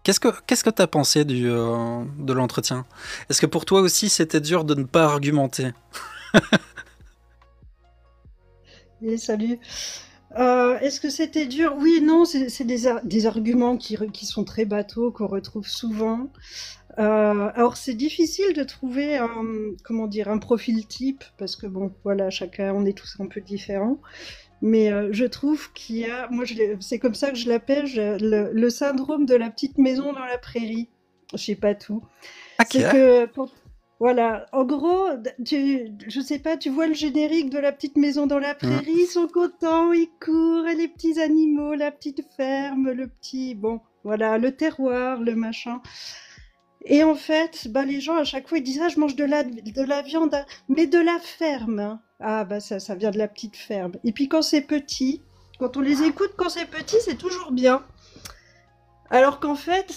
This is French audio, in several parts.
Qu'est-ce que tu as pensé de l'entretien? Est-ce que pour toi aussi c'était dur de ne pas argumenter? Et salut. Est-ce que c'était dur? Oui, non, c'est des arguments qui sont très bateaux, qu'on retrouve souvent. Alors c'est difficile de trouver comment dire, un profil type, parce que bon, voilà, chacun, on est tous un peu différents. Mais je trouve qu'il y a, c'est comme ça que je l'appelle, le syndrome de la petite maison dans la prairie. Je sais pas tout. Ok. C'est que, voilà, en gros, je sais pas, tu vois le générique de la petite maison dans la Mm. prairie, ils sont contents, ils courent, et les petits animaux, la petite ferme, le petit, bon, voilà, le terroir, le machin. Et en fait, bah, les gens, à chaque fois, ils disent: «Ah, je mange de la viande, hein, mais de la ferme, hein.» Ah, bah, ça vient de la petite ferme. Et puis quand c'est petit, quand on les écoute quand c'est petit, c'est toujours bien. Alors qu'en fait,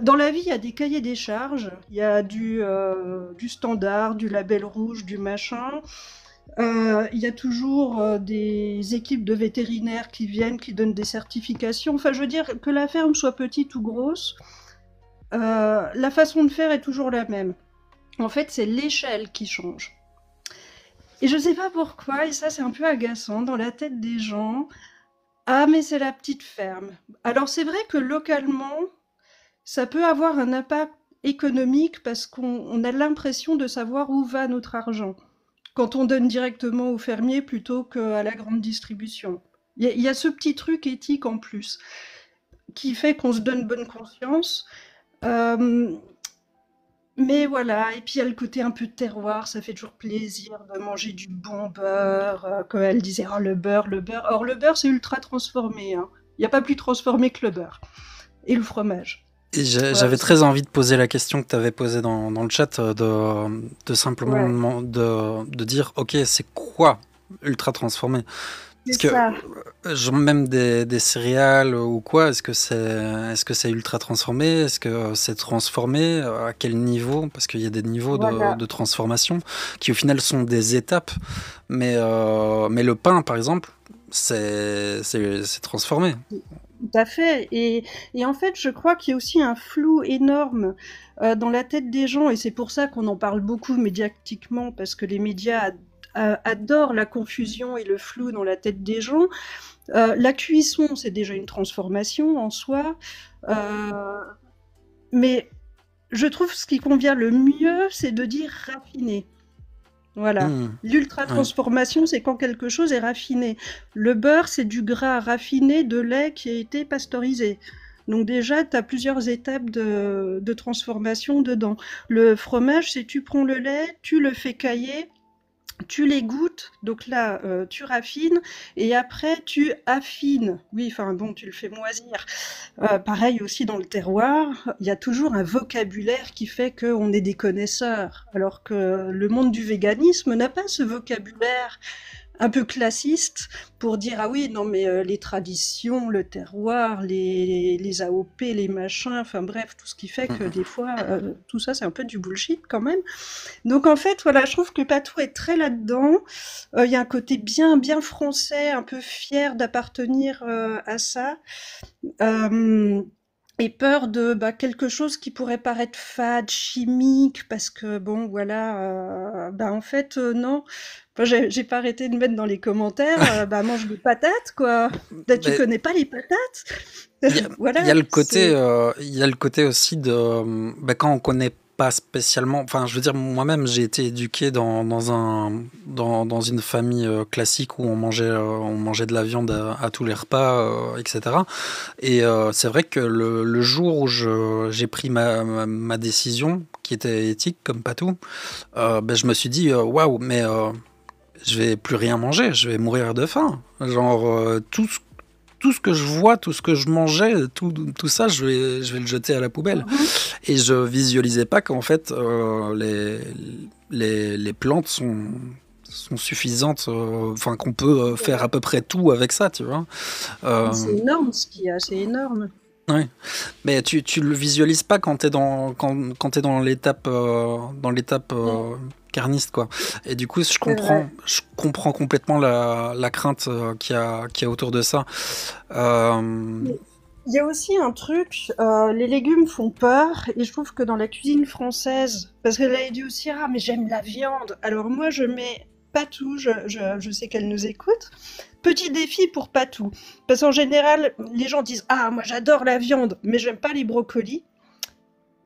dans la vie, il y a des cahiers des charges, il y a du standard, du label rouge, du machin. Il y a toujours des équipes de vétérinaires qui viennent, qui donnent des certifications. Enfin, je veux dire, que la ferme soit petite ou grosse, la façon de faire est toujours la même. En fait, c'est l'échelle qui change. Et je sais pas pourquoi, et ça c'est un peu agaçant, dans la tête des gens, ah mais c'est la petite ferme. Alors c'est vrai que localement, ça peut avoir un impact économique parce qu'on a l'impression de savoir où va notre argent quand on donne directement au fermier plutôt qu'à la grande distribution. Il y a ce petit truc éthique en plus qui fait qu'on se donne bonne conscience. Euh, Mais voilà, et puis il y a le côté un peu terroir, ça fait toujours plaisir de manger du bon beurre. Comme elle disait, oh le beurre, le beurre. Or le beurre c'est ultra transformé, hein. Il n'y a pas plus transformé que le beurre. Et le fromage. Et Voilà, j'avais très envie de poser la question que tu avais posée dans le chat, de simplement ouais, de dire, ok, c'est quoi ultra transformé? c'est Parce que ça. genre même des céréales ou quoi, est-ce que c'est ultra transformé? Est-ce que c'est transformé? À quel niveau? Parce qu'il y a des niveaux Voilà, de transformation qui au final sont des étapes. Mais le pain, par exemple, c'est transformé. tout à fait. Et en fait, je crois qu'il y a aussi un flou énorme dans la tête des gens, et c'est pour ça qu'on en parle beaucoup médiatiquement, parce que les médias adorent la confusion et le flou dans la tête des gens. La cuisson, c'est déjà une transformation en soi, heu, mais je trouve ce qui convient le mieux, c'est de dire raffiné. Voilà. Hmm. L'ultra Ouais. transformation, c'est quand quelque chose est raffiné. Le beurre, c'est du gras raffiné de lait qui a été pasteurisé. Donc déjà, tu as plusieurs étapes de transformation dedans. Le fromage, c'est tu prends le lait, tu le fais cailler, tu les goûtes, donc là, tu raffines et après tu affines. Oui, enfin bon, tu le fais moisir. Pareil aussi dans le terroir, il y a toujours un vocabulaire qui fait qu'on est des connaisseurs, alors que le monde du véganisme n'a pas ce vocabulaire un peu classiste pour dire ah oui non mais les traditions, le terroir, les AOP, les machins, enfin bref tout ce qui fait que des fois tout ça c'est un peu du bullshit quand même. Donc en fait, voilà, je trouve que Patou est très là-dedans. Il y a un côté bien, bien français, un peu fier d'appartenir à ça. Euh, et peur de bah, quelque chose qui pourrait paraître fade, chimique, parce que bon, voilà, bah en fait, non. Enfin, j'ai pas arrêté de mettre dans les commentaires, bah mange des patates, quoi. Bah, tu Mais connais pas les patates? il y a Voilà, le côté, c'est. il y a le côté aussi de, bah, quand on connaît pas spécialement. Enfin, je veux dire, moi-même, j'ai été éduqué dans une famille classique où on mangeait de la viande à tous les repas, etc. Et c'est vrai que le jour où j'ai pris ma décision, qui était éthique comme pas tout, ben, je me suis dit, waouh, mais je vais plus rien manger, je vais mourir de faim. Genre, tout ce que je vois, tout ce que je mangeais, tout ça, je vais le jeter à la poubelle. Mhm. Et je visualisais pas qu'en fait, les plantes sont suffisantes, enfin qu'on peut faire à peu près tout avec ça, tu vois. Mais Euh, c'est énorme ce qu'il y a, c'est énorme. ouais. Mais tu le visualises pas quand t'es dans l'étape carniste, quoi. Et du coup, je C'est comprends vrai. je comprends complètement la crainte qu'il y a autour de ça. Euh, Il y a aussi un truc, les légumes font peur, et je trouve que dans la cuisine française, parce qu'elle a dit aussi, ah, mais j'aime la viande. Alors moi, je mets pas tout, je sais qu'elle nous écoute. Petit défi pour pas tout. Parce qu'en général, les gens disent, ah, moi j'adore la viande, mais j'aime pas les brocolis.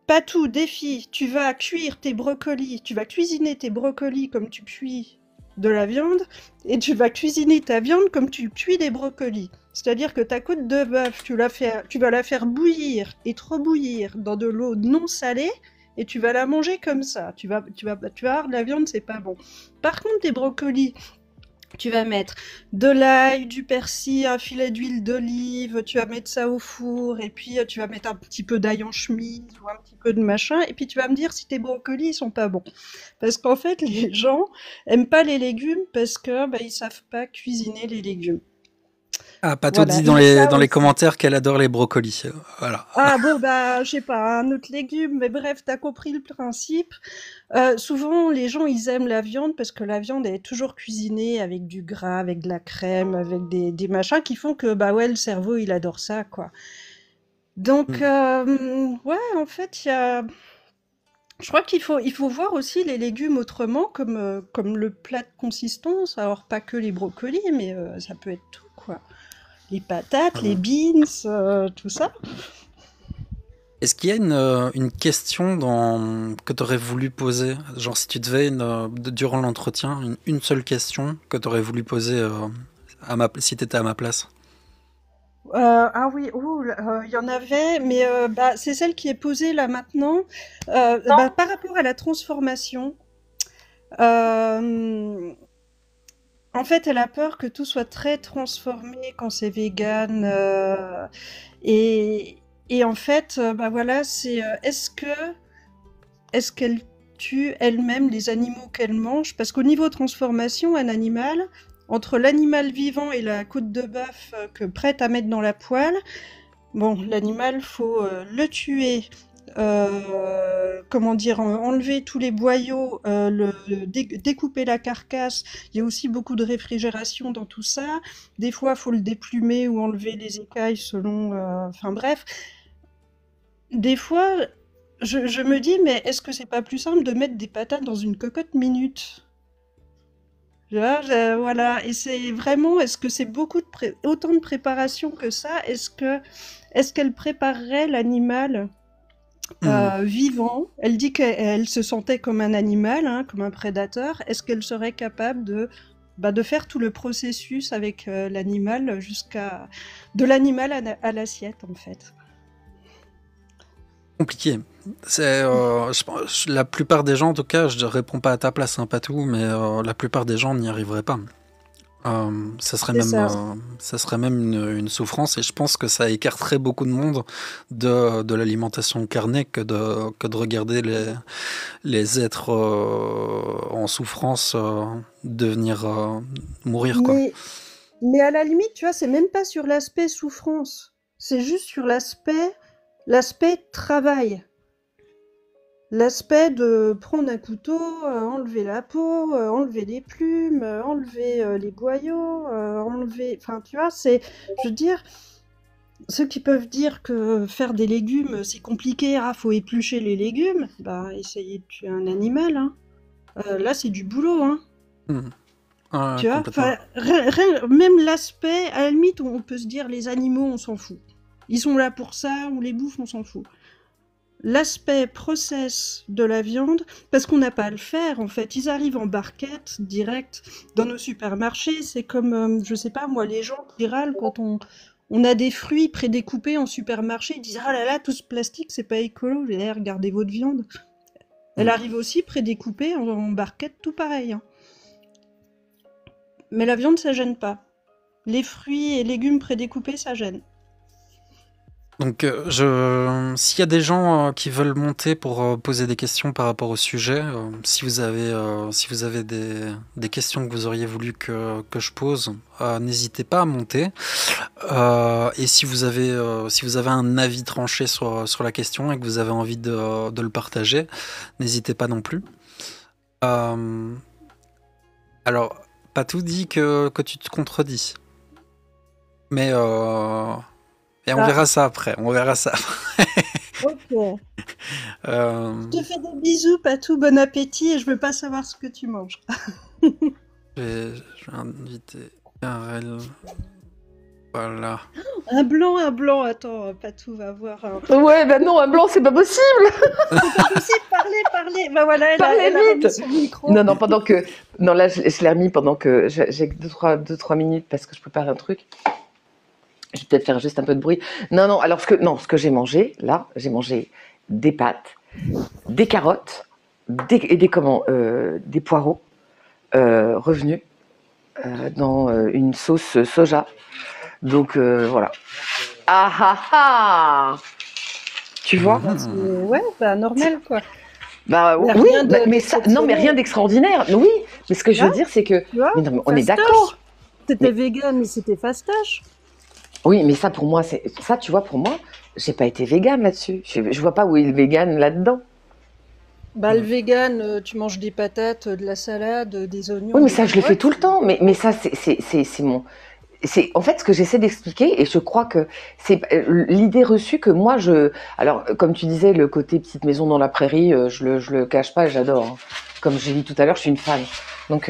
Pas tout, défi, tu vas cuire tes brocolis, tu vas cuisiner tes brocolis comme tu cuis de la viande, et tu vas cuisiner ta viande comme tu cuis des brocolis. C'est-à-dire que ta côte de bœuf, tu vas la faire bouillir et trop bouillir dans de l'eau non salée, et tu vas la manger comme ça. Tu vas voir, la viande, c'est pas bon. Par contre, tes brocolis, tu vas mettre de l'ail, du persil, un filet d'huile d'olive, tu vas mettre ça au four, et puis tu vas mettre un petit peu d'ail en chemise ou un petit peu de machin, et puis tu vas me dire si tes brocolis ils sont pas bons. Parce qu'en fait, les gens aiment pas les légumes parce que bah, ils savent pas cuisiner les légumes. Ah, Pato Voilà, dit il y a ça dans les aussi. commentaires qu'elle adore les brocolis. Voilà. Ah bon, bah, je sais pas, un autre légume, mais bref, t'as compris le principe. Souvent, les gens, ils aiment la viande parce que la viande elle est toujours cuisinée avec du gras, avec de la crème, avec des machins qui font que, bah ouais, le cerveau, il adore ça, quoi. Donc, Mm. ouais, en fait, je crois il faut voir aussi les légumes autrement, comme le plat de consistance. Alors, pas que les brocolis, mais ça peut être tout, quoi. Les patates, les beans, tout ça. Est-ce qu'il y a une question que tu aurais voulu poser? Genre, si tu devais, durant l'entretien, une seule question que tu aurais voulu poser si tu étais à ma place? Ah oui, ouh, il y en avait, mais bah, c'est celle qui est posée là maintenant. Bah, par rapport à la transformation, euh, en fait, elle a peur que tout soit très transformé quand c'est vegan. Et, et en fait, bah voilà, c'est est-ce qu'elle tue elle-même les animaux qu'elle mange? Parce qu'au niveau transformation, un animal, entre l'animal vivant et la côte de bœuf que prête à mettre dans la poêle, bon, l'animal, faut le tuer, comment dire, enlever tous les boyaux, découper la carcasse. Il y a aussi beaucoup de réfrigération dans tout ça. Des fois, faut le déplumer ou enlever les écailles selon. Enfin bref, des fois, je me dis, mais est-ce que c'est pas plus simple de mettre des patates dans une cocotte minute? Tu vois, voilà, et c'est vraiment, est-ce que c'est autant de préparation que ça? Est-ce qu'elle préparerait l'animal Hmm. vivant? Elle dit qu'elle se sentait comme un animal, hein, comme un prédateur. Est-ce qu'elle serait capable bah, de faire tout le processus avec l'animal de l'animal à l'assiette, en fait? Compliqué. La plupart des gens, en tout cas, je ne réponds pas à ta place, hein, pas tout, mais la plupart des gens n'y arriveraient pas. C'est ça. Ça serait même une souffrance, et je pense que ça écarterait beaucoup de monde de l'alimentation carnée que de regarder les êtres en souffrance devenir mourir, quoi. Mais, mais à la limite, tu vois, c'est même pas sur l'aspect souffrance. C'est juste sur l'aspect travail. L'aspect de prendre un couteau, enlever la peau, enlever les plumes, enlever les boyaux, enlever. Enfin, tu vois, je veux dire, ceux qui peuvent dire que faire des légumes c'est compliqué, ah, faut éplucher les légumes, bah, essayez de tuer un animal, hein. Là, c'est du boulot, hein. Hmm. Ouais, Tu vois, complètement. enfin, même l'aspect, à la limite, on peut se dire les animaux, on s'en fout. Ils sont là pour ça, on les bouffe, on s'en fout. L'aspect process de la viande, parce qu'on n'a pas à le faire en fait. Ils arrivent en barquette direct dans nos supermarchés. C'est comme, je sais pas moi, les gens qui râlent quand on a des fruits prédécoupés en supermarché. Ils disent ah là là, tout ce plastique, c'est pas écolo. Je dis, eh, regardez votre viande. Elle Hmm. arrive aussi prédécoupée en barquette, tout pareil, hein. Mais la viande, ça gêne pas. Les fruits et légumes prédécoupés, ça gêne. Donc, s'il y a des gens qui veulent monter pour poser des questions par rapport au sujet, si vous avez des questions que vous auriez voulu que je pose, n'hésitez pas à monter. Et si vous avez un avis tranché sur la question et que vous avez envie de le partager, n'hésitez pas non plus. Euh, alors, Patou dit que tu te contredis. Mais Et on Ah, verra ça après. On verra ça. ok. Euh, Je te fais des bisous, Patou, bon appétit et je veux pas savoir ce que tu manges. je vais inviter Karel. Voilà. Un blanc, attends, Patou va voir. Ouais, bah non, un blanc, c'est pas possible. C'est pas possible, parlez. Bah voilà, Parlez elle a remis vite. son micro. Non, pendant que... Non, là, je l'ai remis pendant que j'ai 2-3 minutes parce que je prépare un truc. Je vais peut-être faire juste un peu de bruit. Non, alors ce que j'ai mangé, là, j'ai mangé des pâtes, des carottes, des poireaux revenus dans une sauce soja. Donc voilà. Ah. Tu vois? Ouais, bah normal quoi. Bah Y a oui, rien de- mais ça, non, mais rien d'extraordinaire. Oui, mais ce que je veux dire, c'est que, Tu vois, mais non, mais on est fastoche. d'accord. C'était vegan, mais c'était fastoche. Oui, mais ça pour moi, ça, tu vois, pour moi, j'ai pas été végane là-dessus. Je vois pas où est le vegan là-dedans. Bah le vegan, tu manges des patates, de la salade, des oignons. Oui, mais des ça, je le fais carottes. tout le temps. Mais ça, c'est mon. C'est en fait ce que j'essaie d'expliquer, et je crois que c'est l'idée reçue que moi alors comme tu disais, le côté petite maison dans la prairie, je le cache pas, j'adore, hein. Comme j'ai dit tout à l'heure, je suis une fan. Donc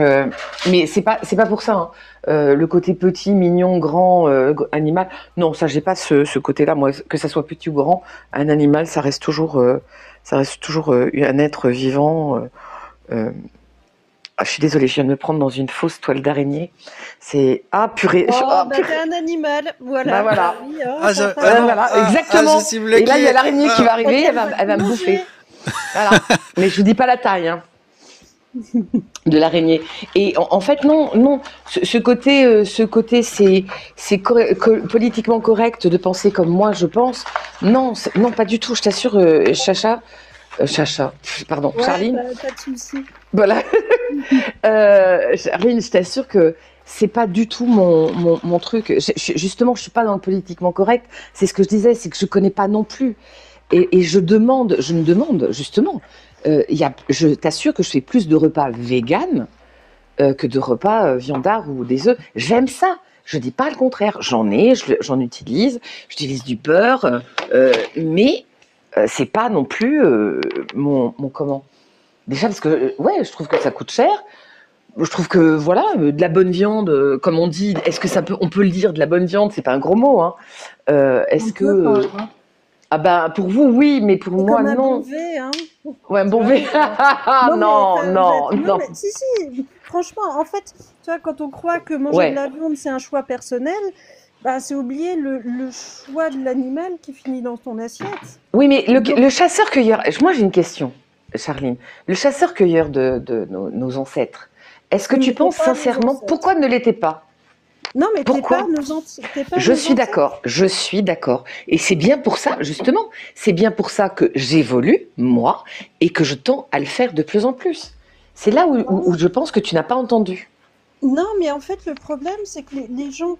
mais c'est pas pour ça, hein. Le côté petit, mignon, grand, animal, non, ça j'ai pas ce côté-là. Moi, que ça soit petit ou grand, un animal, ça reste toujours un être vivant. Je suis désolée, je viens de me prendre dans une fausse toile d'araignée. C'est purée. Oh, Ah, bah purée. t'es un animal, voilà. Bah, voilà. Oui, hein, Ah, ça, ah non, Voilà, exactement. je suis bloqué. Et là, il y a l'araignée qui va arriver, elle va me manger. bouffer. Voilà. Mais je vous dis pas la taille, hein, de l'araignée. Et en fait, non. Ce côté, c'est politiquement correct de penser comme moi, je pense. Non, non, pas du tout. Je t'assure, pardon, Ouais, Charline. bah, pas de soucis. Voilà. Charline, je t'assure que c'est pas du tout mon truc. Justement, je suis pas dans le politiquement correct. C'est ce que je disais, c'est que je connais pas non plus. Et je me demande justement. Je t'assure que je fais plus de repas véganes que de repas viandards ou des œufs. J'aime ça. Je dis pas le contraire. J'en utilise. J'utilise du beurre, mais c'est pas non plus mon comment. Déjà parce que ouais, je trouve que ça coûte cher. Je trouve que voilà, de la bonne viande, comme on dit, on peut le dire, de la bonne viande, c'est pas un gros mot, hein. Est-ce On que peut pas, hein. ah ben pour vous oui, mais pour C'est moi comme un non. bon V, hein. Ouais, un bon Tu vois, V. Non, mais, non. mais si, franchement, en fait, tu vois, quand on croit que manger Ouais. de la viande, c'est un choix personnel, bah, c'est oublier le choix de l'animal qui finit dans ton assiette. Oui, mais le chasseur-cueilleur. Moi, j'ai une question, Charline. Le chasseur-cueilleur de nos ancêtres. Est-ce que Il tu n'était penses pas nos sincèrement ancêtres. pourquoi ne l'était pas? Non, mais t'es Pourquoi pas t'es pas Je nos suis ancêtres. d'accord, je suis d'accord. Et c'est bien pour ça, justement, c'est bien pour ça que j'évolue, moi, et que je tends à le faire de plus en plus. C'est là où je pense que tu n'as pas entendu. Non, mais en fait, le problème, c'est que les gens,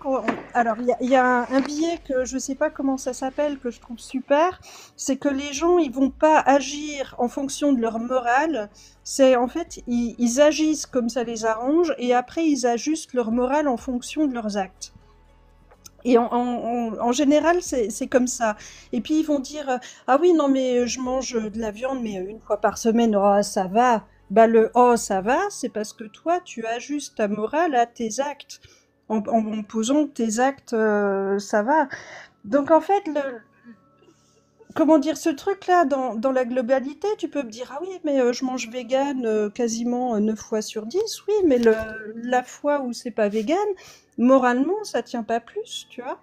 alors, il y a un billet que je sais pas comment ça s'appelle, que je trouve super, c'est que les gens, ils vont pas agir en fonction de leur morale. C'est, en fait, ils agissent comme ça les arrange, et après, ils ajustent leur morale en fonction de leurs actes. Et en général, c'est comme ça. Et puis, ils vont dire, ah oui, non, mais je mange de la viande, mais une fois par semaine, oh, ça va. Bah, le oh, ça va, c'est parce que toi, tu ajustes ta morale à tes actes. En posant tes actes, ça va. Donc, en fait, comment dire, ce truc-là, dans la globalité, tu peux me dire, ah oui, mais je mange vegan quasiment 9 fois sur 10. Oui, mais la fois où c'est pas vegan, moralement, ça tient pas plus, tu vois.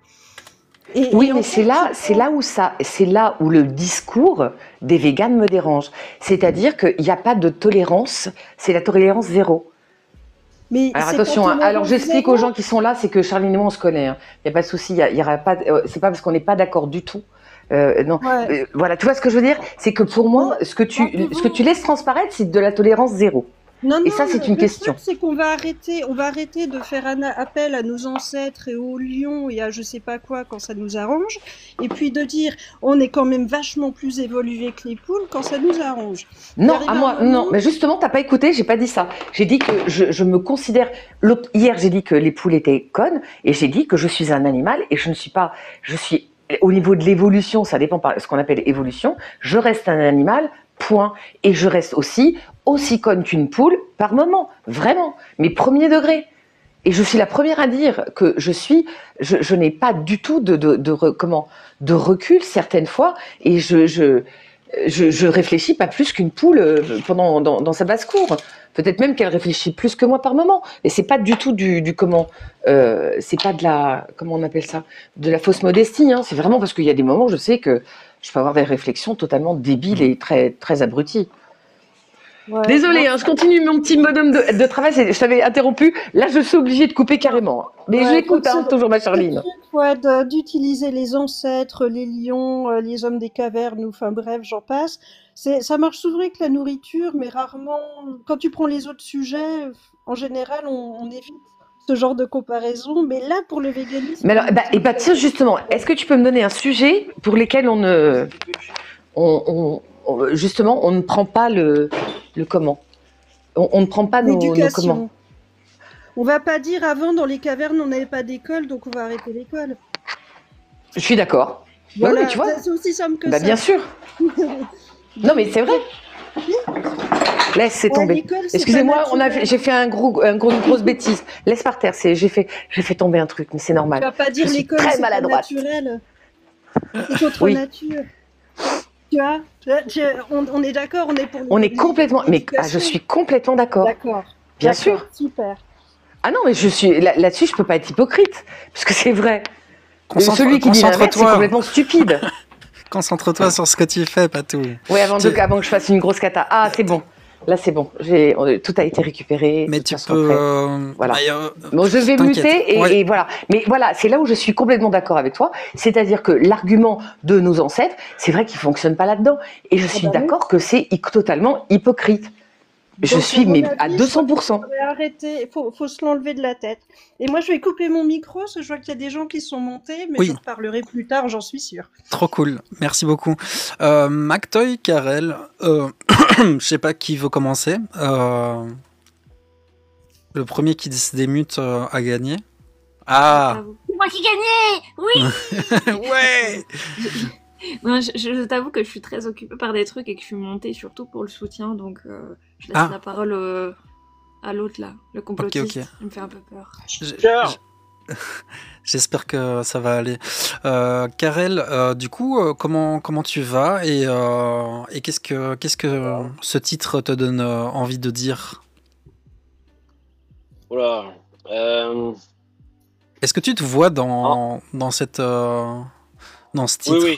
Oui, Et en mais fait, c'est là où le discours des véganes me dérange. C'est-à-dire qu'il n'y a pas de tolérance, c'est la tolérance zéro. mais Alors c'est pas attention, hein. Alors tolérance j'explique zéro. aux gens qui sont là, c'est que Charline et moi on se connaît, hein. Il n'y a pas de souci, il y aura pas, c'est pas parce qu'on n'est pas d'accord du tout. Non, Ouais. voilà, tu vois ce que je veux dire, c'est que pour moi, Mais ce que rappelez-vous, tu laisses transparaître, c'est de la tolérance zéro. non, Et non, ça, c'est une le question. truc, c'est on va arrêter de faire un appel à nos ancêtres et aux lions et à je sais pas quoi quand ça nous arrange, et puis de dire on est quand même vachement plus évolué que les poules quand ça nous arrange. Il Non, arrive à un moi, moment, non. Mais justement, t'as pas écouté, j'ai pas dit ça. J'ai dit que je me considère. Hier, j'ai dit que les poules étaient connes, et j'ai dit que je suis un animal et je ne suis pas. Je suis au niveau de l'évolution, ça dépend par ce qu'on appelle évolution, je reste un animal, point. Et je reste aussi conne qu'une poule par moment, vraiment, mais premier degré. Et je suis la première à dire que je n'ai pas du tout de recul certaines fois, et je réfléchis pas plus qu'une poule dans sa basse-cour. Peut-être même qu'elle réfléchit plus que moi par moment. Et c'est pas du tout c'est pas de la, comment on appelle ça, de la fausse modestie. Hein. C'est vraiment parce qu'il y a des moments où je sais que je peux avoir des réflexions totalement débiles et très, très abruties. Ouais, désolée, je continue mon petit modem de travail. Je t'avais interrompu. Là, je suis obligée de couper carrément. Mais j'écoute toujours ma Charline. D'utiliser les ancêtres, les lions, les hommes des cavernes, enfin bref, j'en passe. Ça marche souvent avec la nourriture, mais rarement. Quand tu prends les autres sujets, en général, on évite ce genre de comparaison. Mais là, pour le véganisme. Mais alors, tiens, justement, est-ce que tu peux me donner un sujet pour lequel justement, on ne prend pas le comment. On ne prend pas nos comment. On va pas dire avant dans les cavernes on n'avait pas d'école donc on va arrêter l'école. Je suis d'accord. Voilà, oui, tu vois. C'est aussi simple que ça. Bien sûr. Non mais c'est vrai. Laisse tomber. Excusez-moi, j'ai fait une grosse bêtise. Laisse par terre. J'ai fait tomber un truc, mais c'est normal. Tu vas pas dire l'école c'est pas naturel. C'est autre nature. Tu vois, on est d'accord, on est pour. On est complètement. Mais je suis complètement d'accord. D'accord. Bien sûr. Super. Ah non, mais je suis là-dessus, je peux pas être hypocrite, parce que c'est vrai. Celui qui dit l'inverse, c'est complètement stupide. Concentre-toi sur ce que tu fais, Patou. Oui, avant que je fasse une grosse cata. Ah, c'est bon. Là, c'est bon. Tout a été récupéré. Mais tu peux. Voilà. Bon, je vais muter et voilà. Mais voilà, c'est là où je suis complètement d'accord avec toi. C'est-à-dire que l'argument de nos ancêtres, c'est vrai qu'il fonctionne pas là-dedans. Et je suis d'accord que c'est totalement hypocrite. Je suis à 200%. Arrêter, faut se l'enlever de la tête. Et moi, je vais couper mon micro, parce que je vois qu'il y a des gens qui sont montés, mais je reparlerai plus tard, j'en suis sûre. Trop cool, merci beaucoup. Mactoy, Karel, je sais pas qui veut commencer. Le premier qui se démute a gagné. Ah, c'est moi qui gagnais. Oui. Ouais. Non, je t'avoue que je suis très occupée par des trucs et que je suis montée surtout pour le soutien, donc je laisse la parole à l'autre là, le complotiste. Okay. Il me fait un peu peur. J'espère que ça va aller. Karel, du coup, comment tu vas et qu'est-ce que ce titre te donne envie de dire? Voilà. Est-ce que tu te vois dans ce titre?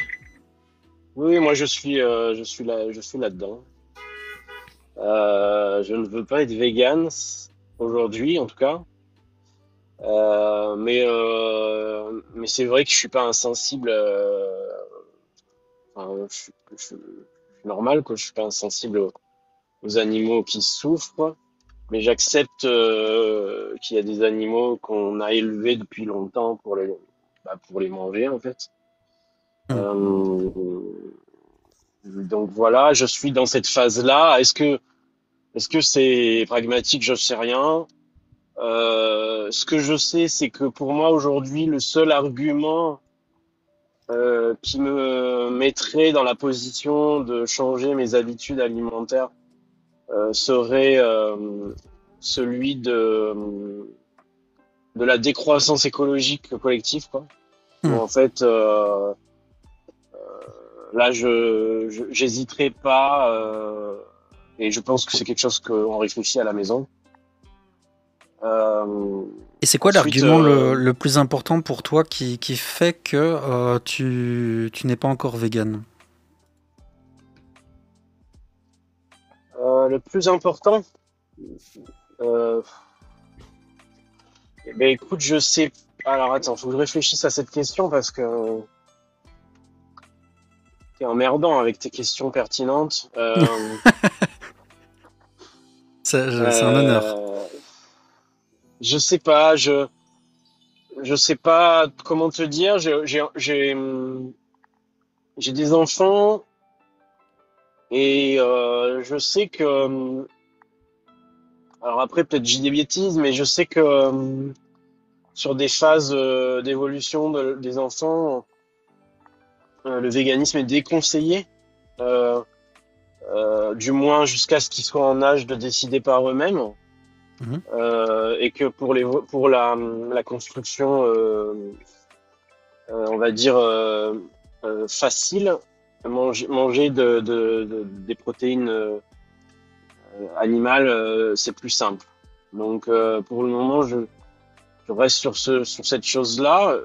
Oui, moi je suis là-dedans. Je ne veux pas être vegan aujourd'hui, en tout cas. Mais c'est vrai que je suis pas insensible. Je suis normal, quoi. Je suis pas insensible aux animaux qui souffrent. Mais j'accepte qu'il y a des animaux qu'on a élevés depuis longtemps pour les manger, en fait. Donc voilà, je suis dans cette phase-là. Est-ce que c'est pragmatique? Je sais rien. Ce que je sais, c'est que pour moi aujourd'hui, le seul argument qui me mettrait dans la position de changer mes habitudes alimentaires serait celui de la décroissance écologique collective, quoi. Où, en fait, là, j'hésiterai pas, et je pense que c'est quelque chose qu'on réfléchit à la maison. Et c'est quoi l'argument le plus important pour toi qui fait que tu n'es pas encore vegan? Le plus important, écoute, je sais. Alors attends, faut que je réfléchisse à cette question parce que t'es emmerdant avec tes questions pertinentes. C'est un honneur. Je sais pas, je sais pas comment te dire. J'ai des enfants et je sais que. Alors après, peut-être j'ai des bêtises, mais je sais que sur des phases d'évolution des enfants, le véganisme est déconseillé, du moins jusqu'à ce qu'ils soient en âge de décider par eux-mêmes, et que pour la construction, on va dire facile, manger des protéines animales, c'est plus simple. Donc pour le moment, je reste sur cette chose-là.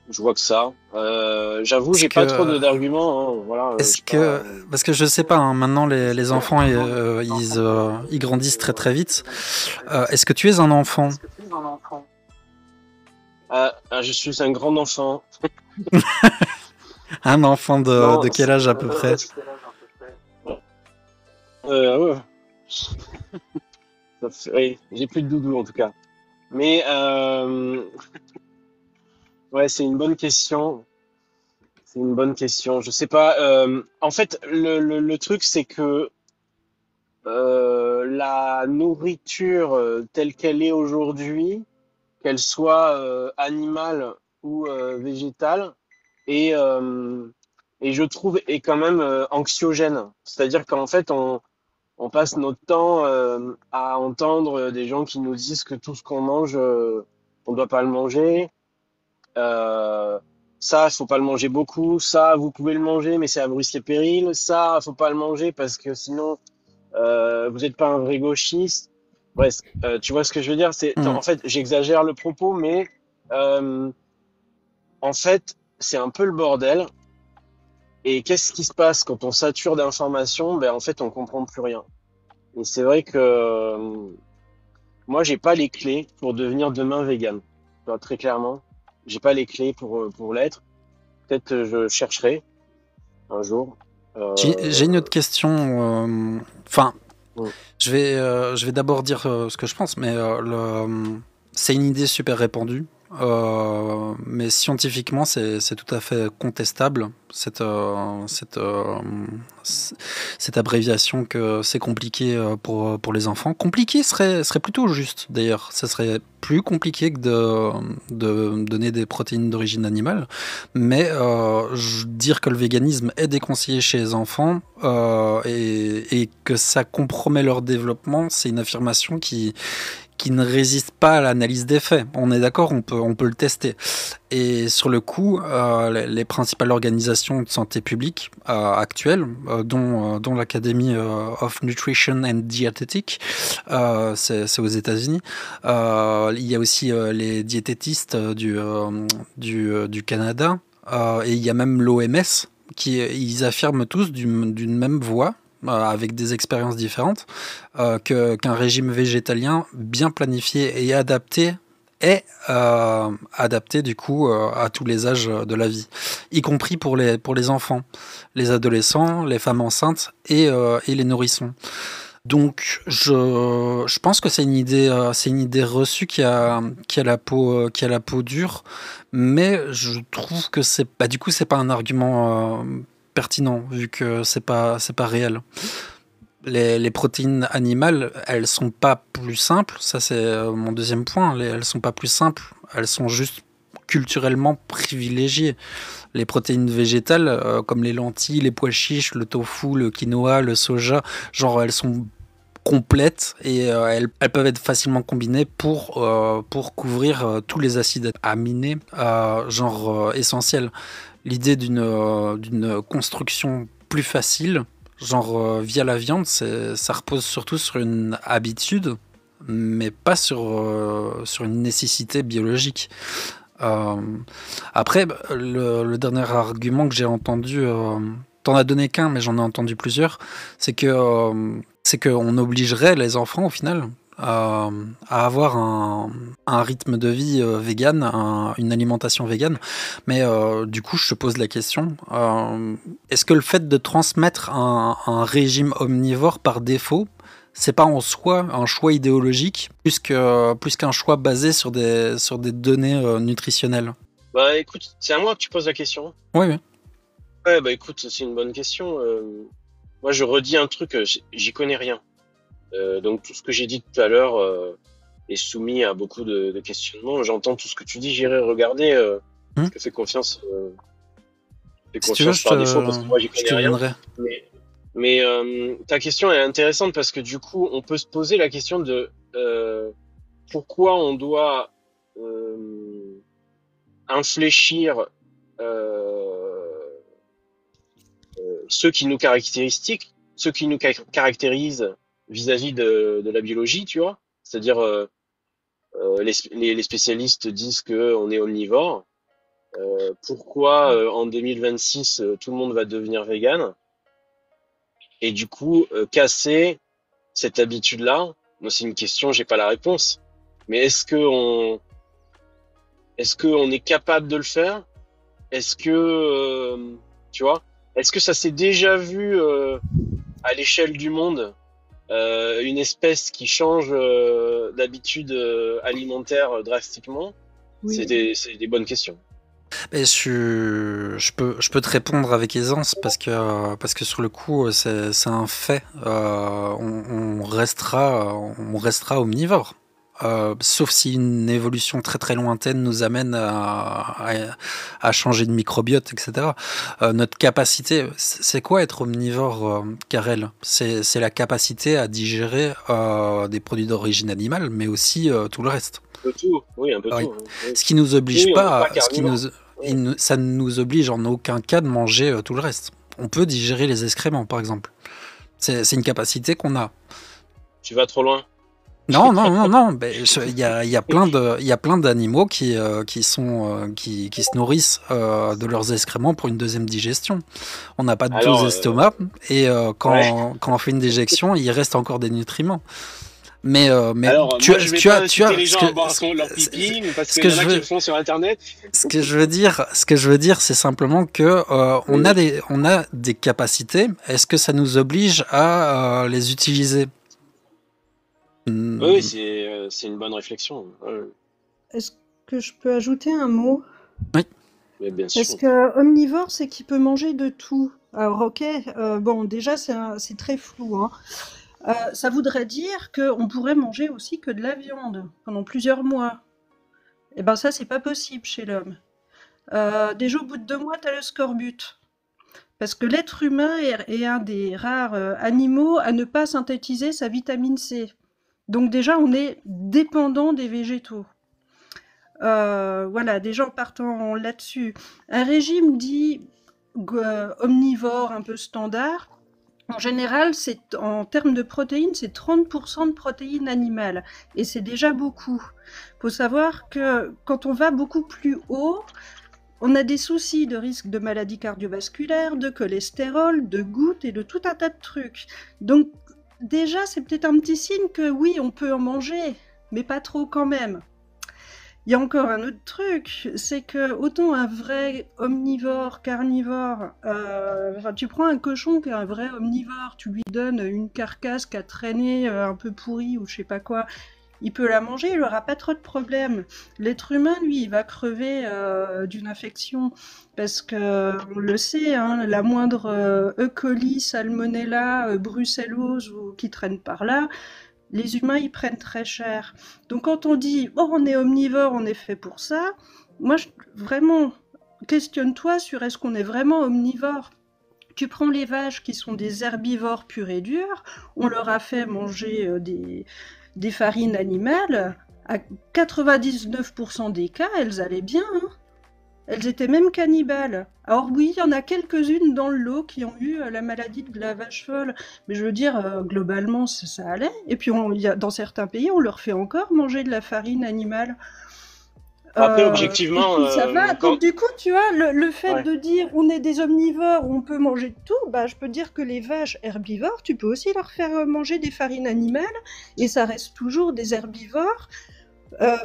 Je vois que ça. J'avoue, j'ai pas trop d'arguments. Hein, voilà. Parce que je sais pas, hein, maintenant les enfants ils grandissent très très vite. Est-ce que tu es un enfant? Je suis un grand enfant. Un enfant de quel âge à peu près? Ouais. Oui, j'ai plus de doudou en tout cas. Mais ouais, c'est une bonne question. C'est une bonne question. Je sais pas. En fait, le truc, c'est que la nourriture telle qu'elle est aujourd'hui, qu'elle soit animale ou végétale, et je trouve est quand même anxiogène. C'est-à-dire qu'en fait, on passe notre temps à entendre des gens qui nous disent que tout ce qu'on mange, on doit pas le manger. Ça, faut pas le manger beaucoup. Ça, vous pouvez le manger, mais c'est à vos risques et périls. Ça, faut pas le manger parce que sinon, vous n'êtes pas un vrai gauchiste. Ouais, tu vois ce que je veux dire? En fait, j'exagère le propos, mais en fait, c'est un peu le bordel. Et qu'est-ce qui se passe quand on sature d'informations? En fait, on comprend plus rien. Et c'est vrai que moi, j'ai pas les clés pour devenir demain vegan. Tu vois, très clairement, j'ai pas les clés pour l'être. Peut-être je chercherai un jour. J'ai une autre question. Enfin, je vais d'abord dire ce que je pense, mais c'est une idée super répandue. Mais scientifiquement, c'est tout à fait contestable, cette abréviation que c'est compliqué pour les enfants. Compliqué serait plutôt juste, d'ailleurs. Ça serait plus compliqué que de donner des protéines d'origine animale. Mais dire que le véganisme est déconseillé chez les enfants et que ça compromet leur développement, c'est une affirmation qui ne résiste pas à l'analyse des faits. On est d'accord, on peut le tester. Et sur le coup, les principales organisations de santé publique actuelles, dont l'Academy of Nutrition and Dietetics, c'est aux États-Unis. Il y a aussi les diététistes du Canada, et il y a même l'OMS, ils affirment tous d'une même voix, avec des expériences différentes, qu'un régime végétalien bien planifié et adapté est adapté du coup à tous les âges de la vie, y compris pour les enfants, les adolescents, les femmes enceintes et les nourrissons. Donc je pense que c'est une idée reçue qui a la peau dure, mais je trouve que c'est pas un argument pertinent, vu que c'est pas réel. Les protéines animales, elles sont pas plus simples, ça c'est mon deuxième point, elles sont pas plus simples, elles sont juste culturellement privilégiées. Les protéines végétales, comme les lentilles, les pois chiches, le tofu, le quinoa, le soja, genre elles sont complètes et elles peuvent être facilement combinées pour couvrir tous les acides aminés essentiels. L'idée d'une construction plus facile, via la viande, ça repose surtout sur une habitude, mais pas sur une nécessité biologique. Après, le dernier argument que j'ai entendu, t'en as donné qu'un, mais j'en ai entendu plusieurs, c'est qu'on obligerait les enfants, au final, à avoir un rythme de vie vegan, une alimentation végane. Mais du coup, je te pose la question, est-ce que le fait de transmettre un régime omnivore par défaut, c'est pas en soi un choix idéologique plus qu'un choix basé sur des données nutritionnelles? Bah écoute, c'est à moi que tu poses la question. Oui. Ouais, bah écoute, c'est une bonne question. Moi, je redis un truc, j'y connais rien. Donc tout ce que j'ai dit tout à l'heure est soumis à beaucoup de questionnements. J'entends tout ce que tu dis, j'irai regarder. Je te fais confiance fais Si tu veux, confiance par défaut parce que moi, j'y je connais te rien. donnerai. Mais ta question est intéressante parce que du coup, on peut se poser la question de pourquoi on doit infléchir euh, ceux qui nous caractérisent vis-à-vis de la biologie, tu vois. C'est-à-dire, les spécialistes disent que on est omnivore. Pourquoi en 2026 tout le monde va devenir vegan? Et du coup, casser cette habitude-là, moi c'est une question, j'ai pas la réponse. Mais est-ce qu'on est capable de le faire? Est-ce que tu vois, est-ce que ça s'est déjà vu à l'échelle du monde une espèce qui change d'habitude alimentaire drastiquement? Oui. C'est des bonnes questions. Et je peux te répondre avec aisance parce que sur le coup, c'est un fait. On restera omnivore. Sauf si une évolution très très lointaine nous amène à changer de microbiote, etc. Notre capacité, c'est quoi être omnivore, Karel? C'est la capacité à digérer des produits d'origine animale, mais aussi tout le reste. Un peu tout, oui, un peu Oui. tout. Oui. Ce qui nous oblige Oui, on n'est pas, pas carnivore. Oui. ça ne nous oblige en aucun cas de manger tout le reste. On peut digérer les excréments, par exemple. C'est une capacité qu'on a. Tu vas trop loin. Non, non, non, non. Il y a plein d'animaux qui se nourrissent de leurs excréments pour une deuxième digestion. On n'a pas de Alors, deux estomacs et ouais. quand on fait une déjection, il reste encore des nutriments. Mais Alors, moi, je vais pas inciter les gens à boire leur pipi, parce ce qu'il que y en je a qui veux, le font sur Internet. ce que je veux dire, c'est simplement que on a des capacités. Est-ce que ça nous oblige à les utiliser? Oui, c'est une bonne réflexion. Est-ce que je peux ajouter un mot? Oui. Mais bien Parce sûr. que omnivore, c'est qu'il peut manger de tout. Alors, ok, bon, déjà, c'est très flou, hein. Ça voudrait dire qu'on pourrait manger aussi que de la viande pendant plusieurs mois. Et ben ça, c'est pas possible chez l'homme. Déjà, au bout de 2 mois, t'as le scorbut. Parce que l'être humain est un des rares animaux à ne pas synthétiser sa vitamine C. Donc déjà, on est dépendant des végétaux. Voilà, déjà en partant là-dessus. Un régime dit omnivore, un peu standard, en général, en termes de protéines, c'est 30% de protéines animales. Et c'est déjà beaucoup. Il faut savoir que quand on va beaucoup plus haut, on a des soucis de risque de maladies cardiovasculaires, de cholestérol, de gouttes et de tout un tas de trucs. Donc déjà, c'est peut-être un petit signe que oui, on peut en manger, mais pas trop quand même. Il y a encore un autre truc, c'est que autant un vrai omnivore, carnivore, tu prends un cochon qui est un vrai omnivore, tu lui donnes une carcasse qui a traîné un peu pourrie ou je sais pas quoi, il peut la manger, il n'aura pas trop de problème. L'être humain, lui, il va crever d'une infection parce que on le sait, hein, la moindre E. coli, salmonella, brucellose ou qui traîne par là, les humains, ils prennent très cher. Donc quand on dit « Oh, on est omnivore, on est fait pour ça », moi, vraiment, questionne-toi sur est-ce qu'on est vraiment omnivore. Tu prends les vaches qui sont des herbivores purs et durs, on leur a fait manger des farines animales, à 99% des cas, elles allaient bien, hein. Elles étaient même cannibales. Alors oui, il y en a quelques-unes dans le lot qui ont eu la maladie de la vache folle, mais je veux dire, globalement, ça allait. Et puis, dans certains pays, on leur fait encore manger de la farine animale. Après, Et objectivement, puis ça va. Donc du coup, tu vois, le fait Ouais. de dire on est des omnivores, on peut manger de tout, bah, je peux dire que les vaches herbivores, tu peux aussi leur faire manger des farines animales, et ça reste toujours des herbivores.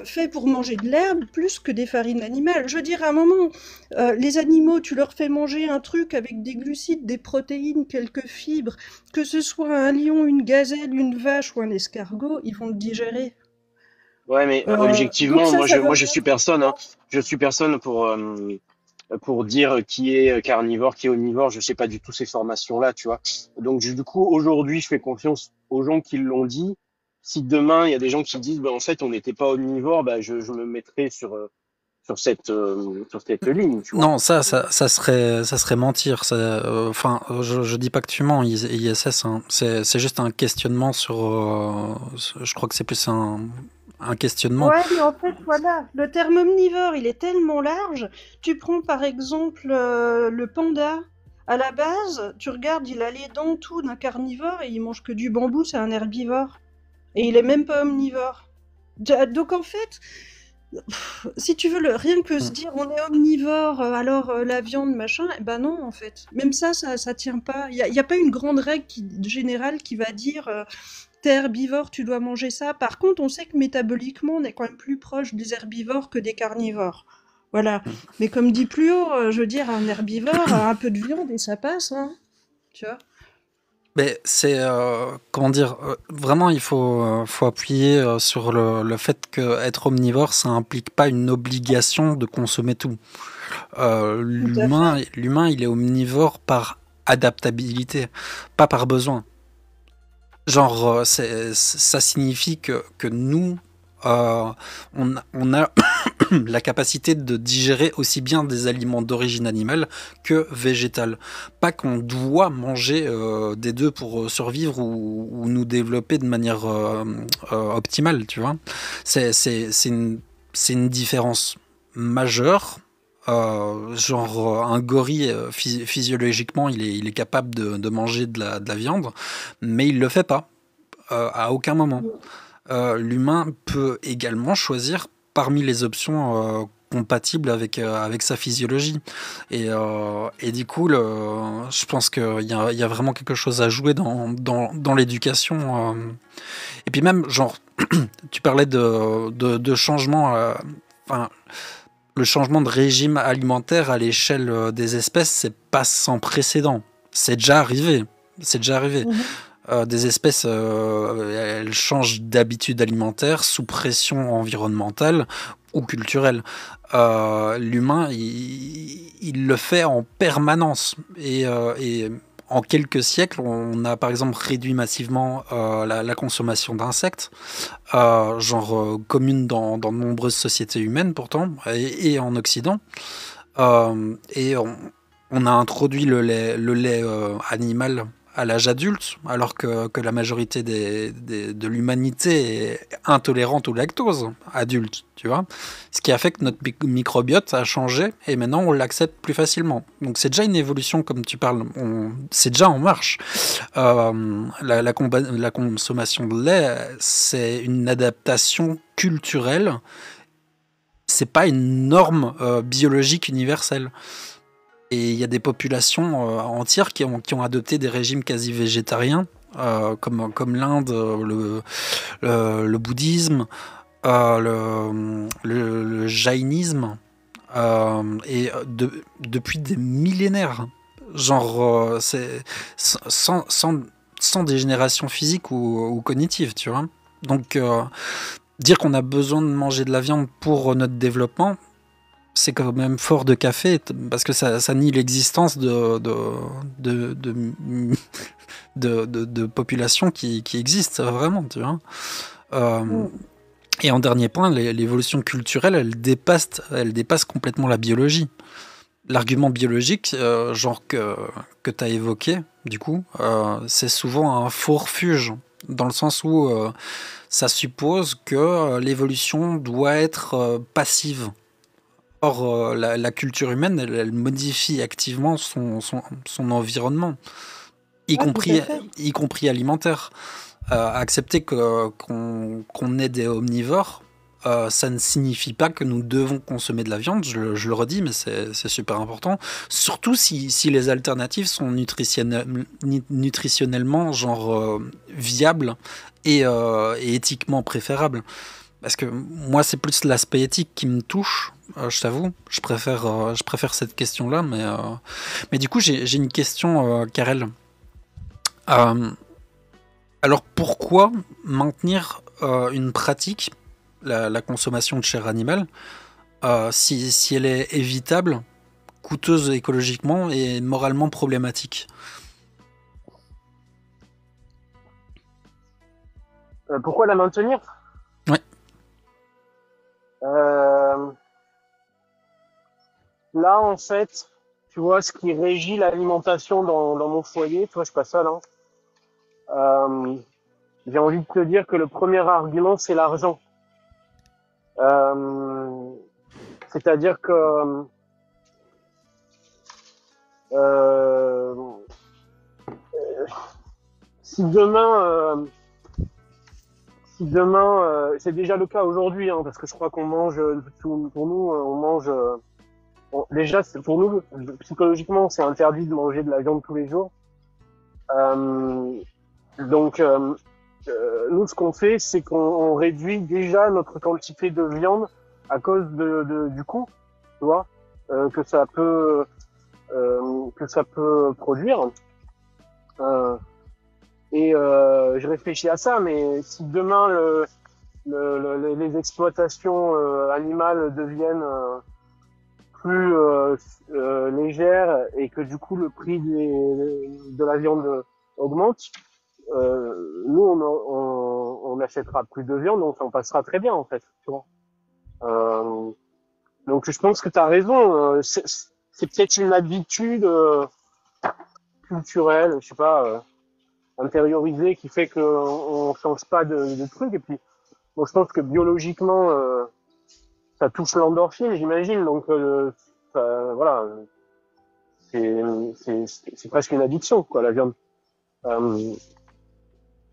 Faits pour manger de l'herbe plus que des farines animales. Je veux dire, à un moment, les animaux, tu leur fais manger un truc avec des glucides, des protéines, quelques fibres, que ce soit un lion, une gazelle, une vache ou un escargot, ils vont le digérer. Ouais, mais Donc objectivement, ça veut moi, je rien suis personne, hein. Je suis personne pour dire qui est carnivore, qui est omnivore. Je sais pas du tout ces formations-là, tu vois. Donc, du coup, aujourd'hui, je fais confiance aux gens qui l'ont dit. Si demain, il y a des gens qui disent, bah, en fait, on n'était pas omnivore, bah, je me mettrai sur cette ligne, tu vois. Non, ça serait mentir. Enfin, je dis pas que tu mens, ISS. Hein. C'est juste un questionnement sur. Je crois que c'est plus un questionnement. Ouais, mais en fait, voilà, le terme omnivore, il est tellement large. Tu prends par exemple le panda. À la base, tu regardes, il a les dents tout d'un carnivore et il mange que du bambou, c'est un herbivore. Et il est même pas omnivore. Donc en fait, si tu veux, rien que se dire on est omnivore, alors la viande, machin, eh ben non, en fait. Même ça tient pas. Il y a pas une grande règle générale qui va dire t'es herbivore, tu dois manger ça. Par contre, on sait que métaboliquement, on est quand même plus proche des herbivores que des carnivores. Voilà. Mais comme dit plus haut, je veux dire, un herbivore, un peu de viande et ça passe, hein. Tu vois? Mais c'est comment dire, vraiment il faut appuyer sur le fait que être omnivore, ça implique pas une obligation de consommer tout. Tout à fait. L'humain, il est omnivore par adaptabilité, pas par besoin. Genre, ça signifie que nous, on a la capacité de digérer aussi bien des aliments d'origine animale que végétale. Pas qu'on doit manger des deux pour survivre ou nous développer de manière optimale, tu vois. C'est une différence majeure. Un gorille, physiologiquement, il est capable de manger de la viande, mais il le fait pas à aucun moment. L'humain peut également choisir parmi les options compatibles avec sa physiologie. Et du coup, je pense qu'il y a vraiment quelque chose à jouer dans l'éducation. Et puis même, genre, tu parlais de changement. Enfin, le changement de régime alimentaire à l'échelle des espèces, c'est pas sans précédent. C'est déjà arrivé. C'est déjà arrivé. Mhm. Des espèces, elles changent d'habitude alimentaire sous pression environnementale ou culturelle. L'humain, il le fait en permanence. Et en quelques siècles, on a par exemple réduit massivement la consommation d'insectes, commune dans de nombreuses sociétés humaines pourtant, et en Occident. Et on a introduit le lait animal à l'âge adulte, alors que la majorité de l'humanité est intolérante au lactose adulte, tu vois. Ce qui a fait que notre microbiote a changé et maintenant on l'accepte plus facilement. Donc c'est déjà une évolution comme tu parles, c'est déjà en marche. La consommation de lait, c'est une adaptation culturelle, c'est pas une norme biologique universelle. Et il y a des populations entières qui ont adopté des régimes quasi végétariens, comme l'Inde, le bouddhisme, le jaïnisme, depuis des millénaires. C'est sans dégénération physique ou cognitive, tu vois. Donc, dire qu'on a besoin de manger de la viande pour notre développement, c'est quand même fort de café, parce que ça nie l'existence de populations qui existent vraiment, tu vois. Euh, et en dernier point, l'évolution culturelle, elle dépasse complètement la biologie. L'argument biologique, que tu as évoqué, du coup, c'est souvent un faux refuge, dans le sens où ça suppose que l'évolution doit être passive. Or, la culture humaine, elle modifie activement son environnement, y Ouais, tout à compris, fait. y compris alimentaire. Accepter qu'on est des omnivores, ça ne signifie pas que nous devons consommer de la viande, je le redis, mais c'est super important. Surtout si les alternatives sont nutritionnellement viables et éthiquement préférables. Parce que moi, c'est plus l'aspect éthique qui me touche, je t'avoue. Je préfère cette question-là. Mais du coup, j'ai une question, Karel. Euh, alors, pourquoi maintenir une pratique, la consommation de chair animale, si elle est évitable, coûteuse écologiquement et moralement problématique? Pourquoi la maintenir? Ouais. Euh, là, en fait, tu vois, ce qui régit l'alimentation dans mon foyer, tu vois, je suis pas seul, hein. Euh, j'ai envie de te dire que le premier argument, c'est l'argent. Euh, c'est-à-dire que euh, si demain, c'est déjà le cas aujourd'hui, hein, parce que je crois qu'on mange, pour nous, on mange. Déjà, pour nous, psychologiquement, c'est interdit de manger de la viande tous les jours. Euh, donc, nous, ce qu'on fait, c'est qu'on réduit déjà notre quantité de viande à cause du coût, tu vois, que ça peut produire. Je réfléchis à ça, mais si demain les exploitations animales deviennent plus légères et que du coup le prix de la viande augmente, nous on achètera plus de viande, donc on passera très bien en fait, tu vois. Donc je pense que tu as raison, c'est peut-être une habitude culturelle, je sais pas, intériorisée qui fait qu'on change pas de truc. Et puis bon, je pense que biologiquement ça touche l'endorphine, j'imagine, donc voilà, c'est presque une addiction quoi, la viande. Euh,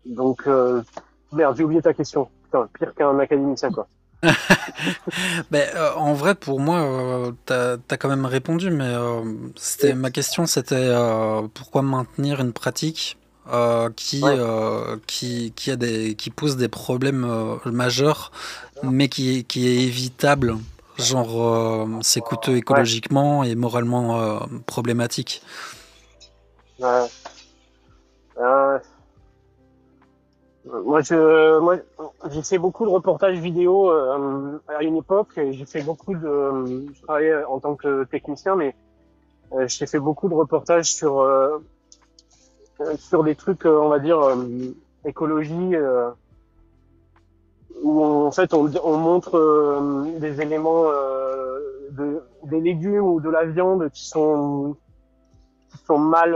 donc merde, j'ai oublié ta question. Putain, pire qu'un académicien quoi. En vrai, pour moi, t'as quand même répondu, mais ma question, c'était pourquoi maintenir une pratique qui pose des problèmes majeurs, mais qui est évitable. Genre, c'est coûteux écologiquement et moralement problématique. Ouais. Moi, j'ai fait beaucoup de reportages vidéo à une époque. J'ai fait beaucoup je travaillais en tant que technicien, mais j'ai fait beaucoup de reportages sur des trucs, on va dire, écologie, où en fait on montre des éléments des légumes ou de la viande qui sont mal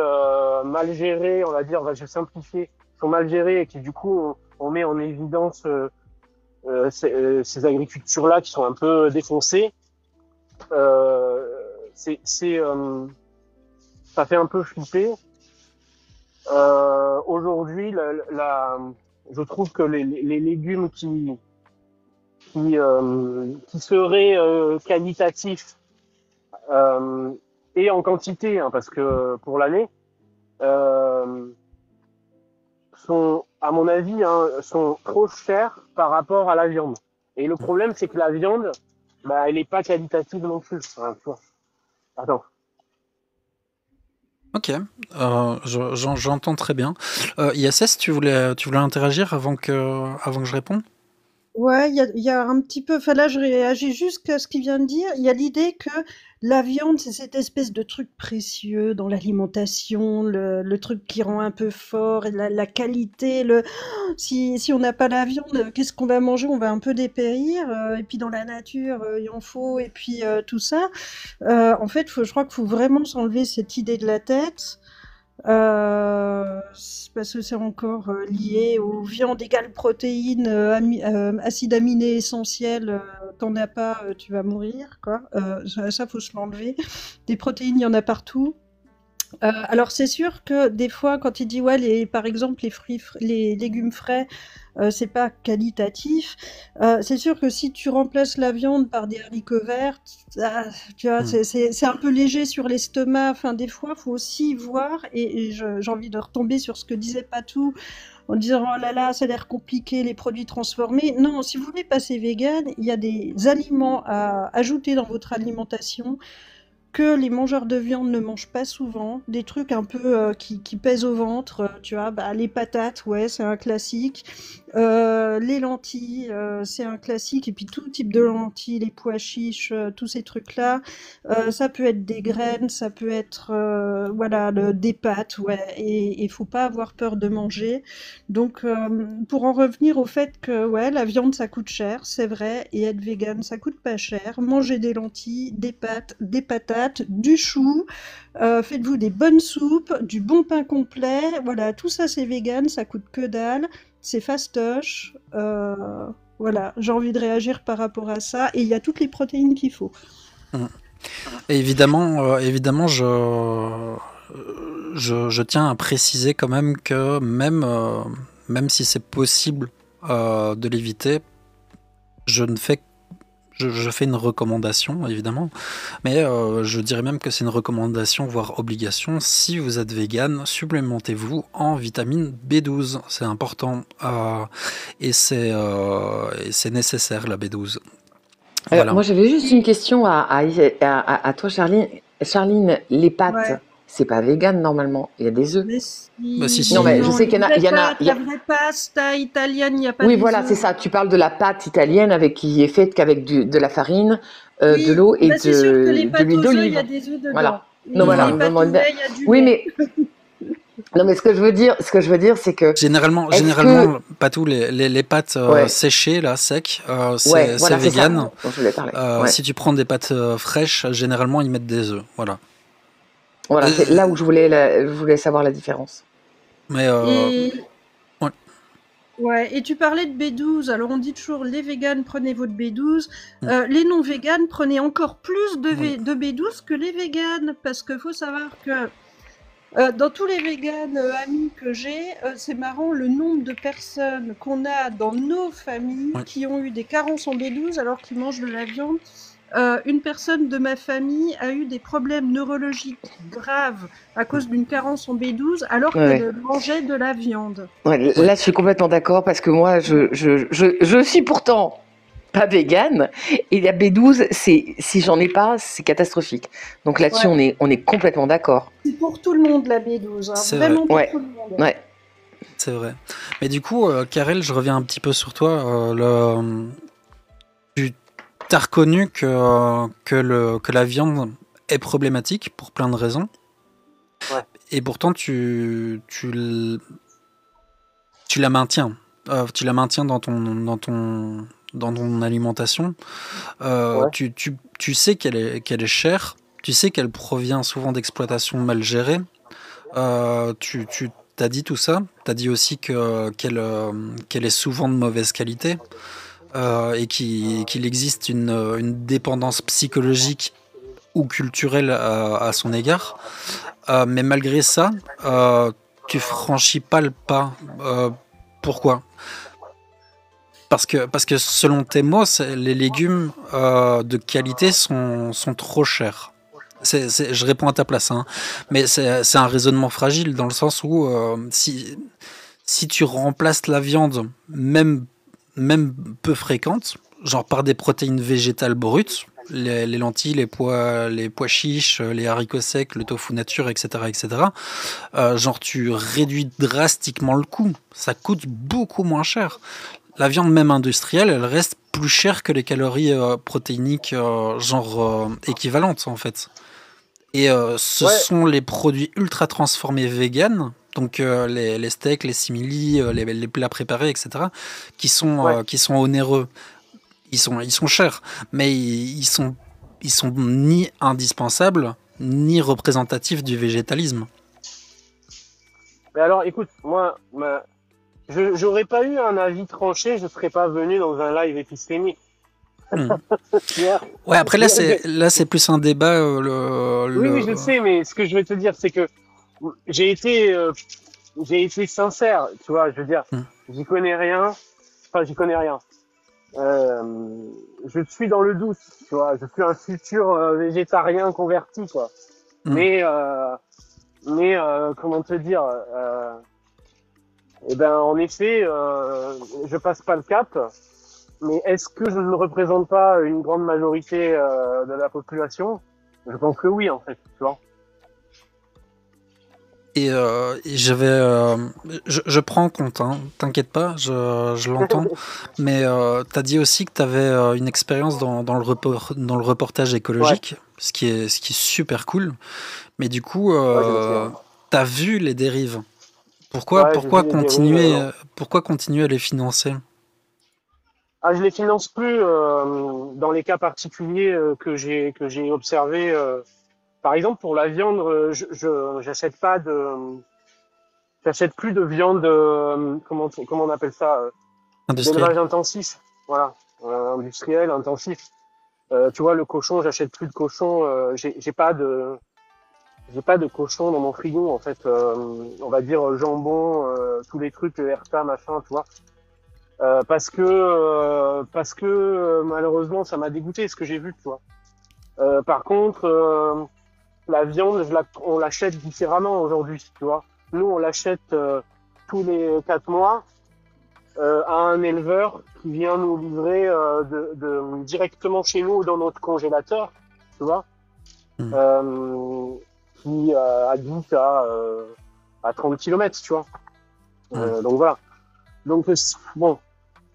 gérés, on va dire, je vais simplifier, sont mal gérés et qui du coup on met en évidence ces agricultures-là qui sont un peu défoncées. Ça fait un peu flipper. Aujourd'hui, je trouve que les légumes qui seraient qualitatifs et en quantité, hein, parce que pour l'année, sont, à mon avis, hein, sont trop chers par rapport à la viande. Et le problème, c'est que la viande, elle est pas qualitative non plus. Hein, tu vois. Attends. Ok, j'entends très bien. ISS, tu voulais interagir avant que je réponde? Ouais, il y a un petit peu, enfin là je réagis juste à ce qu'il vient de dire. Il y a l'idée que la viande, c'est cette espèce de truc précieux dans l'alimentation, le truc qui rend un peu fort, et la qualité, si on n'a pas la viande, qu'est-ce qu'on va manger? On va un peu dépérir, et puis dans la nature, il en faut, et puis tout ça. En fait, je crois qu'il faut vraiment s'enlever cette idée de la tête. Parce que c'est encore lié aux viandes égales protéines, acides aminés essentiels, t'en as pas, tu vas mourir, quoi. Ça faut se l'enlever. Des protéines, il y en a partout. Alors c'est sûr que des fois, quand il dit ouais, par exemple les légumes frais, c'est pas qualitatif. C'est sûr que si tu remplaces la viande par des haricots verts, tu vois, c'est un peu léger sur l'estomac. Enfin, des fois, faut aussi voir. Et j'ai envie de retomber sur ce que disait Patou en disant oh là là, ça a l'air compliqué les produits transformés. Non, si vous voulez passer vegan, il y a des aliments à ajouter dans votre alimentation que les mangeurs de viande ne mangent pas souvent, des trucs un peu qui pèsent au ventre, tu vois, les patates, ouais, c'est un classique. Les lentilles, c'est un classique, et puis tout type de lentilles, les pois chiches, tous ces trucs-là. Ça peut être des graines, ça peut être voilà, des pâtes, ouais, et il faut pas avoir peur de manger. Donc, pour en revenir au fait que ouais, la viande ça coûte cher, c'est vrai, et être vegan ça coûte pas cher. Mangez des lentilles, des pâtes, des patates, du chou, faites-vous des bonnes soupes, du bon pain complet, voilà, tout ça c'est vegan, ça coûte que dalle, c'est fastoche, voilà, j'ai envie de réagir par rapport à ça, et il y a toutes les protéines qu'il faut. Et évidemment, je tiens à préciser quand même que même si c'est possible de l'éviter, je fais une recommandation, évidemment, mais je dirais même que c'est une recommandation, voire obligation. Si vous êtes vegan, supplémentez-vous en vitamine B12. C'est important et c'est nécessaire, la B12. Alors, Voilà. moi, j'avais juste une question à toi, Charline. Charline, les pâtes, Ouais. c'est pas vegan normalement. Il y a des œufs. Mais si, Bah, si. Non, mais je non, sais qu'il y en a. la vraie pasta italienne, il n'y a pas Oui, des voilà, œufs. c'est ça. Tu parles de la pâte italienne qui est faite qu'avec de la farine, de Oui, l'eau et c'est sûr que les de pâtes l'huile aux œufs, il y d'olive. a des œufs dedans. Voilà. Oui, Non, voilà. les pâtes au lait, il y a du Oui, lait. mais non, mais ce que je veux dire, c'est que Généralement, pas tous les pâtes Ouais. séchées, là, secs, ouais, c'est voilà, c'est ça vegan. dont je voulais parler. Ouais. Si tu prends des pâtes fraîches, généralement, ils mettent des œufs. Voilà. Voilà, c'est là où je voulais savoir la différence. Mais ouais. Ouais, et tu parlais de B12. Alors on dit toujours les véganes prenez votre B12, les non véganes prenez encore plus de B12 que les véganes, parce que faut savoir que dans tous les véganes amis que j'ai, c'est marrant le nombre de personnes qu'on a dans nos familles qui ont eu des carences en B12 alors qu'ils mangent de la viande. Une personne de ma famille a eu des problèmes neurologiques graves à cause d'une carence en B12 alors qu'elle mangeait de la viande. Ouais, là, je suis complètement d'accord parce que moi, je suis pourtant pas végane et la B12, si j'en ai pas, c'est catastrophique. Donc là-dessus, on est complètement d'accord. C'est pour tout le monde la B12, hein. Vraiment pour tout le monde. Ouais. C'est vrai. Mais du coup, Karel, je reviens un petit peu sur toi. Tu as reconnu que la viande est problématique pour plein de raisons. Ouais. Et pourtant, tu la maintiens. Tu la maintiens dans ton alimentation. Tu sais qu'elle est chère. Tu sais qu'elle provient souvent d'exploitations mal gérées. Tu t'as dit tout ça. T'as dit aussi qu'elle est souvent de mauvaise qualité. Et qu'il existe une dépendance psychologique ou culturelle à son égard. Mais malgré ça, tu franchis pas le pas. Pourquoi ? Parce que selon tes mots, les légumes de qualité sont trop chers. Je réponds à ta place, hein. Mais c'est un raisonnement fragile dans le sens où si tu remplaces la viande, même peu fréquente, genre par des protéines végétales brutes, les lentilles, les pois chiches, les haricots secs, le tofu nature, etc., genre tu réduis drastiquement le coût. Ça coûte beaucoup moins cher. La viande même industrielle, elle reste plus chère que les calories protéiniques équivalentes en fait. Et ce sont les produits ultra transformés vegan, donc les steaks, les simili, les plats préparés, etc., qui sont onéreux. Ils sont chers, mais ils sont ni indispensables, ni représentatifs du végétalisme. Mais alors, écoute, moi, j'aurais pas eu un avis tranché, je serais pas venu dans un live épistémique. Ouais, après là c'est plus un débat. Oui, je sais, mais ce que je veux te dire, c'est que j'ai été sincère, tu vois, je veux dire, j'y connais rien. Je suis dans le doute, tu vois, je suis un futur végétarien converti, quoi. Mais comment te dire, en effet, je passe pas le cap. Mais est-ce que je ne représente pas une grande majorité de la population ? Je pense que oui, en fait, tu vois. Et je prends en compte, hein, t'inquiète pas, je l'entends. Mais t'as dit aussi que t'avais une expérience dans le reportage Ouais, écologique, ce qui est super cool. Mais du coup, ouais, je sais, ouais. t'as vu les dérives. Ouais, j'ai vu les dérives, non. Pourquoi continuer à les financer? Ah, je les finance plus dans les cas particuliers que j'ai observés. Par exemple, pour la viande, j'achète plus de viande. Comment on appelle ça, Industriel. d'élevage intensif. Voilà, industriel, intensif. Tu vois, le cochon, j'achète plus de cochon. J'ai pas de cochon dans mon frigo en fait. On va dire jambon, tous les trucs Herta machin, tu vois. Parce que malheureusement ça m'a dégoûté ce que j'ai vu, tu vois. Par contre, la viande, on l'achète différemment aujourd'hui, tu vois. Nous, on l'achète tous les 4 mois à un éleveur qui vient nous livrer directement chez nous dans notre congélateur, tu vois. Hmm. Euh, qui habite à 30 km, tu vois. Hmm. Donc voilà. Donc bon,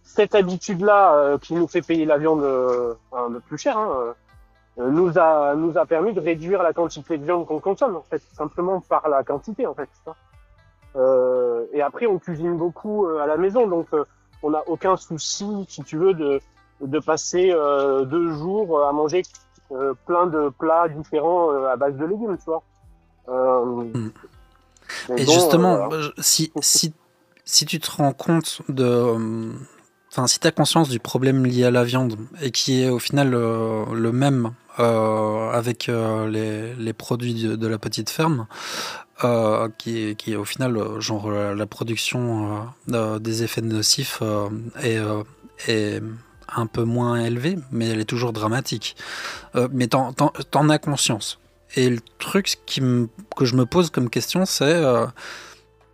cette habitude-là qui nous fait payer la viande de plus cher, hein, nous a permis de réduire la quantité de viande qu'on consomme, en fait, simplement par la quantité, en fait. Tu vois. Et après, on cuisine beaucoup à la maison, donc on n'a aucun souci, si tu veux, de passer 2 jours à manger plein de plats différents à base de légumes, tu vois. Hmm. Mais Et bon, justement, voilà. si tu te rends compte enfin, si tu as conscience du problème lié à la viande et qui est au final le même avec les produits de la petite ferme, qui est au final genre la production des effets nocifs est un peu moins élevée, mais elle est toujours dramatique. Mais t'en as conscience. Et le truc que je me pose comme question, c'est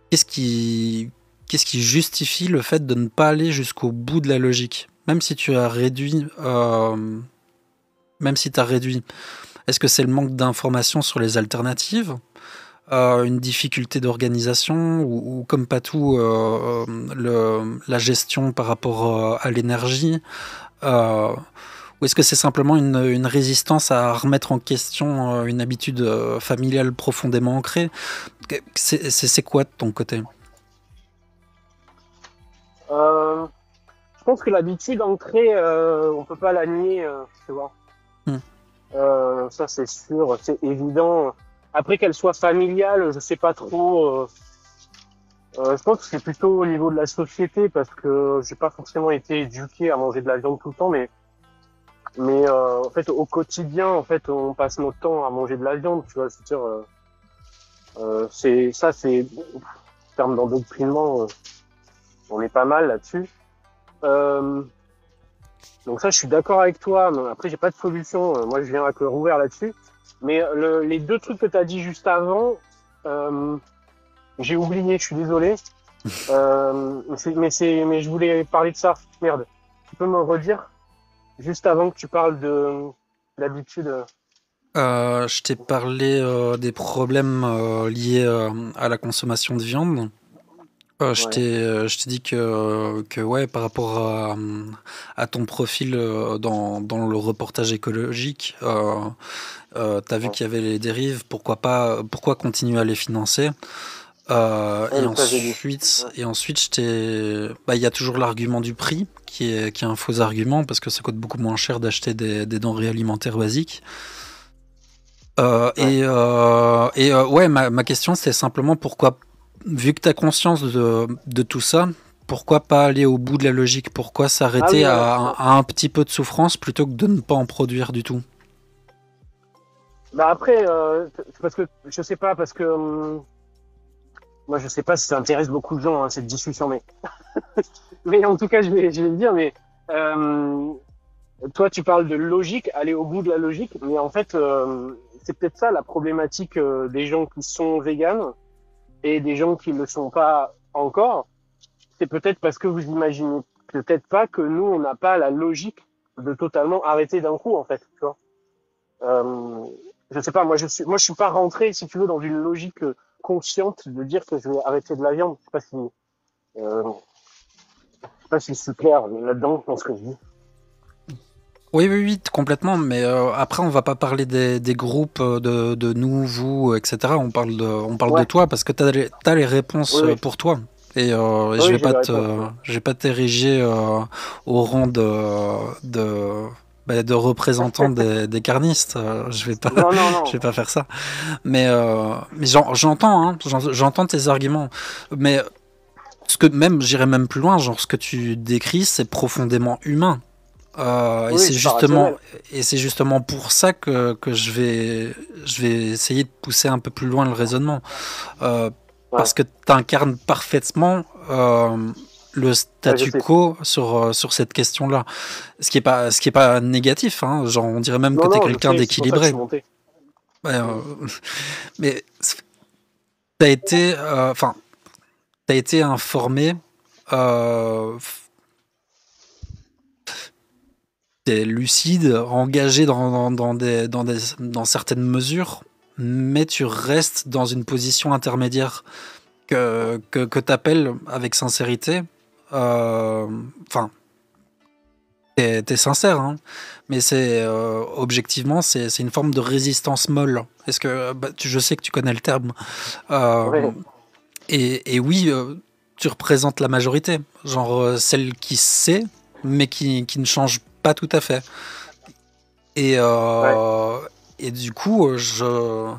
qu'est-ce qui, qu'est-ce qui justifie le fait de ne pas aller jusqu'au bout de la logique? Même si tu as réduit, même si tu as réduit, est-ce que c'est le manque d'informations sur les alternatives? Une difficulté d'organisation ou comme pas tout, la gestion par rapport à l'énergie? euh, ou est-ce que c'est simplement une résistance à remettre en question une habitude familiale profondément ancrée? C'est quoi de ton côté? Euh, je pense que l'habitude ancrée, on peut pas la nier, tu vois. Hmm. Ça, c'est sûr, c'est évident. Après qu'elle soit familiale, je sais pas trop. Je pense que c'est plutôt au niveau de la société parce que j'ai pas forcément été éduqué à manger de la viande tout le temps, mais en fait au quotidien, en fait, on passe notre temps à manger de la viande, tu vois. Je veux dire, c'est en termes d'endoctrinement, on est pas mal là-dessus. Euh, donc ça, je suis d'accord avec toi. Mais après, j'ai pas de solution. Moi, je viens avec le rouvert là-dessus. Mais les deux trucs que tu as dit juste avant, euh, j'ai oublié. Je suis désolé. Mais je voulais parler de ça. Merde. Tu peux me redire juste avant que tu parles de l'habitude. Je t'ai parlé des problèmes liés à la consommation de viande. Ouais. Je t'ai dit que ouais, par rapport à ton profil dans le reportage écologique, t'as vu Ouais. qu'il y avait les dérives, pourquoi continuer à les financer? Ouais, mais ça, j'ai dit. Ouais. Et ensuite, il y a toujours l'argument du prix, qui est un faux argument, parce que ça coûte beaucoup moins cher d'acheter des denrées alimentaires basiques. Ouais. Ouais, ma question, c'est simplement pourquoi, vu que tu as conscience de tout ça, pourquoi pas aller au bout de la logique? Pourquoi Ah s'arrêter oui, voilà. Ouais. à un petit peu de souffrance plutôt que de ne pas en produire du tout? Bah après, c'est parce que je sais pas, parce que moi, je sais pas si ça intéresse beaucoup de gens, hein, cette discussion, mais en tout cas, je vais le dire, mais euh, toi, tu parles de logique, aller au bout de la logique, mais en fait, c'est peut-être ça la problématique des gens qui sont véganes et des gens qui ne le sont pas encore. C'est peut-être parce que vous imaginez peut-être pas que nous, on n'a pas la logique de totalement arrêter d'un coup, en fait. Tu vois. je sais pas, moi je suis pas rentré, si tu veux, dans une logique consciente de dire que je vais arrêter de la viande. Je sais pas si c'est clair là-dedans dans ce que je dis. Oui, oui, oui, complètement. Mais après, on va pas parler des groupes de nous, vous, etc. On parle de toi parce que t'as les réponses Oui, oui. pour toi. Et Oui, je vais j'ai pas les réponses, ouais. je vais pas t'ériger au rang de représentant des carnistes. Non, non, Je vais non. pas faire ça. Mais j'entends, hein, j'entends tes arguments. Mais j'irais même plus loin. Genre, ce que tu décris, c'est profondément humain. Oui, c'est pas rationnel. Et c'est justement pour ça que je vais essayer de pousser un peu plus loin le raisonnement. Euh, Ouais, Parce que tu incarnes parfaitement le ouais, je statu sais. quo sur cette question-là. Ce qui est pas négatif, hein. Genre, on dirait même que Non, tu es non, je quelqu'un sais, c'est pour ça que je d'équilibré. suis monté. Ouais, Mm. mais t'as été, enfin, t'as été informé, euh, t'es lucide, engagé dans certaines mesures, mais tu restes dans une position intermédiaire que t'appelles avec sincérité. Enfin, t'es sincère, hein, mais c'est objectivement, c'est une forme de résistance molle. Est-ce que je sais que tu connais le terme. Euh, Ouais, et oui, tu représentes la majorité, genre celle qui sait, mais qui ne change pas tout à fait. Et, ouais, et du coup, moi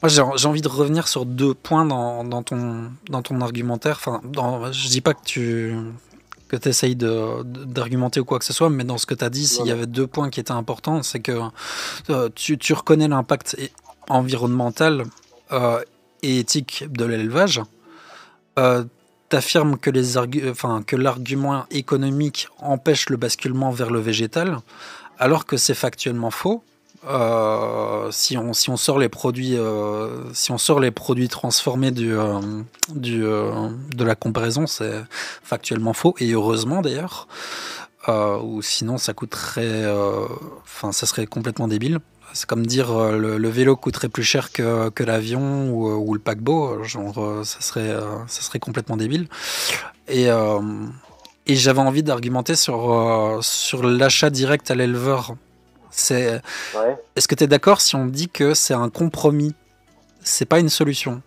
j'ai envie de revenir sur deux points dans ton argumentaire. Enfin, je dis pas que tu essayes d'argumenter ou quoi que ce soit, mais dans ce que tu as dit, s'il non, y non. avait deux points qui étaient importants, c'est que tu reconnais l'impact environnemental et éthique de l'élevage. Euh, T'affirmes que que l'argument économique empêche le basculement vers le végétal, alors que c'est factuellement faux. Si on sort les produits, si on sort les produits transformés de la comparaison, c'est factuellement faux, et heureusement d'ailleurs, ou sinon ça coûterait, enfin ça serait complètement débile. C'est comme dire le vélo coûterait plus cher que l'avion ou le paquebot, genre ça serait complètement débile. Et, euh, et j'avais envie d'argumenter sur l'achat direct à l'éleveur. C'est, Ouais. est-ce que tu es d'accord si on dit que c'est un compromis? C'est pas une solution.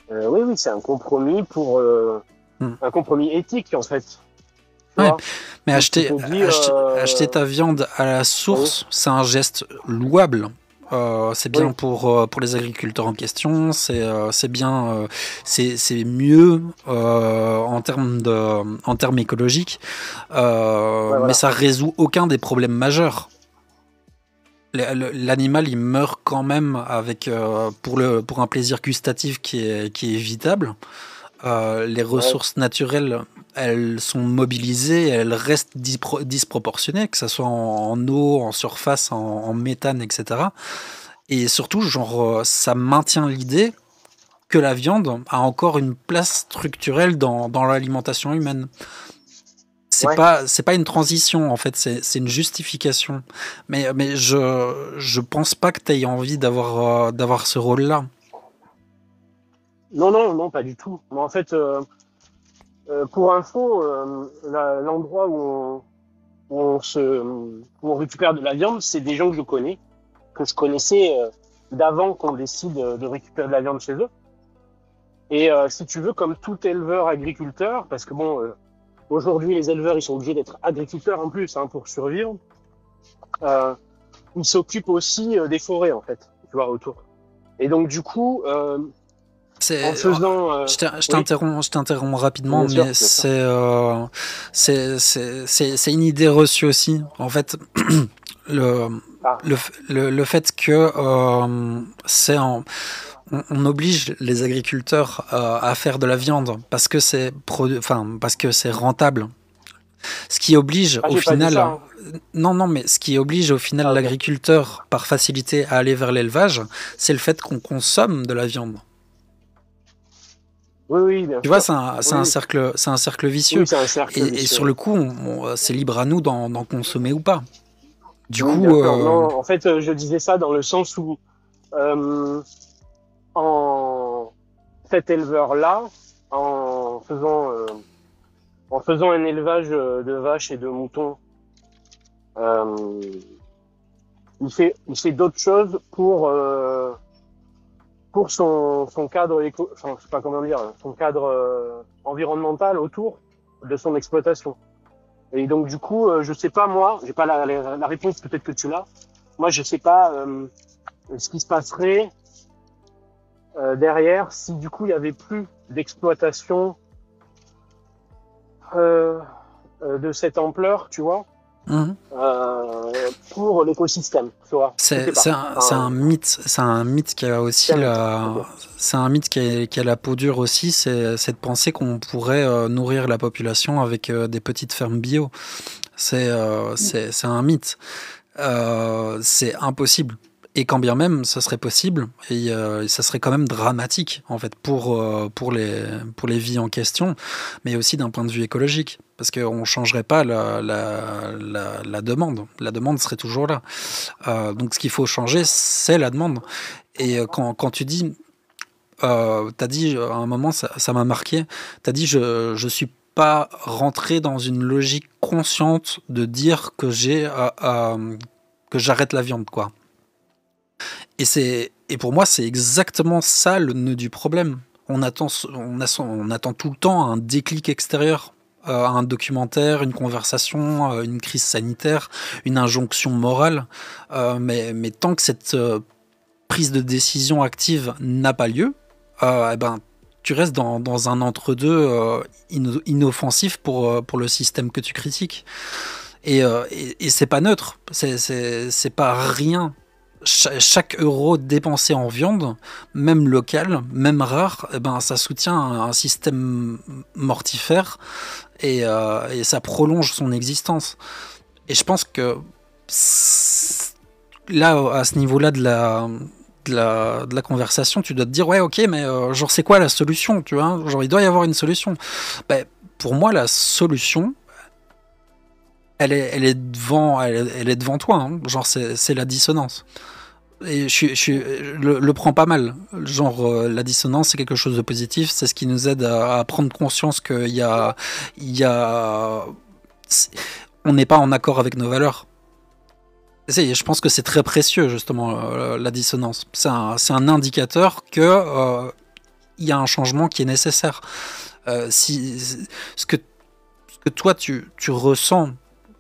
Oui, oui, c'est un compromis Hmm. un compromis éthique, en fait. Tu Ouais, vois? mais Tu te dis, acheter ta viande à la oui, source, c'est un geste louable. C'est bien oui, pour les agriculteurs en question, c'est bien, c'est mieux en termes écologiques, ouais, mais voilà. ça résout aucun des problèmes majeurs. L'animal, il meurt quand même pour un plaisir gustatif qui est évitable. Les Ouais, ressources naturelles, elles sont mobilisées, elles restent disproportionnées, que ce soit en eau, en surface, en méthane, etc. Et surtout, genre, ça maintient l'idée que la viande a encore une place structurelle dans l'alimentation humaine. ouais. C'est pas une transition, en fait, c'est une justification. Mais je pense pas que tu aies envie d'avoir ce rôle-là. Non, non, non, pas du tout. Mais en fait, pour info, l'endroit où on récupère de la viande, c'est des gens que je connais, que je connaissais d'avant qu'on décide de récupérer de la viande chez eux. Et si tu veux, comme tout éleveur agriculteur, parce que bon, aujourd'hui les éleveurs ils sont obligés d'être agriculteurs en plus hein, pour survivre, euh, ils s'occupent aussi des forêts en fait, tu vois autour. Et donc du coup, en C'est, faisant, oui, je t'interromps rapidement, bien sûr, mais bien sûr. c'est une idée reçue aussi. En fait, le, Ah, le fait que on oblige les agriculteurs à faire de la viande parce que parce que c'est rentable. Ce qui oblige ah au j'ai pas dit ça. final, Hein. non, non, mais ce qui oblige au final Ah ok. l'agriculteur par facilité à aller vers l'élevage, c'est le fait qu'on consomme de la viande. Oui, oui, bien Tu vois, sûr. Oui, oui, c'est un cercle oui, vicieux. c'est un cercle Et vicieux. sur le coup, c'est libre à nous d'en consommer ou pas. Du Oui, coup, d'accord. Non, en fait, je disais ça dans le sens où en cet éleveur-là, en faisant en faisant un élevage de vaches et de moutons, euh, il fait d'autres choses pour son cadre enfin, je sais pas comment dire, son cadre environnemental autour de son exploitation. Et donc du coup, je sais pas moi, j'ai pas la réponse, peut-être que tu l'as. Moi, je sais pas ce qui se passerait derrière si du coup il y avait plus d'exploitation euh, de cette ampleur, tu vois, mhm. pour l'écosystème, tu vois. Je sais pas. C'est Enfin, un mythe qui a aussi ok. c'est un mythe qui a la peau dure aussi, c'est de penser qu'on pourrait nourrir la population avec des petites fermes bio. C'est un mythe. C'est impossible. Et quand bien même ça serait possible, et ça serait quand même dramatique en fait pour les vies en question, mais aussi d'un point de vue écologique, parce qu'on ne changerait pas la demande. La demande serait toujours là. Donc ce qu'il faut changer, c'est la demande. Et quand tu dis, t'as dit à un moment, ça m'a marqué, t'as dit je suis pas rentré dans une logique consciente de dire que que j'arrête la viande, quoi. Et pour moi, c'est exactement ça le nœud du problème. On attend tout le temps un déclic extérieur, un documentaire, une conversation, une crise sanitaire, une injonction morale. Mais tant que cette prise de décision active n'a pas lieu, eh ben, tu restes dans un entre-deux inoffensif pour le système que tu critiques. Et c'est pas neutre, c'est pas rien. Chaque euro dépensé en viande, même local, même rare, eh ben, ça soutient un système mortifère et ça prolonge son existence. Et je pense que là, à ce niveau-là de la conversation, tu dois te dire, ouais, ok, mais genre, c'est quoi la solution, tu vois? Genre, il doit y avoir une solution. Ben, pour moi, la solution, elle est devant toi, hein. Genre, c'est la dissonance. Et le prends pas mal. Genre, la dissonance, c'est quelque chose de positif. C'est ce qui nous aide à prendre conscience il y a, on n'est pas en accord avec nos valeurs. Je pense que c'est très précieux, justement, la dissonance. C'est un indicateur que il y a un changement qui est nécessaire. Si ce que toi tu ressens,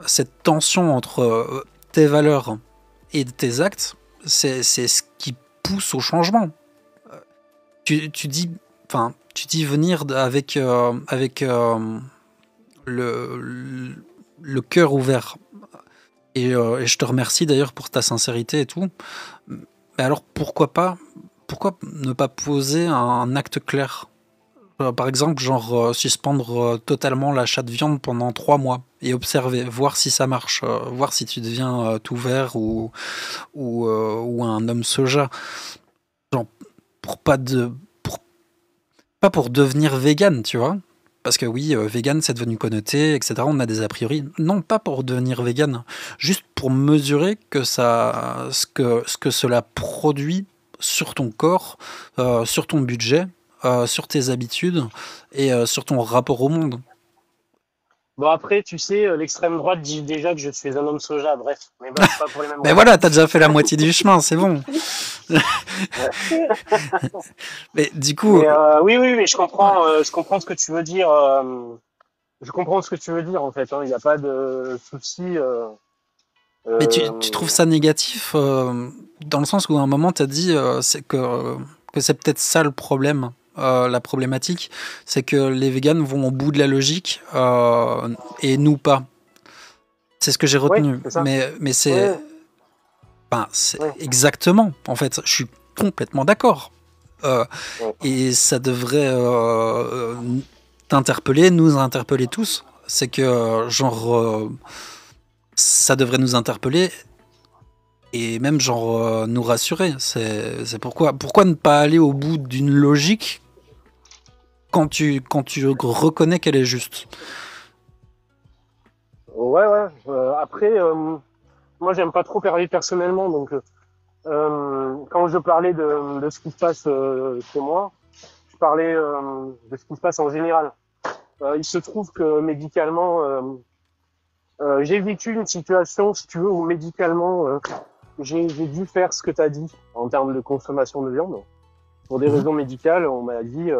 cette tension entre tes valeurs et tes actes, c'est ce qui pousse au changement. Tu dis, enfin, tu dis venir avec le cœur ouvert. Et je te remercie d'ailleurs pour ta sincérité et tout. Mais alors pourquoi ne pas poser un acte clair? Par exemple, genre suspendre totalement l'achat de viande pendant 3 mois et observer, voir si ça marche, voir si tu deviens tout vert ou un homme soja. Genre, pour pas de, pour, pas pour devenir vegan, tu vois. Parce que oui, vegan c'est devenu connoté, etc. On a des a priori. Non, pas pour devenir vegan. Juste pour mesurer que ce que cela produit sur ton corps, sur ton budget, sur tes habitudes et sur ton rapport au monde. Bon, après, tu sais, l'extrême droite dit déjà que je suis un homme soja, bref. Mais bref, pas pour les mêmes Mais raisons. voilà, t'as déjà fait la moitié du chemin, c'est bon. Mais du coup, Mais, oui, mais je comprends ce que tu veux dire. Je comprends ce que tu veux dire, en fait, hein. Il n'y a pas de souci. mais tu trouves ça négatif dans le sens où à un moment t'as dit que c'est peut-être ça le problème, la problématique, c'est que les véganes vont au bout de la logique et nous pas. C'est ce que j'ai Oui, retenu. c'est ça. Mais Ouais, c'est ouais, exactement. En fait, je suis complètement d'accord. Euh, ouais. et ça devrait t'interpeller, nous interpeller tous. C'est que genre ça devrait nous interpeller et même genre nous rassurer. C'est pourquoi ne pas aller au bout d'une logique quand tu reconnais qu'elle est juste. Ouais. Après, moi, j'aime pas trop parler personnellement, donc quand je parlais de ce qui se passe chez moi, je parlais de ce qui se passe en général. Il se trouve que médicalement, j'ai vécu une situation, si tu veux, où médicalement, j'ai dû faire ce que tu as dit en termes de consommation de viande. Pour des raisons médicales, on m'a dit,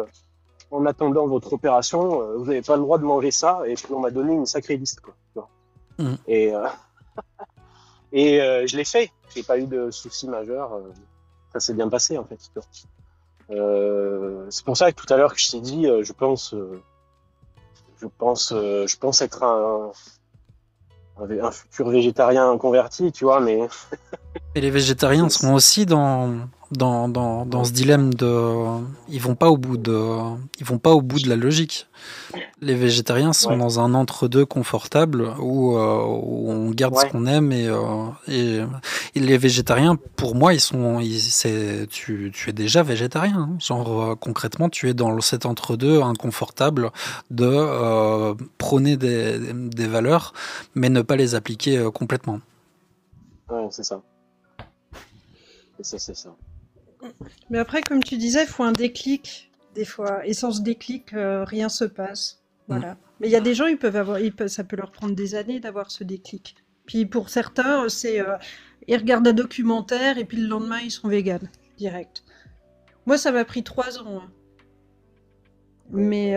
en attendant votre opération, vous n'avez pas le droit de manger ça, et puis on m'a donné une sacrée liste, quoi. Tu vois. Et je l'ai fait. J'ai pas eu de soucis majeurs. Ça s'est bien passé, en fait. Tu vois. C'est pour ça que tout à l'heure que je t'ai dit, je pense être un futur végétarien converti, tu vois, mais... Et les végétariens sont aussi dans ce dilemme de... Ils vont pas au bout de la logique. Les végétariens sont dans un entre-deux confortable où on garde ce qu'on aime et les végétariens, pour moi, tu es déjà végétarien. Hein. Genre, concrètement, tu es dans cet entre-deux inconfortable de prôner des valeurs, mais ne pas les appliquer complètement. Ouais, c'est ça. C'est ça. Mais après, comme tu disais, il faut un déclic, des fois. Et sans ce déclic, rien se passe. Voilà. Mais il y a des gens, ça peut leur prendre des années d'avoir ce déclic. Puis pour certains, ils regardent un documentaire et puis le lendemain, ils sont véganes, direct. Moi, ça m'a pris 3 ans. Hein. Mais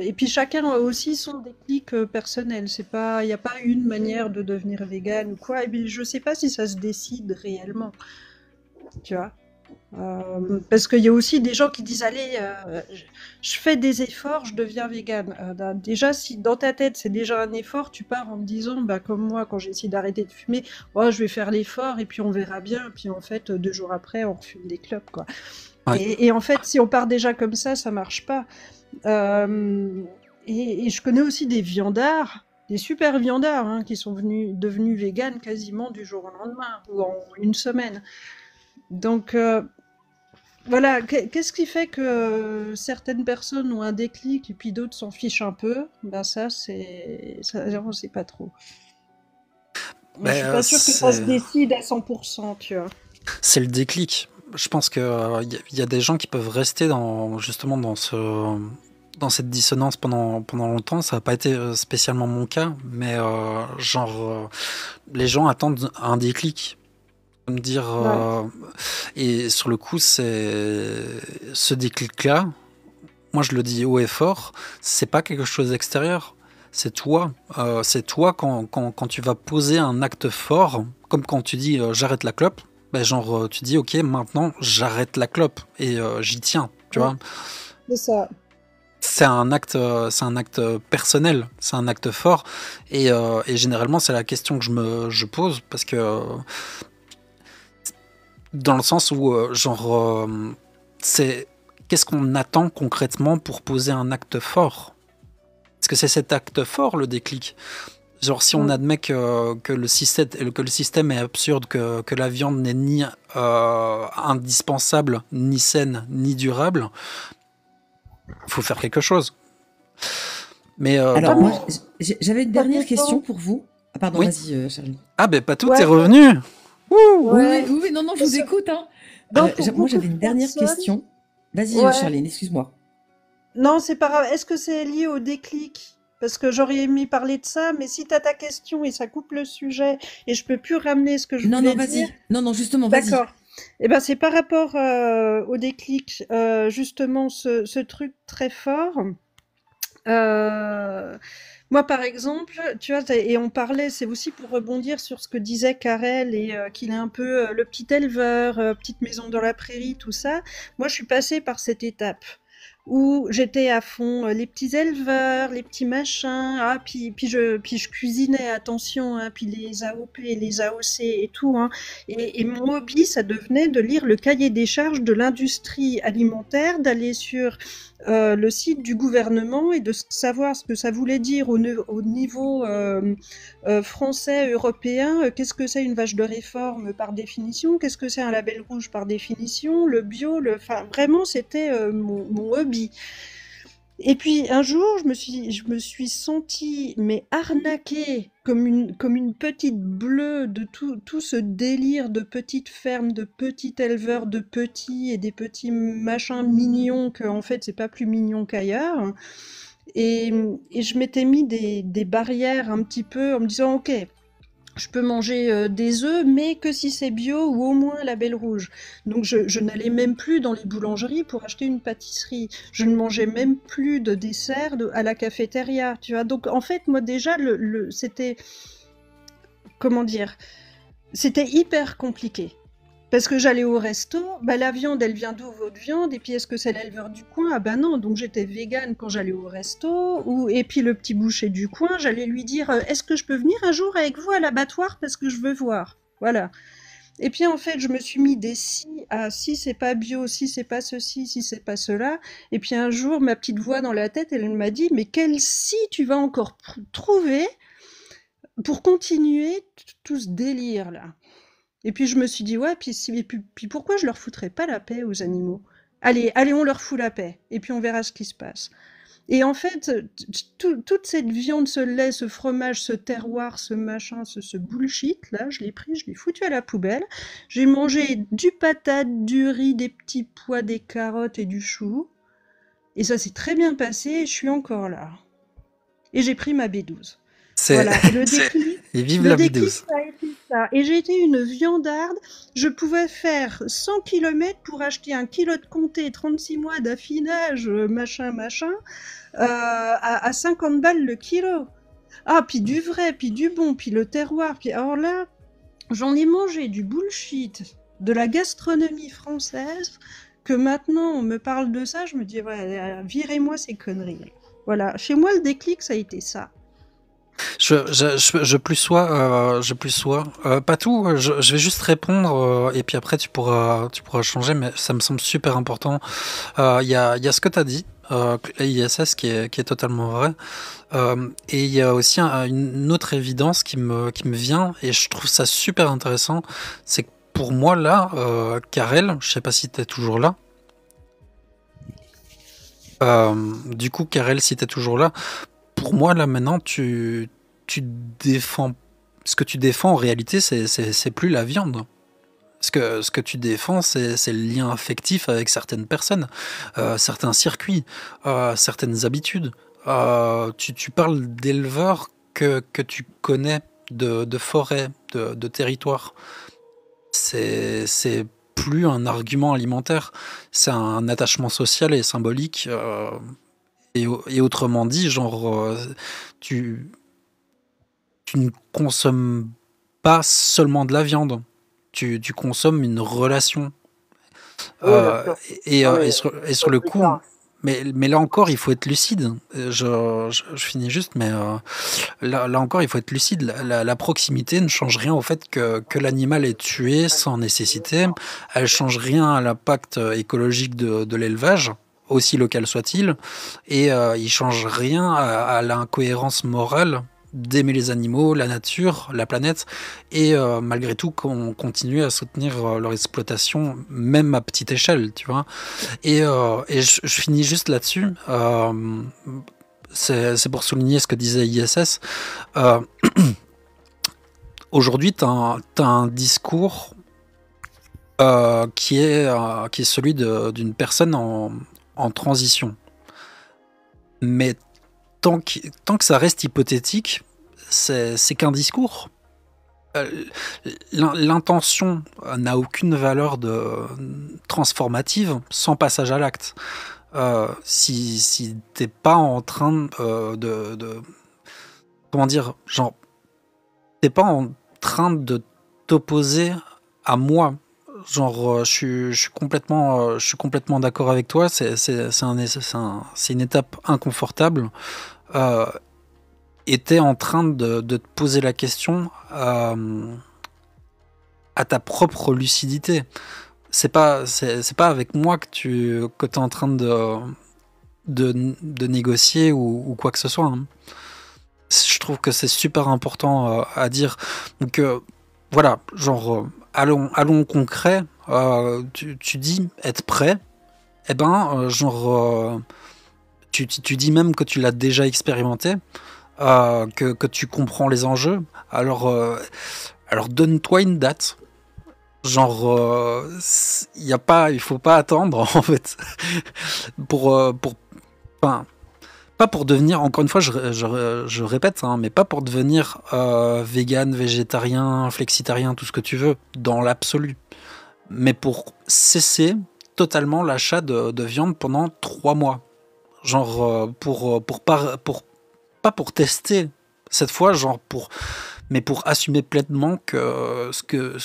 et puis chacun a aussi son déclic personnel. Il n'y a pas une manière de devenir végane ou quoi. Et puis je sais pas si ça se décide réellement. Tu vois. Parce qu'il y a aussi des gens qui disent allez, je fais des efforts, je deviens végane. Déjà, si dans ta tête c'est déjà un effort, tu pars en me disant, bah, comme moi quand j'ai essayé d'arrêter de fumer, je vais faire l'effort et puis on verra bien. Puis en fait, 2 jours après, on refume des clopes, quoi. Ouais. Et en fait, si on part déjà comme ça marche pas. Et je connais aussi des viandards, des super viandards, hein, qui sont devenus véganes quasiment du jour au lendemain ou en une semaine. Donc voilà, qu'est-ce qui fait que certaines personnes ont un déclic et puis d'autres s'en fichent un peu? Ben ça, on sait pas trop. Je suis pas sûre que ça se décide à 100%, tu vois. C'est le déclic. Je pense qu'il y a des gens qui peuvent rester justement dans cette dissonance pendant longtemps. Ça n'a pas été spécialement mon cas, mais les gens attendent un déclic. Dire et sur le coup, c'est ce déclic-là. Moi, je le dis haut et fort. C'est pas quelque chose d'extérieur. C'est toi. C'est toi quand tu vas poser un acte fort, comme quand tu dis j'arrête la clope. Ben, tu dis ok, maintenant j'arrête la clope et j'y tiens. Tu vois. C'est ça. C'est un acte personnel, c'est un acte fort et généralement c'est la question que je pose parce que dans le sens où c'est qu'est-ce qu'on attend concrètement pour poser un acte fort? Est-ce que c'est cet acte fort le déclic? Genre si on admet que le système est absurde, que la viande n'est ni indispensable, ni saine, ni durable, il faut faire quelque chose. Mais alors moi, j'avais une dernière question pour vous. Ah pardon, oui. Vas-y Charlie. Ah ben pas tout est revenu. Oui, non, je vous écoute. Hein. Moi j'avais une dernière question. Vas-y Charline, excuse-moi. Non, c'est pas grave. Est-ce que c'est lié au déclic? Parce que j'aurais aimé parler de ça, mais si t'as ta question et ça coupe le sujet et je peux plus ramener ce que je voulais dire. Non, justement, vas-y. D'accord. Eh ben, c'est par rapport au déclic, justement, ce truc très fort. Moi, par exemple, tu vois, et on parlait, c'est aussi pour rebondir sur ce que disait Karel et qu'il est un peu le petit éleveur, petite maison dans la prairie, tout ça. Moi, je suis passée par cette étape où j'étais à fond les petits éleveurs, les petits machins, puis je cuisinais, attention, hein, puis les AOP, les AOC et tout, hein, et mon hobby, ça devenait de lire le cahier des charges de l'industrie alimentaire, d'aller sur le site du gouvernement et de savoir ce que ça voulait dire au niveau français, européen, qu'est-ce que c'est une vache de réforme par définition, qu'est-ce que c'est un label rouge par définition, le bio, enfin vraiment c'était mon hobby. Et puis un jour, je me suis sentie mais arnaquée comme une petite bleue de tout ce délire de petites fermes, de petits éleveurs, de petits et des petits machins mignons que en fait c'est pas plus mignon qu'ailleurs. Et, et je m'étais mis des barrières un petit peu en me disant ok, je peux manger des œufs, mais que si c'est bio ou au moins label rouge. Donc je n'allais même plus dans les boulangeries pour acheter une pâtisserie. Je ne mangeais même plus de dessert à la cafétéria, tu vois. Donc en fait, moi déjà, c'était, comment dire, c'était hyper compliqué. Parce que j'allais au resto, bah la viande, elle vient d'où votre viande? Et puis est-ce que c'est l'éleveur du coin? Ah bah non, donc j'étais végane quand j'allais au resto. Et puis le petit boucher du coin, j'allais lui dire est-ce que je peux venir un jour avec vous à l'abattoir parce que je veux voir. Voilà. Et puis en fait, je me suis mis des si à si c'est pas bio, si c'est pas ceci, si c'est pas cela. Et puis un jour, ma petite voix dans la tête, elle m'a dit mais quel si tu vas encore trouver pour continuer tout ce délire là? Et puis je me suis dit, ouais, puis pourquoi je leur foutrais pas la paix aux animaux? Allez, on leur fout la paix, et puis on verra ce qui se passe. Et en fait, toute cette viande, ce lait, ce fromage, ce terroir, ce machin, ce bullshit, là, je l'ai pris, je l'ai foutu à la poubelle. J'ai mangé du patate, du riz, des petits pois, des carottes et du chou. Et ça s'est très bien passé, et je suis encore là. Et j'ai pris ma B12. Voilà, et le déclic, et vive la B12. Ça a été ça. Et j'ai été une viandarde, je pouvais faire 100 km pour acheter 1 kilo de comté, 36 mois d'affinage, machin, à 50 balles le kilo. Ah, puis du vrai, puis du bon, puis le terroir, puis alors là, j'en ai mangé du bullshit, de la gastronomie française, que maintenant on me parle de ça, je me dis, ouais, virez-moi ces conneries. Voilà, chez moi le déclic, ça a été ça. Je plus sois, pas tout. Je vais juste répondre et puis après tu pourras changer, mais ça me semble super important. Il y a ce que tu as dit, l'ISS qui est totalement vrai, et il y a aussi une autre évidence qui me vient et je trouve ça super intéressant, c'est que pour moi là, Karel, je sais pas si tu es toujours là. Du coup, Karel, si tu es toujours là. Pour moi, là, maintenant, tu défends... Ce que tu défends, en réalité, c'est plus la viande. Ce que tu défends, c'est le lien affectif avec certaines personnes, certains circuits, certaines habitudes. Tu parles d'éleveurs que tu connais, de forêts, de territoires. C'est plus un argument alimentaire, c'est un attachement social et symbolique. Et autrement dit, genre, tu ne consommes pas seulement de la viande, tu consommes une relation. Oui, et sur le coup, mais là encore, il faut être lucide. Je finis juste, mais là encore, il faut être lucide. La proximité ne change rien au fait que l'animal est tué sans nécessité. Elle change rien à l'impact écologique de l'élevage, aussi local soit-il, et il change rien à l'incohérence morale d'aimer les animaux, la nature, la planète, et malgré tout qu'on continue à soutenir leur exploitation, même à petite échelle, tu vois. Et je finis juste là-dessus. C'est pour souligner ce que disait ISS. Aujourd'hui, tu as un discours qui est celui d'une personne en transition. Mais tant que ça reste hypothétique, c'est qu'un discours. L'intention n'a aucune valeur transformative sans passage à l'acte. Si t'es pas en train de comment dire, genre, t'es pas en train de t'opposer à moi. Genre, je suis complètement d'accord avec toi. C'est une étape inconfortable. Et t'es en train de te poser la question à ta propre lucidité. C'est pas avec moi que t'es en train de négocier ou quoi que ce soit. Hein. Je trouve que c'est super important à dire. Donc voilà, genre allons au concret. Tu dis être prêt. Eh ben, genre tu dis même que tu l'as déjà expérimenté, que tu comprends les enjeux, alors donne-toi une date. Genre, il faut pas attendre en fait enfin, pas pour devenir, encore une fois, je répète, hein, mais pas pour devenir vegan, végétarien, flexitarien, tout ce que tu veux, dans l'absolu, mais pour cesser totalement l'achat de viande pendant 3 mois. Genre, pas pour tester cette fois, mais pour assumer pleinement que ce que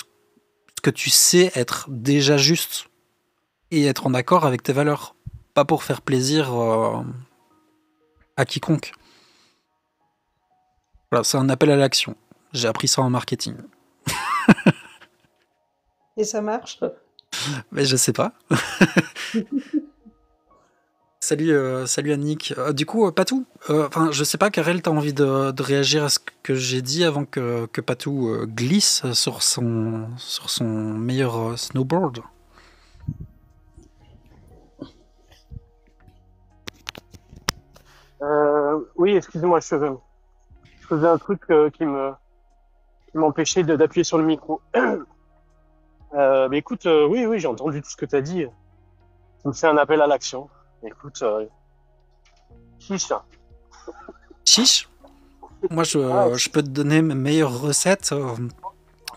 tu sais être déjà juste et être en accord avec tes valeurs. Pas pour faire plaisir à quiconque. Voilà, c'est un appel à l'action. J'ai appris ça en marketing. Et ça marche? Mais je sais pas. Salut Annick. Du coup, Patou, je sais pas, Karel, t'as envie de réagir à ce que j'ai dit avant que Patou glisse sur son meilleur snowboard? Oui, excusez-moi, je faisais un truc qui m'empêchait d'appuyer sur le micro. Mais écoute, oui, j'ai entendu tout ce que tu as dit. Tu me fais un appel à l'action. Écoute, chiche. Chiche. Moi, je peux te donner mes meilleures recettes.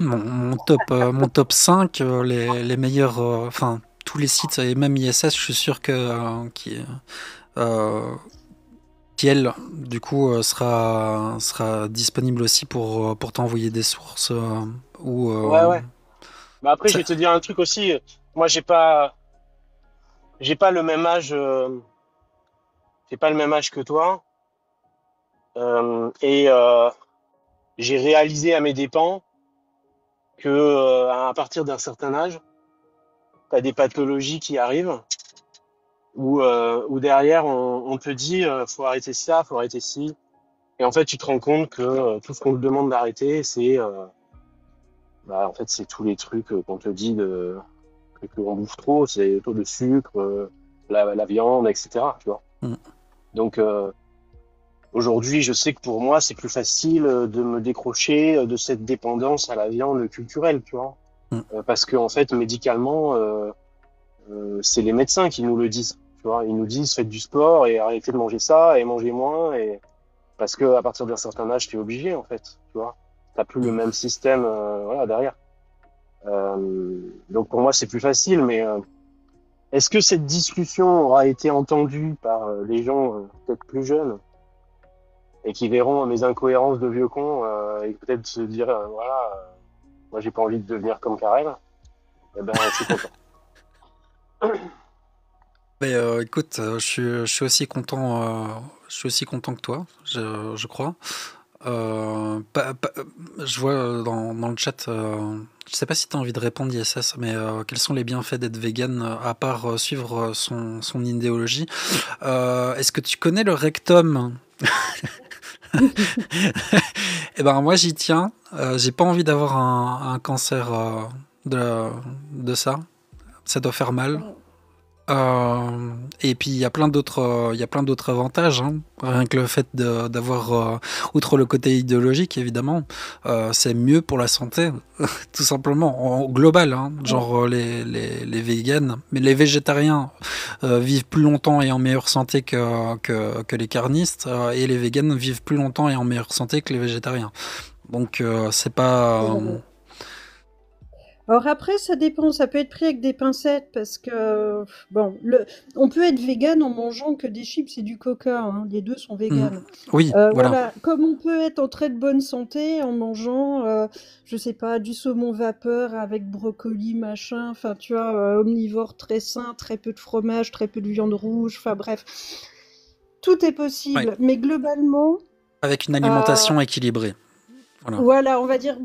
Mon top 5, les meilleurs... Enfin, tous les sites, et même ISS, je suis sûr qui elle, du coup, sera disponible aussi pour t'envoyer des sources. Ouais. Bah après, je vais te dire un truc aussi. Moi, j'ai pas le même âge. J'ai pas le même âge que toi. J'ai réalisé à mes dépens que à partir d'un certain âge, t'as des pathologies qui arrivent où derrière on te dit faut arrêter ça, faut arrêter ci. Et en fait, tu te rends compte que tout ce qu'on te demande d'arrêter, c'est en fait, c'est tous les trucs qu'on te dit qu'on bouffe trop, c'est le taux de sucre, la viande, etc. Tu vois. Donc aujourd'hui, je sais que pour moi, c'est plus facile de me décrocher de cette dépendance à la viande culturelle, tu vois. Parce que en fait, médicalement, c'est les médecins qui nous le disent. Tu vois, ils nous disent faites du sport et arrêtez de manger ça et mangez moins et parce que à partir d'un certain âge, tu es obligé en fait. Tu vois, t'as plus le même système derrière. Donc pour moi, c'est plus facile, mais est-ce que cette discussion aura été entendue par les gens peut-être plus jeunes et qui verront mes incohérences de vieux con et peut-être se dire moi j'ai pas envie de devenir comme Karel. Eh ben je suis content. Mais écoute, je suis aussi content que toi, je crois. Je vois dans le chat, je sais pas si tu as envie de répondre ISS, mais quels sont les bienfaits d'être vegan à part suivre son idéologie? Est-ce que tu connais le rectum? Eh ben moi j'y tiens. J'ai pas envie d'avoir un cancer de ça. Ça doit faire mal. Et puis il y a plein d'autres avantages, hein. Rien que le fait d'avoir, outre le côté idéologique évidemment, c'est mieux pour la santé, tout simplement, en global, hein. Genre les véganes, mais les végétariens vivent plus longtemps et en meilleure santé que les carnistes, et les véganes vivent plus longtemps et en meilleure santé que les végétariens. Donc c'est pas... Alors après, ça dépend, ça peut être pris avec des pincettes parce que, on peut être vegan en mangeant que des chips et du coca, hein, les deux sont véganes. Oui, voilà. Comme on peut être en très bonne santé en mangeant, je sais pas, du saumon vapeur avec brocoli, machin, enfin tu vois, omnivore très sain, très peu de fromage, très peu de viande rouge, enfin bref. Tout est possible, mais globalement... Avec une alimentation équilibrée. Voilà, on va dire...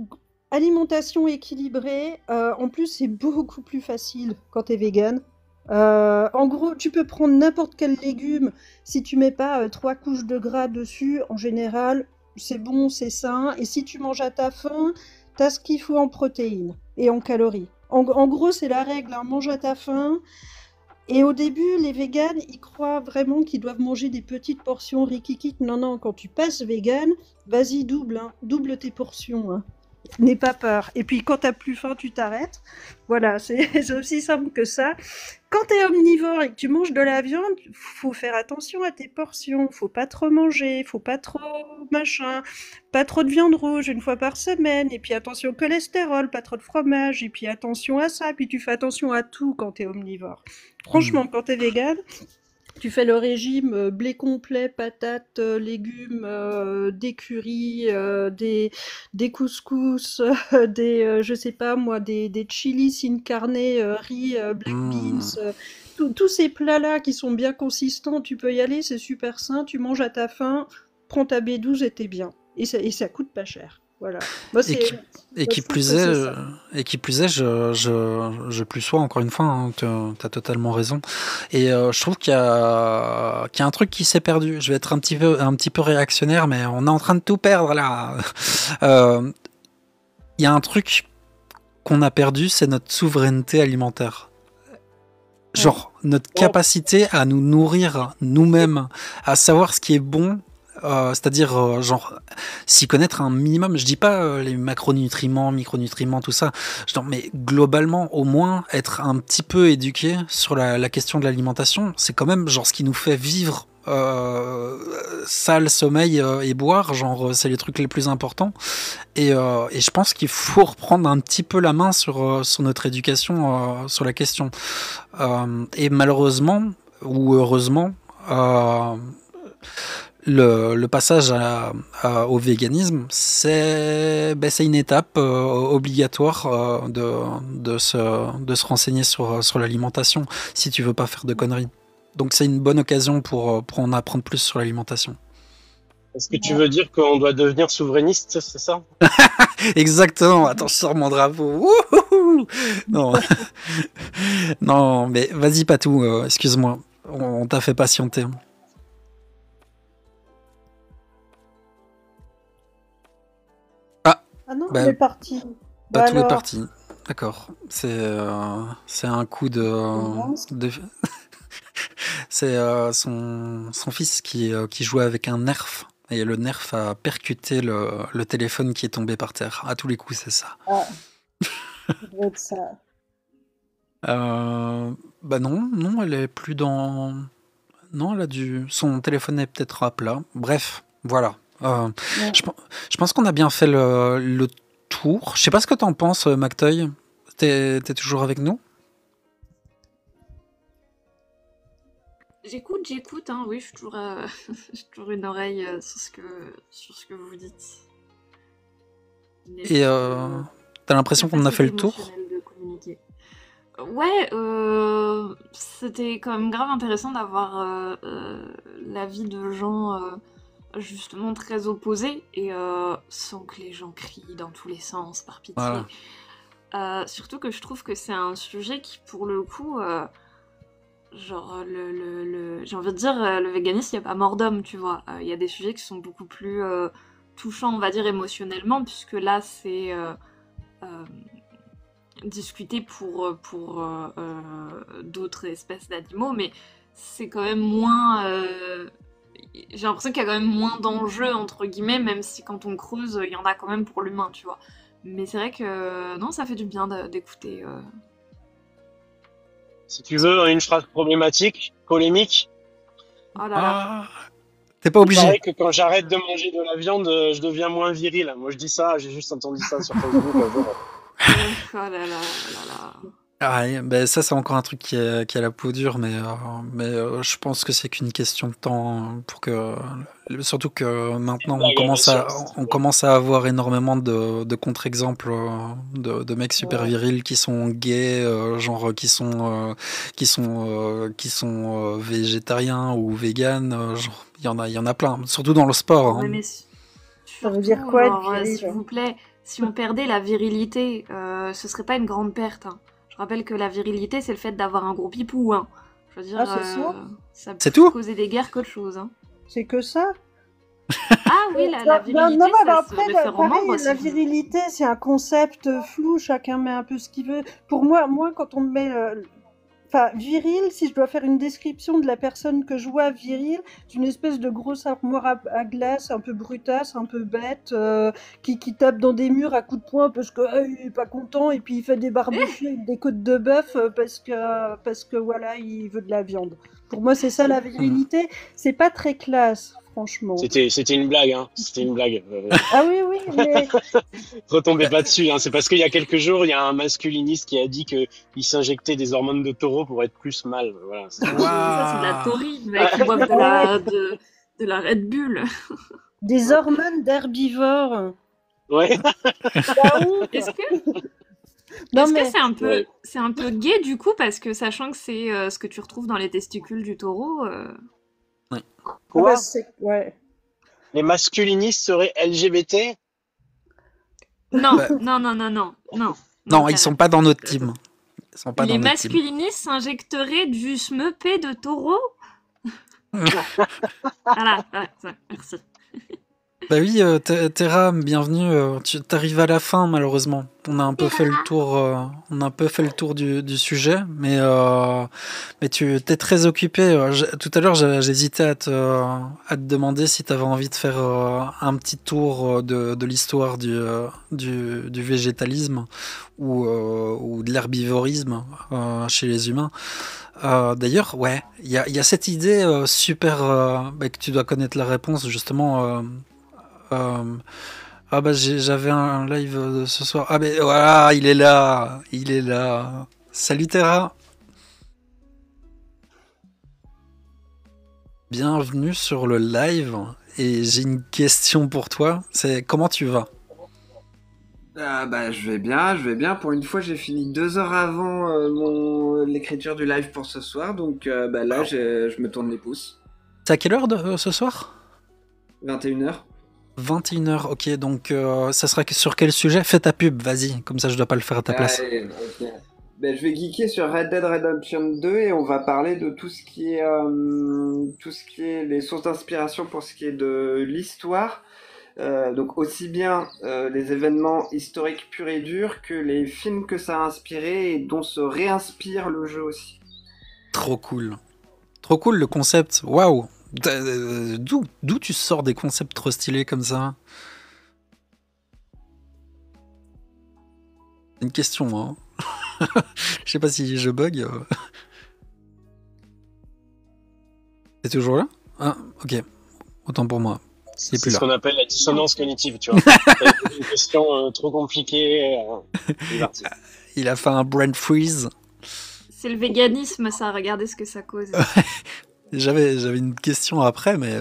Alimentation équilibrée, en plus c'est beaucoup plus facile quand t'es vegan. En gros, tu peux prendre n'importe quel légume, si tu mets pas 3 couches de gras dessus, en général, c'est bon, c'est sain. Et si tu manges à ta faim, t'as ce qu'il faut en protéines et en calories. En gros, c'est la règle, hein, mange à ta faim. Et au début, les véganes, ils croient vraiment qu'ils doivent manger des petites portions riquiquites. Non, non, quand tu passes vegan, vas-y, double tes portions. Hein. N'aie pas peur. Et puis, quand t'as plus faim, tu t'arrêtes. Voilà, c'est aussi simple que ça. Quand t'es omnivore et que tu manges de la viande, faut faire attention à tes portions. Faut pas trop manger, faut pas trop machin, pas trop de viande rouge 1 fois par semaine. Et puis attention au cholestérol, pas trop de fromage. Et puis attention à ça. Puis tu fais attention à tout quand t'es omnivore. Franchement, quand t'es vegan, tu fais le régime blé complet, patates, légumes, des currys, des couscous, je sais pas moi, des chilis sin carne, riz, black beans, tous ces plats-là qui sont bien consistants, tu peux y aller, c'est super sain, tu manges à ta faim, prends ta B12 et t'es bien. Et ça coûte pas cher. Voilà. Moi, qui plus est, je plus sois encore une fois, hein, t'as totalement raison. Et je trouve qu'il y a un truc qui s'est perdu. Je vais être un petit peu réactionnaire, mais on est en train de tout perdre là. Il y a un truc qu'on a perdu, c'est notre souveraineté alimentaire. Genre, notre capacité à nous nourrir nous-mêmes, à savoir ce qui est bon. C'est-à-dire genre s'y connaître un minimum, je dis pas les macronutriments, micronutriments, tout ça, mais globalement au moins être un petit peu éduqué sur la question de l'alimentation, c'est quand même genre ce qui nous fait vivre, salle, sommeil et boire, genre c'est les trucs les plus importants, et je pense qu'il faut reprendre un petit peu la main sur notre éducation sur la question, et malheureusement ou heureusement le passage au véganisme, c'est une étape obligatoire de se renseigner sur l'alimentation si tu veux pas faire de conneries. Donc c'est une bonne occasion pour en apprendre plus sur l'alimentation. Est-ce que tu veux dire qu'on doit devenir souverainiste, c'est ça? Exactement, attends, je sors mon drapeau. Non. Non, mais vas-y Patou, excuse-moi, on t'a fait patienter. Ah non, il est parti. Patou est parti. D'accord. C'est un coup de... C'est son fils qui jouait avec un nerf. Et le nerf a percuté le téléphone qui est tombé par terre. À tous les coups, c'est ça. Ah, ça doit être ça. Non, elle est plus dans... Non, elle a son téléphone est peut-être à plat. Bref, voilà. Je pense qu'on a bien fait le tour. Je sais pas ce que t'en penses, McToy. T'es toujours avec nous? J'écoute, hein, oui, je suis toujours, j'ai toujours une oreille sur ce que vous dites. Et t'as l'impression qu'on a fait le tour? Ouais, c'était quand même grave intéressant d'avoir l'avis de gens justement très opposés et sans que les gens crient dans tous les sens, par pitié. Voilà. Surtout que je trouve que c'est un sujet qui, pour le coup, genre, j'ai envie de dire, le véganisme, il n'y a pas mort d'homme, tu vois. Il y a des sujets qui sont beaucoup plus touchants, on va dire, émotionnellement, puisque là, c'est discuté pour d'autres espèces d'animaux, mais c'est quand même moins... j'ai l'impression qu'il y a quand même moins d'enjeux, entre guillemets, même si quand on creuse, il y en a quand même pour l'humain, tu vois. Mais c'est vrai que, non, ça fait du bien d'écouter... Si tu veux une phrase problématique, polémique. Oh là là. T'es pas obligé. C'est vrai que quand j'arrête de manger de la viande, je deviens moins viril. Moi je dis ça, j'ai juste entendu ça sur Facebook. Oh là là là là. Ah, ben ça c'est encore un truc qui a la peau dure, mais je pense que c'est qu'une question de temps pour que, surtout que maintenant on commence à avoir énormément de contre-exemples de mecs super virils qui sont gays, genre qui sont végétariens ou véganes, genre il y en a plein, surtout dans le sport. Ouais, hein. mais ça veut dire quoi être s'il vous plaît, si on perdait la virilité, ce serait pas une grande perte. Hein. Je rappelle que la virilité, c'est le fait d'avoir un gros pipou. Hein. Je veux dire, ça peut causer des guerres qu'autre chose. Hein. C'est que ça? Ah oui, la virilité, non, mais ça après, se réfère aux membres. La virilité, c'est un concept flou, chacun met un peu ce qu'il veut. Pour moi quand on me met... enfin, viril, si je dois faire une description de la personne que je vois viril, c'est une espèce de grosse armoire à glace, un peu brutasse, un peu bête, qui tape dans des murs à coups de poing parce que il est pas content et puis il fait des barbecues avec des côtes de bœuf parce que voilà, il veut de la viande. Pour moi, c'est ça la virilité. C'est pas très classe, franchement. C'était une blague, hein. C'était une blague. Ah oui, mais Retombez pas dessus, hein. C'est parce qu'il y a quelques jours, il y a un masculiniste qui a dit qu'il s'injectait des hormones de taureau pour être plus mâle. Voilà. Ça, c'est de la taurine, mec, qui boivent de la Red Bull. des hormones d'herbivores. Ouais. Est-ce que Non, Est-ce mais que c'est un peu gay du coup, parce que sachant que c'est ce que tu retrouves dans les testicules du taureau. Quoi? ouais. Les masculinistes seraient LGBT? Non, Bah. non. Non, ils sont pas dans notre team. Ils sont pas Les dans notre team. masculinistes s'injecteraient du smepé de taureau. Voilà, ouais, merci. Bah oui, Terra, bienvenue. Tu t'arrives à la fin, malheureusement. On a un peu fait le tour. On a un peu fait le tour du sujet, mais tu t'es très occupé. Tout à l'heure, j'hésitais à te demander si tu avais envie de faire un petit tour de l'histoire du végétalisme ou de l'herbivorisme chez les humains. D'ailleurs, ouais, il y a cette idée super que tu dois connaître la réponse justement. J'avais un live ce soir. Ah mais voilà, il est là. Salut Terra. Bienvenue sur le live et j'ai une question pour toi. C'est comment tu vas? Je vais bien. Pour une fois, j'ai fini 2 heures avant l'écriture du live pour ce soir, donc là, je me tourne les pouces. C'est à quelle heure ce soir? 21h. 21h, ok, donc ça sera sur quel sujet? Fais ta pub, vas-y, comme ça je dois pas le faire à ta place. Allez, ok. Je vais geeker sur Red Dead Redemption 2 et on va parler de tout ce qui est les sources d'inspiration pour ce qui est de l'histoire. Donc aussi bien les événements historiques purs et durs que les films que ça a inspiré et dont se réinspire le jeu aussi. Trop cool le concept, waouh. D'où tu sors des concepts trop stylés comme ça? Une question, hein. Je sais pas si je bug. T'es toujours là? Ah, ok. Autant pour moi. C'est ce qu'on appelle la dissonance cognitive, tu vois. C'est une question trop compliquée. Il a fait un brain freeze. C'est le véganisme, ça. Regardez ce que ça cause. J'avais une question après, mais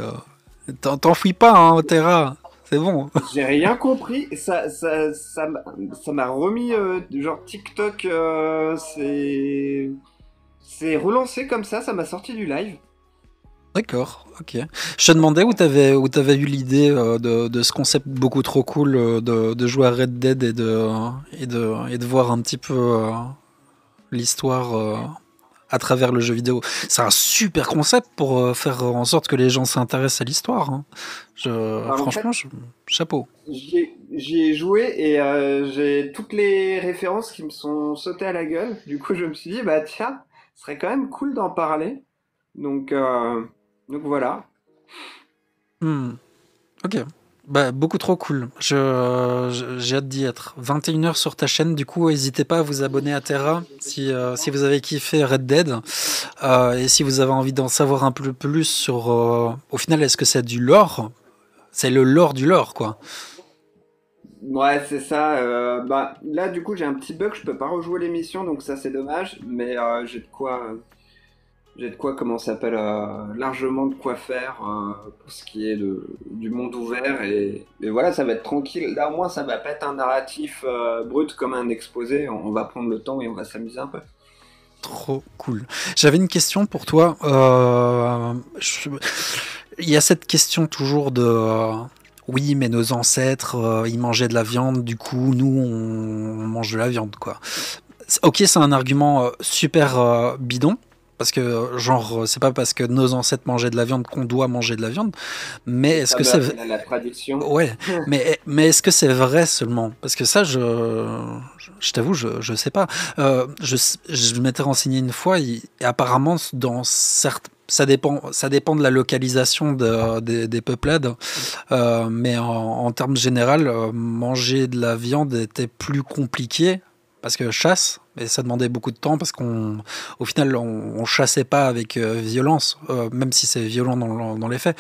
t'enfuis pas, hein, Terra. C'est bon. J'ai rien compris. Ça m'a remis genre TikTok. C'est relancé comme ça m'a sorti du live. D'accord, ok. Je te demandais où t'avais eu l'idée de ce concept beaucoup trop cool de jouer à Red Dead et de voir un petit peu l'histoire à travers le jeu vidéo. C'est un super concept pour faire en sorte que les gens s'intéressent à l'histoire. Hein. Franchement, chapeau. J'y ai joué et j'ai toutes les références qui me sont sautées à la gueule. Du coup, je me suis dit, tiens, ce serait quand même cool d'en parler. Donc voilà. Ok. Beaucoup trop cool. J'ai hâte d'y être. 21h sur ta chaîne, du coup, n'hésitez pas à vous abonner à Terra si vous avez kiffé Red Dead. Et si vous avez envie d'en savoir un peu plus sur... au final, est-ce que c'est du lore? C'est le lore du lore, quoi. Ouais, c'est ça. Là, du coup, j'ai un petit bug, je peux pas rejouer l'émission, donc ça, c'est dommage. Mais j'ai de quoi, comment ça s'appelle, largement de quoi faire pour ce qui est du monde ouvert. Et voilà, ça va être tranquille. Là, au moins, ça va pas être un narratif brut comme un exposé. On va prendre le temps et on va s'amuser un peu. Trop cool. J'avais une question pour toi. Il y a cette question toujours de... oui, mais nos ancêtres, ils mangeaient de la viande, du coup, nous, on mange de la viande, quoi. Ok, c'est un argument super bidon, parce que genre c'est pas parce que nos ancêtres mangeaient de la viande qu'on doit manger de la viande, mais est-ce que c'est la tradition. ouais, mais est-ce que c'est vrai seulement? Parce que ça, je t'avoue, je sais pas. Je m'étais renseigné une fois, et apparemment, dans certes, ça dépend de la localisation des peuplades, mais en termes général, manger de la viande était plus compliqué parce que chasse, mais ça demandait beaucoup de temps parce au final, on chassait pas avec violence, même si c'est violent dans les faits.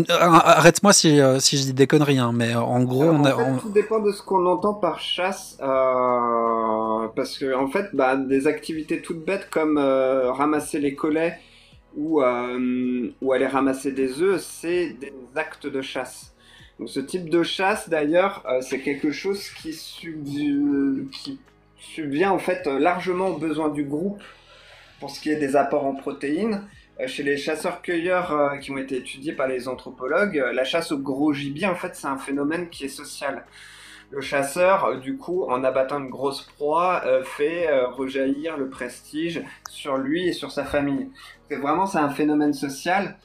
Arrête-moi si je dis des conneries, hein, mais en gros, Alors, en fait, tout dépend de ce qu'on entend par chasse, parce que en fait, des activités toutes bêtes comme ramasser les collets ou aller ramasser des œufs, c'est des actes de chasse. Donc, ce type de chasse, d'ailleurs, c'est quelque chose qui subvient en fait largement aux besoins du groupe pour ce qui est des apports en protéines. Chez les chasseurs-cueilleurs qui ont été étudiés par les anthropologues, la chasse au gros gibier, en fait, c'est un phénomène qui est social. Le chasseur, du coup, en abattant une grosse proie, fait rejaillir le prestige sur lui et sur sa famille. C'est un phénomène social.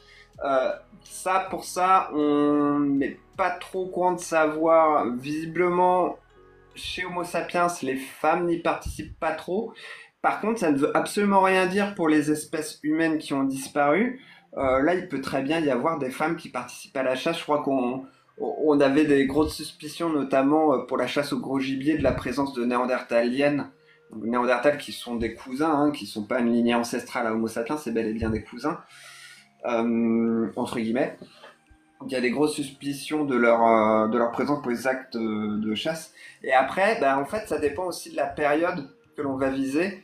Pour ça, on n'est pas trop au courant de savoir. Visiblement, chez Homo sapiens, les femmes n'y participent pas trop. Par contre, ça ne veut absolument rien dire pour les espèces humaines qui ont disparu. Là, il peut très bien y avoir des femmes qui participent à la chasse. Je crois qu'on avait des grosses suspicions, notamment pour la chasse au gros gibier, de la présence de néandertaliennes. Néandertals qui sont des cousins, qui ne sont pas une lignée ancestrale à Homo sapiens, c'est bel et bien des cousins, entre guillemets. Donc, il y a des grosses suspicions de leur présence pour les actes de chasse. Et après, en fait, ça dépend aussi de la période que l'on va viser.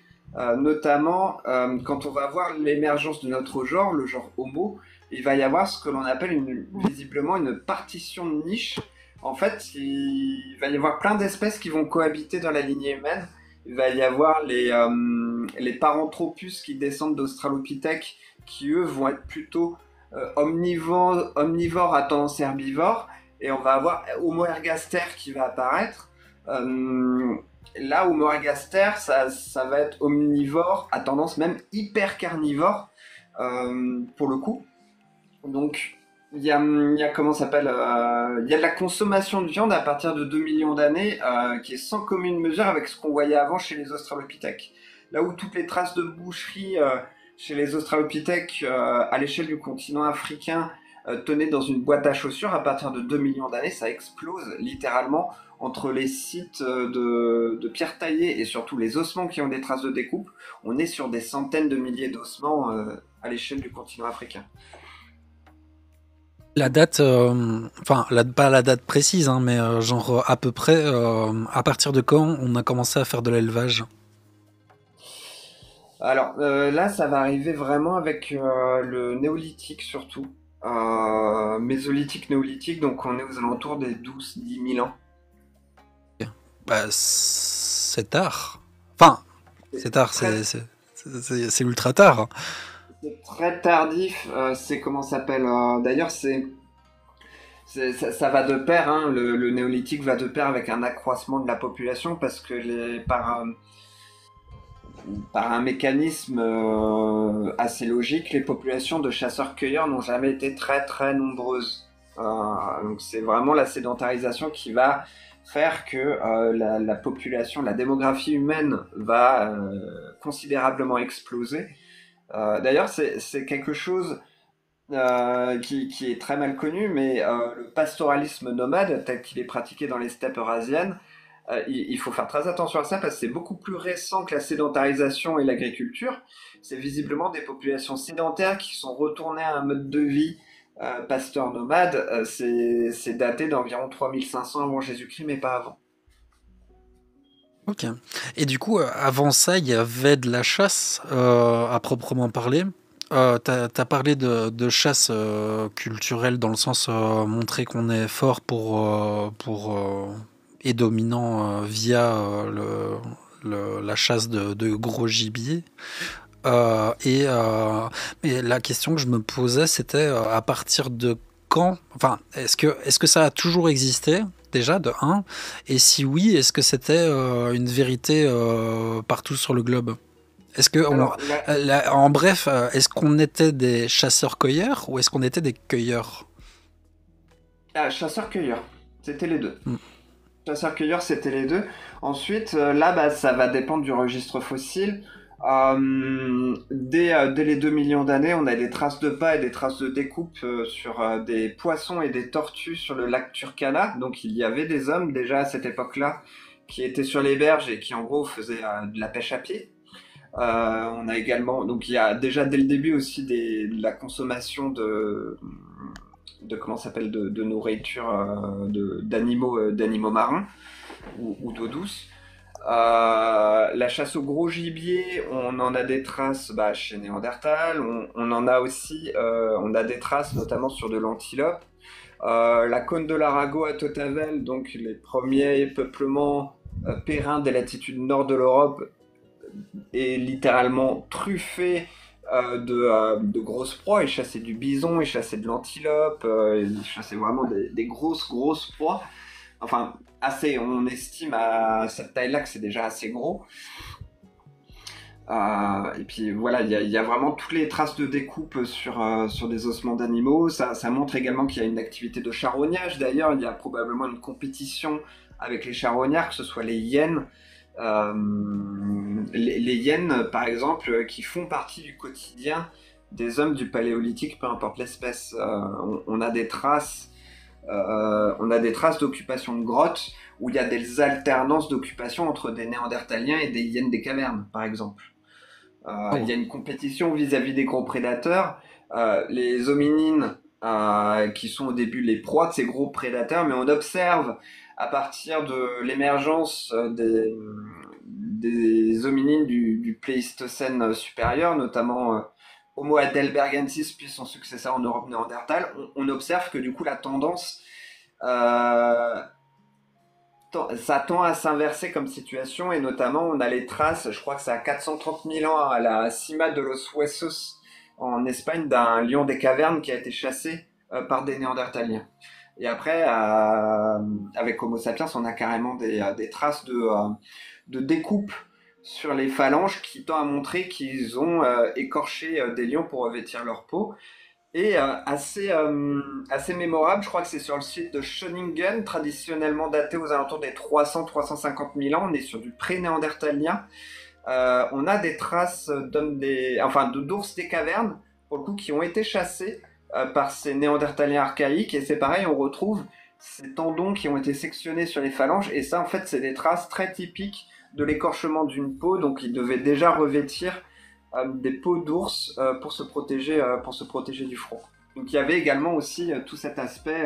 Notamment quand on va voir l'émergence de notre genre, le genre Homo, il va y avoir ce que l'on appelle visiblement une partition de niche. En fait, il va y avoir plein d'espèces qui vont cohabiter dans la lignée humaine. Il va y avoir les Paranthropus qui descendent d'Australopithèques, qui eux vont être plutôt omnivores à tendance herbivore. Et on va avoir Homo ergaster qui va apparaître. Là, Homo ergaster, ça va être omnivore à tendance même hyper carnivore, pour le coup. Donc, il y a comment s'appelle il y a de la consommation de viande à partir de 2 millions d'années qui est sans commune mesure avec ce qu'on voyait avant chez les Australopithèques. Là où toutes les traces de boucherie chez les Australopithèques à l'échelle du continent africain tenaient dans une boîte à chaussures, à partir de 2 millions d'années, ça explose littéralement entre les sites de pierres taillées et surtout les ossements qui ont des traces de découpe. On est sur des centaines de milliers d'ossements à l'échelle du continent africain. La date, pas la date précise, hein, mais genre à peu près, à partir de quand on a commencé à faire de l'élevage? Alors là, ça va arriver vraiment avec le néolithique surtout. Mésolithique, néolithique, donc on est aux alentours des 12-10 000 ans. C'est tard. Enfin, c'est tard, c'est ultra tard. C'est très tardif, c'est comment ça s'appelle d'ailleurs, ça va de pair, hein, le néolithique va de pair avec un accroissement de la population parce que par un mécanisme assez logique, les populations de chasseurs-cueilleurs n'ont jamais été très très nombreuses. Donc c'est vraiment la sédentarisation qui va faire que la population, la démographie humaine va considérablement exploser. D'ailleurs, c'est quelque chose qui est très mal connu, mais le pastoralisme nomade, tel qu'il est pratiqué dans les steppes eurasiennes, il faut faire très attention à ça parce que c'est beaucoup plus récent que la sédentarisation et l'agriculture. C'est visiblement des populations sédentaires qui sont retournées à un mode de vie pasteur nomade. C'est daté d'environ 3500 avant Jésus-Christ, mais pas avant. Ok. Et du coup, avant ça, il y avait de la chasse à proprement parler. T'as parlé de chasse culturelle dans le sens montrer qu'on est fort et dominant via la chasse de gros gibier. Mais la question que je me posais, c'était à partir de quand, enfin, est-ce que ça a toujours existé déjà de 1, et si oui, est-ce que c'était une vérité partout sur le globe? Est-ce que, en bref, est-ce qu'on était des chasseurs-cueilleurs ou est-ce qu'on était des cueilleurs? Chasseurs-cueilleurs, c'était les deux. Chasseurs-cueilleurs, c'était les deux. Ensuite, là, bah, ça va dépendre du registre fossile. Dès les 2 millions d'années, on a des traces de pas et des traces de découpe sur des poissons et des tortues sur le lac Turkana. Donc il y avait des hommes déjà à cette époque-là qui étaient sur les berges et qui en gros faisaient de la pêche à pied. On a également, donc il y a déjà dès le début aussi de la consommation de comment ça s'appelle, de nourriture d'animaux marins ou d'eau douce. La chasse au gros gibier, on en a des traces chez Néandertal, on en a aussi, on a des traces notamment sur de l'antilope. La cône de l'Arago à Totavel, donc les premiers peuplements périns des latitudes nord de l'Europe, est littéralement truffé de grosses proies. Ils chassaient du bison, ils chassaient de l'antilope, ils chassaient vraiment des grosses proies. Enfin, on estime à cette taille-là que c'est déjà assez gros. Et puis voilà, il y a vraiment toutes les traces de découpe sur des ossements d'animaux. Ça montre également qu'il y a une activité de charognage. D'ailleurs, il y a probablement une compétition avec les charognards, que ce soit les hyènes. Les hyènes, par exemple, qui font partie du quotidien des hommes du Paléolithique, peu importe l'espèce. On a des traces d'occupation de grottes où il y a des alternances d'occupation entre des Néandertaliens et des hyènes des cavernes, par exemple. Il y a une compétition vis-à-vis des gros prédateurs. Les hominines qui sont au début les proies de ces gros prédateurs, mais on observe à partir de l'émergence des hominines du Pléistocène supérieur, notamment Homo heidelbergensis puis son successeur en Europe néandertale, on observe que du coup la tendance ça tend à s'inverser comme situation, et notamment on a les traces, je crois que c'est à 430 000 ans à la Cima de los Huesos en Espagne, d'un lion des cavernes qui a été chassé par des Néandertaliens. Et après, avec Homo sapiens, on a carrément des traces de découpe sur les phalanges qui tend à montrer qu'ils ont écorché des lions pour revêtir leur peau. Et assez mémorable, je crois que c'est sur le site de Schöningen, traditionnellement daté aux alentours des 300-350 000 ans. On est sur du pré-néandertalien. On a des traces d'ours des cavernes, pour le coup, qui ont été chassés par ces néandertaliens archaïques. Et c'est pareil, on retrouve ces tendons qui ont été sectionnés sur les phalanges. Et ça, en fait, c'est des traces très typiques de l'écorchement d'une peau. Donc, ils devaient déjà revêtir des peaux d'ours pour se protéger du front. Donc il y avait également aussi tout cet aspect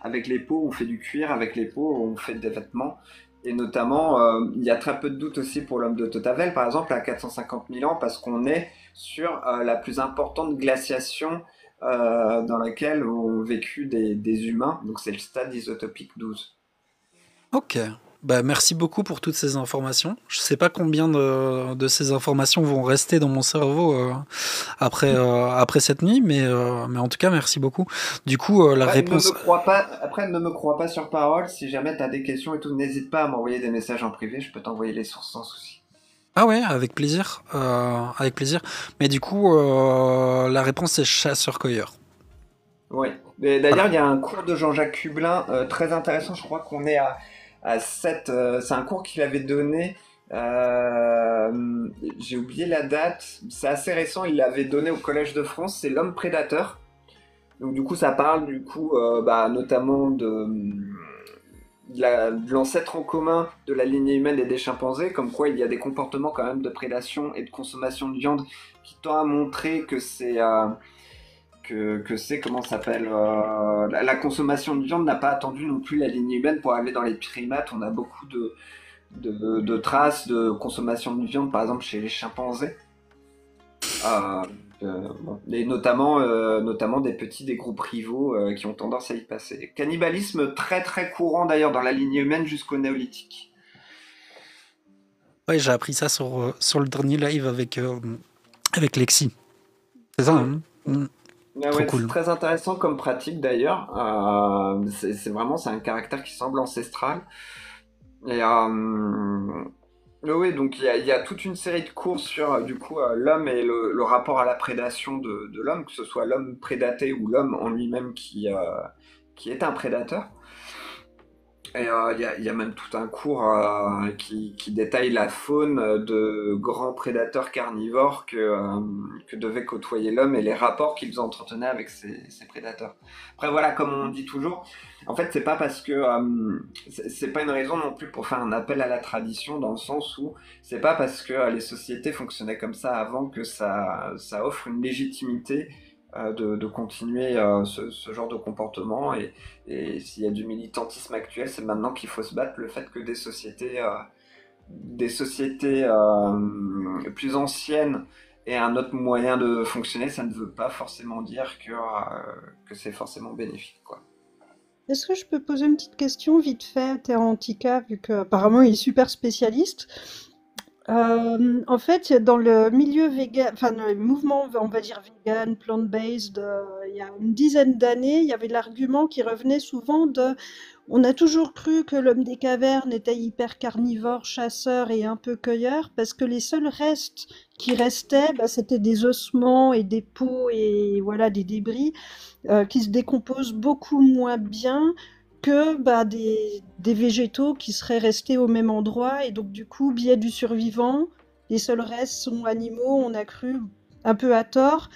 avec les peaux, on fait du cuir, avec les peaux, on fait des vêtements. Et notamment, il y a très peu de doute aussi pour l'homme de Totavel, par exemple, à 450 000 ans, parce qu'on est sur la plus importante glaciation dans laquelle ont vécu des humains. Donc c'est le stade isotopique 12. Ok. Bah, merci beaucoup pour toutes ces informations. Je ne sais pas combien de ces informations vont rester dans mon cerveau après cette nuit, mais en tout cas, merci beaucoup. Du coup, la réponse... Ne me crois pas sur parole. Si jamais tu as des questions et tout, n'hésite pas à m'envoyer des messages en privé. Je peux t'envoyer les sources sans souci. Ah ouais, avec plaisir. Avec plaisir. Mais du coup, la réponse, c'est chasseur-cueilleur. Oui. D'ailleurs, il y a un cours de Jean-Jacques Cublin très intéressant. Je crois qu'on est à 7, c'est un cours qu'il avait donné, j'ai oublié la date, c'est assez récent, il l'avait donné au Collège de France, c'est l'homme prédateur. Donc du coup ça parle notamment de l'ancêtre en commun de la lignée humaine et des chimpanzés, comme quoi il y a des comportements quand même de prédation et de consommation de viande qui tend à montrer que c'est... comment ça s'appelle, la consommation de viande n'a pas attendu non plus la lignée humaine pour arriver dans les primates. On a beaucoup de traces de consommation de viande, par exemple chez les chimpanzés, et notamment des groupes rivaux qui ont tendance à y passer. Cannibalisme très très courant d'ailleurs dans la lignée humaine jusqu'au néolithique. Ouais, j'ai appris ça sur le dernier live avec Lexi. C'est ça, hein? Ouais, cool. C'est très intéressant comme pratique d'ailleurs. C'est un caractère qui semble ancestral. Et Oui, donc il y a toute une série de cours sur du coup l'homme et le rapport à la prédation de l'homme, que ce soit l'homme prédaté ou l'homme en lui-même qui est un prédateur. Et il y a même tout un cours qui détaille la faune de grands prédateurs carnivores que devait côtoyer l'homme et les rapports qu'ils entretenaient avec ces prédateurs. Après voilà, comme on dit toujours, en fait c'est pas parce que c'est pas une raison non plus pour faire un appel à la tradition dans le sens où c'est pas parce que les sociétés fonctionnaient comme ça avant que ça offre une légitimité de continuer ce genre de comportement et s'il y a du militantisme actuel, c'est maintenant qu'il faut se battre le fait que des sociétés plus anciennes aient un autre moyen de fonctionner, ça ne veut pas forcément dire que c'est forcément bénéfique, quoi. Est-ce que je peux poser une petite question vite fait à Terra Antica, vu qu'apparemment il est super spécialiste? En fait, dans le milieu vegan, enfin dans le mouvement, on va dire vegan, plant-based, il y a une dizaine d'années, il y avait l'argument qui revenait souvent de on a toujours cru que l'homme des cavernes était hyper carnivore, chasseur et un peu cueilleur, parce que les seuls restes qui restaient, bah, c'était des ossements et des peaux et voilà des débris qui se décomposent beaucoup moins bien que bah, des végétaux qui seraient restés au même endroit. Et donc, du coup, biais du survivant, les seuls restes sont animaux. On a cru, un peu à tort,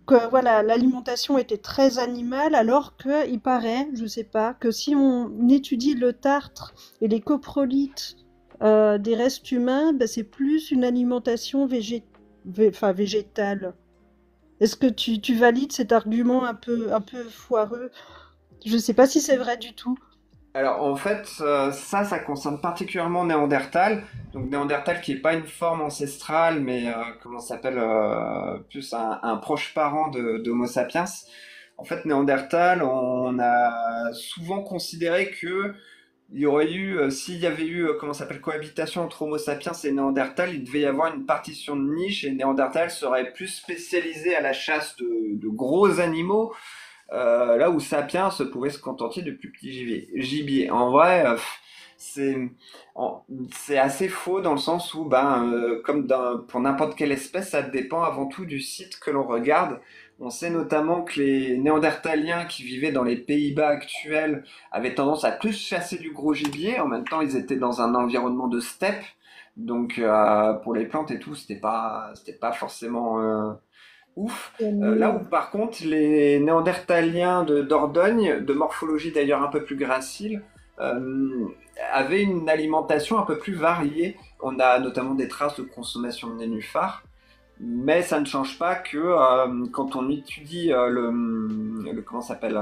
que voilà, l'alimentation était très animale, alors que il paraît, je sais pas, que si on étudie le tartre et les coprolites des restes humains, bah, c'est plus une alimentation enfin, végétale. Est-ce que tu valides cet argument un peu foireux? Je sais pas si c'est vrai du tout. Alors en fait, ça concerne particulièrement Néandertal. Donc Néandertal qui est pas une forme ancestrale, mais comment ça s'appelle, plus un proche parent d'Homo sapiens. En fait, Néandertal, on a souvent considéré que il y aurait eu, s'il y avait eu, comment ça s'appelle, cohabitation entre Homo sapiens et Néandertal, il devait y avoir une partition de niche et Néandertal serait plus spécialisé à la chasse de gros animaux là où Sapiens pouvait se contenter de plus petits gibier. En vrai, c'est c'est assez faux dans le sens où, comme pour n'importe quelle espèce, ça dépend avant tout du site que l'on regarde. On sait notamment que les Néandertaliens qui vivaient dans les Pays-Bas actuels avaient tendance à plus chasser du gros gibier. En même temps, ils étaient dans un environnement de steppe. Donc, pour les plantes et tout, c'était pas forcément ouf. Là où par contre les Néandertaliens de Dordogne, de morphologie d'ailleurs un peu plus gracile, avaient une alimentation un peu plus variée. On a notamment des traces de consommation de nénuphars, mais ça ne change pas que quand on étudie le comment ça s'appelle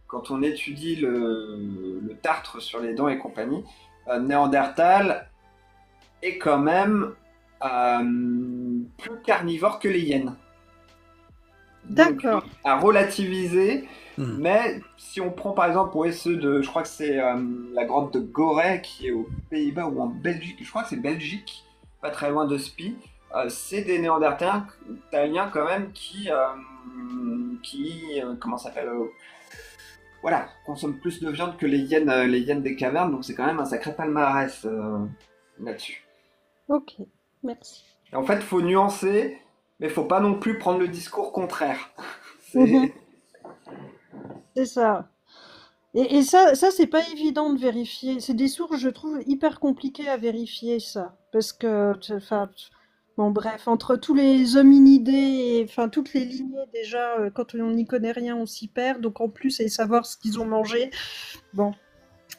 quand on étudie le tartre sur les dents et compagnie, Néandertal est quand même plus carnivore que les hyènes. Donc, D'accord. à relativiser, mais si on prend par exemple ceux de, je crois que c'est la grotte de Gorée qui est aux Pays-Bas ou en Belgique, je crois que c'est Belgique, pas très loin de Spie, c'est des Néandertaliens quand même comment ça s'appelle, voilà, consomment plus de viande que les hyènes des cavernes, donc c'est quand même un sacré palmarès là-dessus. Ok, merci. Et en fait, faut nuancer, mais faut pas non plus prendre le discours contraire. Mhm. C'est ça. Et ça, c'est pas évident de vérifier. C'est des sources, je trouve, hyper compliquées à vérifier, ça. Parce que, enfin, bon, bref, entre tous les hominidés et, enfin, toutes les lignées, déjà, quand on n'y connaît rien, on s'y perd. Donc, en plus, et savoir ce qu'ils ont mangé. Bon,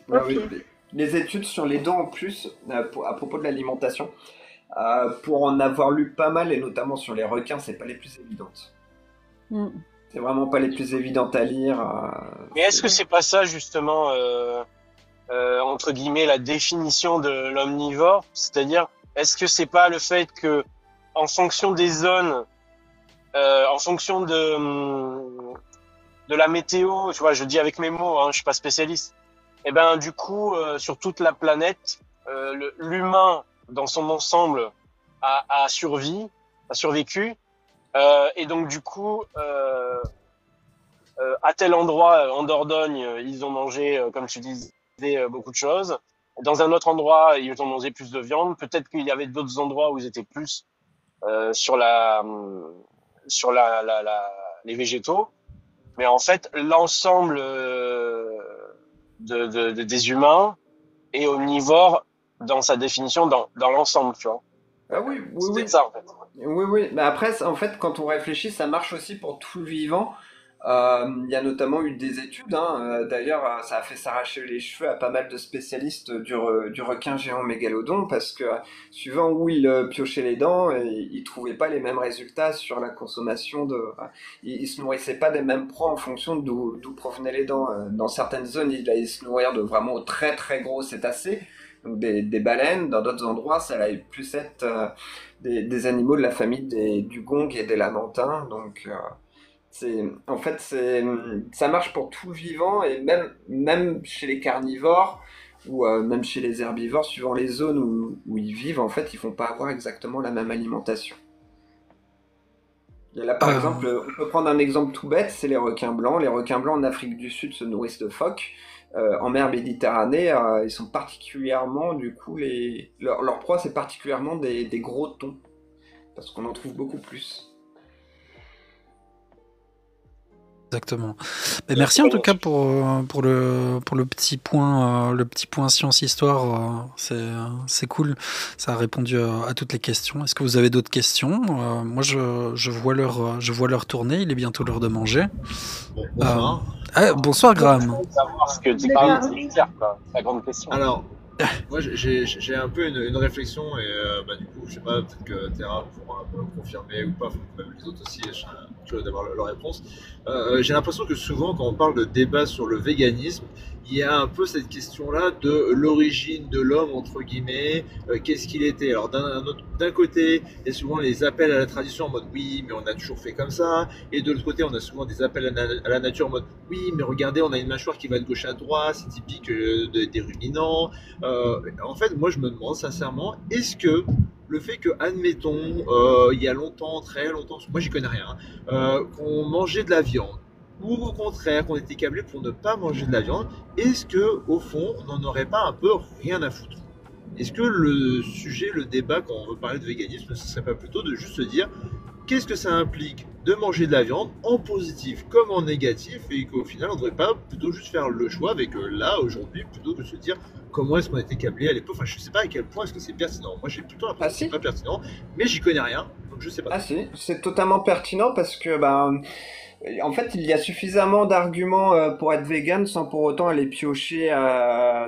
Ouais, ok. oui, les études sur les dents en plus, à propos de l'alimentation, pour en avoir lu pas mal, et notamment sur les requins, c'est pas les plus évidentes. Mm. C'est vraiment pas les plus évidentes à lire. Mais est-ce que c'est pas ça justement, entre guillemets, la définition de l'omnivore? C'est-à-dire, est-ce que c'est pas le fait que, en fonction des zones, en fonction de la météo, tu vois, je dis avec mes mots, hein, je suis pas spécialiste. Et ben du coup, sur toute la planète, l'humain dans son ensemble a survécu, et donc du coup, à tel endroit en Dordogne, ils ont mangé, comme tu disais, beaucoup de choses. Dans un autre endroit, ils ont mangé plus de viande. Peut-être qu'il y avait d'autres endroits où ils étaient plus sur les végétaux. Mais en fait, l'ensemble des humains est omnivore dans sa définition, dans l'ensemble, tu vois. Ah oui, oui, C'est oui. ça, en fait. Oui, oui. Mais après, en fait, quand on réfléchit, ça marche aussi pour tout le vivant. Il y a notamment eu des études, hein, d'ailleurs, ça a fait s'arracher les cheveux à pas mal de spécialistes du requin géant mégalodon parce que suivant où ils piochaient les dents, ils trouvaient pas les mêmes résultats sur la consommation ils se nourrissaient pas des mêmes proies en fonction d'où provenaient les dents. Dans certaines zones, ils allaient se nourrir de vraiment très très gros cétacés, donc des baleines. Dans d'autres endroits, ça allait plus être des animaux de la famille du gong et des lamantins. Donc en fait, ça marche pour tout le vivant et même chez les carnivores ou même chez les herbivores, suivant les zones où ils vivent, en fait, ils vont pas avoir exactement la même alimentation. Et là, par exemple, on peut prendre un exemple tout bête, c'est les requins blancs. Les requins blancs en Afrique du Sud se nourrissent de phoques. En mer Méditerranée, ils sont particulièrement, du coup, leur proie, c'est particulièrement des gros thons, parce qu'on en trouve beaucoup plus. Exactement. Mais merci en tout cas pour le petit point science-histoire. C'est cool. Ça a répondu à toutes les questions. Est-ce que vous avez d'autres questions? Moi, je vois l'heure tourner. Il est bientôt l'heure de manger. Bonsoir. Bonsoir, Graham. Savoir ce que tu parles, c'est clair, quoi. C'est la grande question. Alors, moi j'ai un peu une réflexion et du coup, je sais pas, peut-être que Terra pourra me confirmer ou pas, même les autres aussi, je suis curieux d'avoir leur réponse. J'ai l'impression que souvent, quand on parle de débat sur le véganisme, il y a un peu cette question-là de l'origine de l'homme, entre guillemets, qu'est-ce qu'il était. Alors d'un côté, il y a souvent les appels à la tradition en mode oui, mais on a toujours fait comme ça, et de l'autre côté, on a souvent des appels à la nature en mode oui, mais regardez, on a une mâchoire qui va de gauche à droite, c'est typique des ruminants. En fait, moi je me demande sincèrement, est-ce que le fait que, admettons, il y a longtemps, très longtemps, moi j'y connais rien, qu'on mangeait de la viande, ou au contraire qu'on était câblé pour ne pas manger de la viande, est-ce que au fond on n'en aurait pas un peu rien à foutre? Est-ce que le sujet, le débat, quand on veut parler de véganisme, ce serait pas plutôt de juste se dire qu'est-ce que ça implique de manger de la viande en positif comme en négatif, et qu'au final on ne devrait pas plutôt juste faire le choix avec là aujourd'hui plutôt que de se dire comment est-ce qu'on a été câblé à l'époque. Enfin, je sais pas à quel point est-ce que c'est pertinent. Moi j'ai plutôt l'impression que c'est pas pertinent, mais j'y connais rien, donc je sais pas. Ah si, c'est totalement pertinent parce que en fait, il y a suffisamment d'arguments pour être vegan sans pour autant aller piocher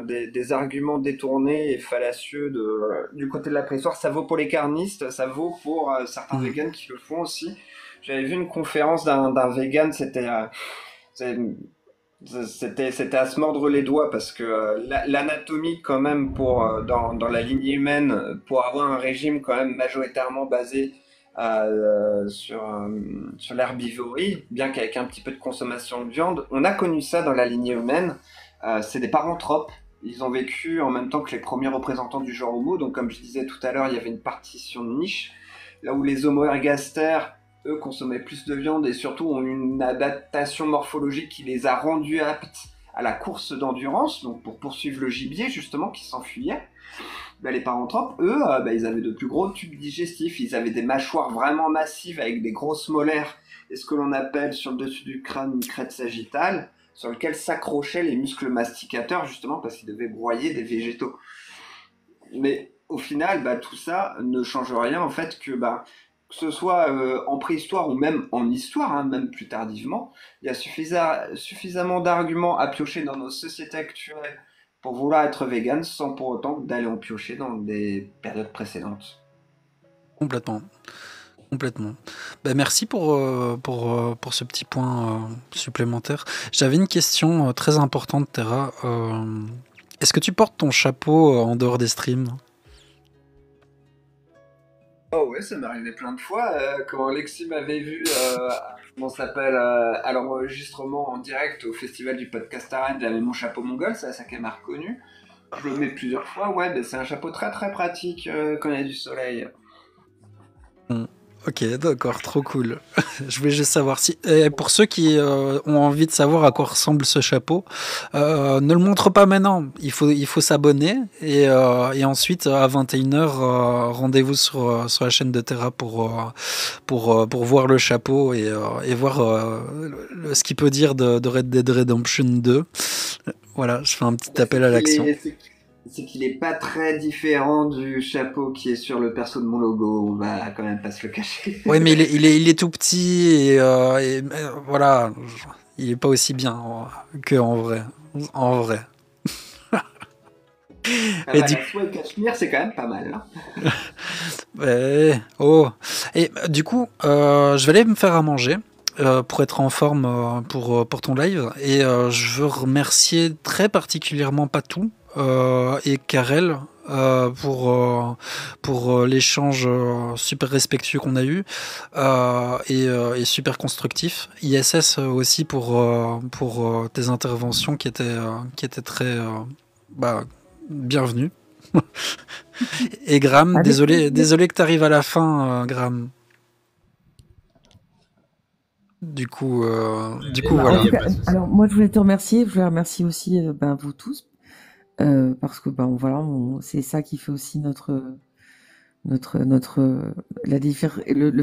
des arguments détournés et fallacieux du côté de la préhistoire. Ça vaut pour les carnistes, ça vaut pour certains végans qui le font aussi. J'avais vu une conférence d'un vegan, c'était à se mordre les doigts parce que l'anatomie quand même dans la lignée humaine, pour avoir un régime quand même majoritairement basé sur l'herbivorie, bien qu'avec un petit peu de consommation de viande. On a connu ça dans la lignée humaine. C'est des paranthropes. Ils ont vécu en même temps que les premiers représentants du genre Homo. Donc, comme je disais tout à l'heure, il y avait une partition de niche. Là où les Homo ergaster, eux, consommaient plus de viande et surtout ont une adaptation morphologique qui les a rendus aptes à la course d'endurance, donc pour poursuivre le gibier, justement, qui s'enfuyait. Les paranthropes, eux, ils avaient de plus gros tubes digestifs, ils avaient des mâchoires vraiment massives avec des grosses molaires et ce que l'on appelle sur le dessus du crâne une crête sagittale, sur lequel s'accrochaient les muscles masticateurs, justement parce qu'ils devaient broyer des végétaux. Mais au final, tout ça ne change rien en fait que ce soit en préhistoire ou même en histoire, hein, même plus tardivement, il y a suffisamment d'arguments à piocher dans nos sociétés actuelles pour vouloir être vegan sans pour autant d'aller en piocher dans des périodes précédentes. Complètement. Merci pour ce petit point supplémentaire. J'avais une question très importante, Terra. Est-ce que tu portes ton chapeau en dehors des streams? Oh ouais, ça m'est arrivé plein de fois. Quand Alexis m'avait vu à l'enregistrement en direct au festival du podcast Arène, j'avais mon chapeau mongol, c'est ça qu'elle m'a reconnu. Je le mets plusieurs fois, ouais, c'est un chapeau très très pratique quand il y a du soleil. Ok, d'accord, trop cool. Je voulais juste savoir si. Et pour ceux qui ont envie de savoir à quoi ressemble ce chapeau, ne le montre pas maintenant. Il faut s'abonner et ensuite à 21h, rendez-vous sur la chaîne de Terra pour voir le chapeau et voir ce qu'il peut dire de Red Dead Redemption 2. Voilà, je fais un petit appel à l'action. C'est qu'il est pas très différent du chapeau qui est sur le perso de mon logo, on va quand même pas se le cacher. Oui, mais il est tout petit et voilà, il est pas aussi bien qu'en vrai. En vrai. Ah bah, la soie cachemire, c'est quand même pas mal. Hein. Ouais, oh. Et du coup, je vais aller me faire à manger. Pour être en forme pour ton live et je veux remercier très particulièrement Patou et Karel pour l'échange super respectueux qu'on a eu et super constructif. ISS aussi pour tes interventions qui étaient très bienvenues. Et Graham, désolé que tu arrives à la fin, Graham. Du coup, voilà. Alors, moi, je voulais te remercier. Je voulais remercier aussi vous tous. Parce que voilà, c'est ça qui fait aussi le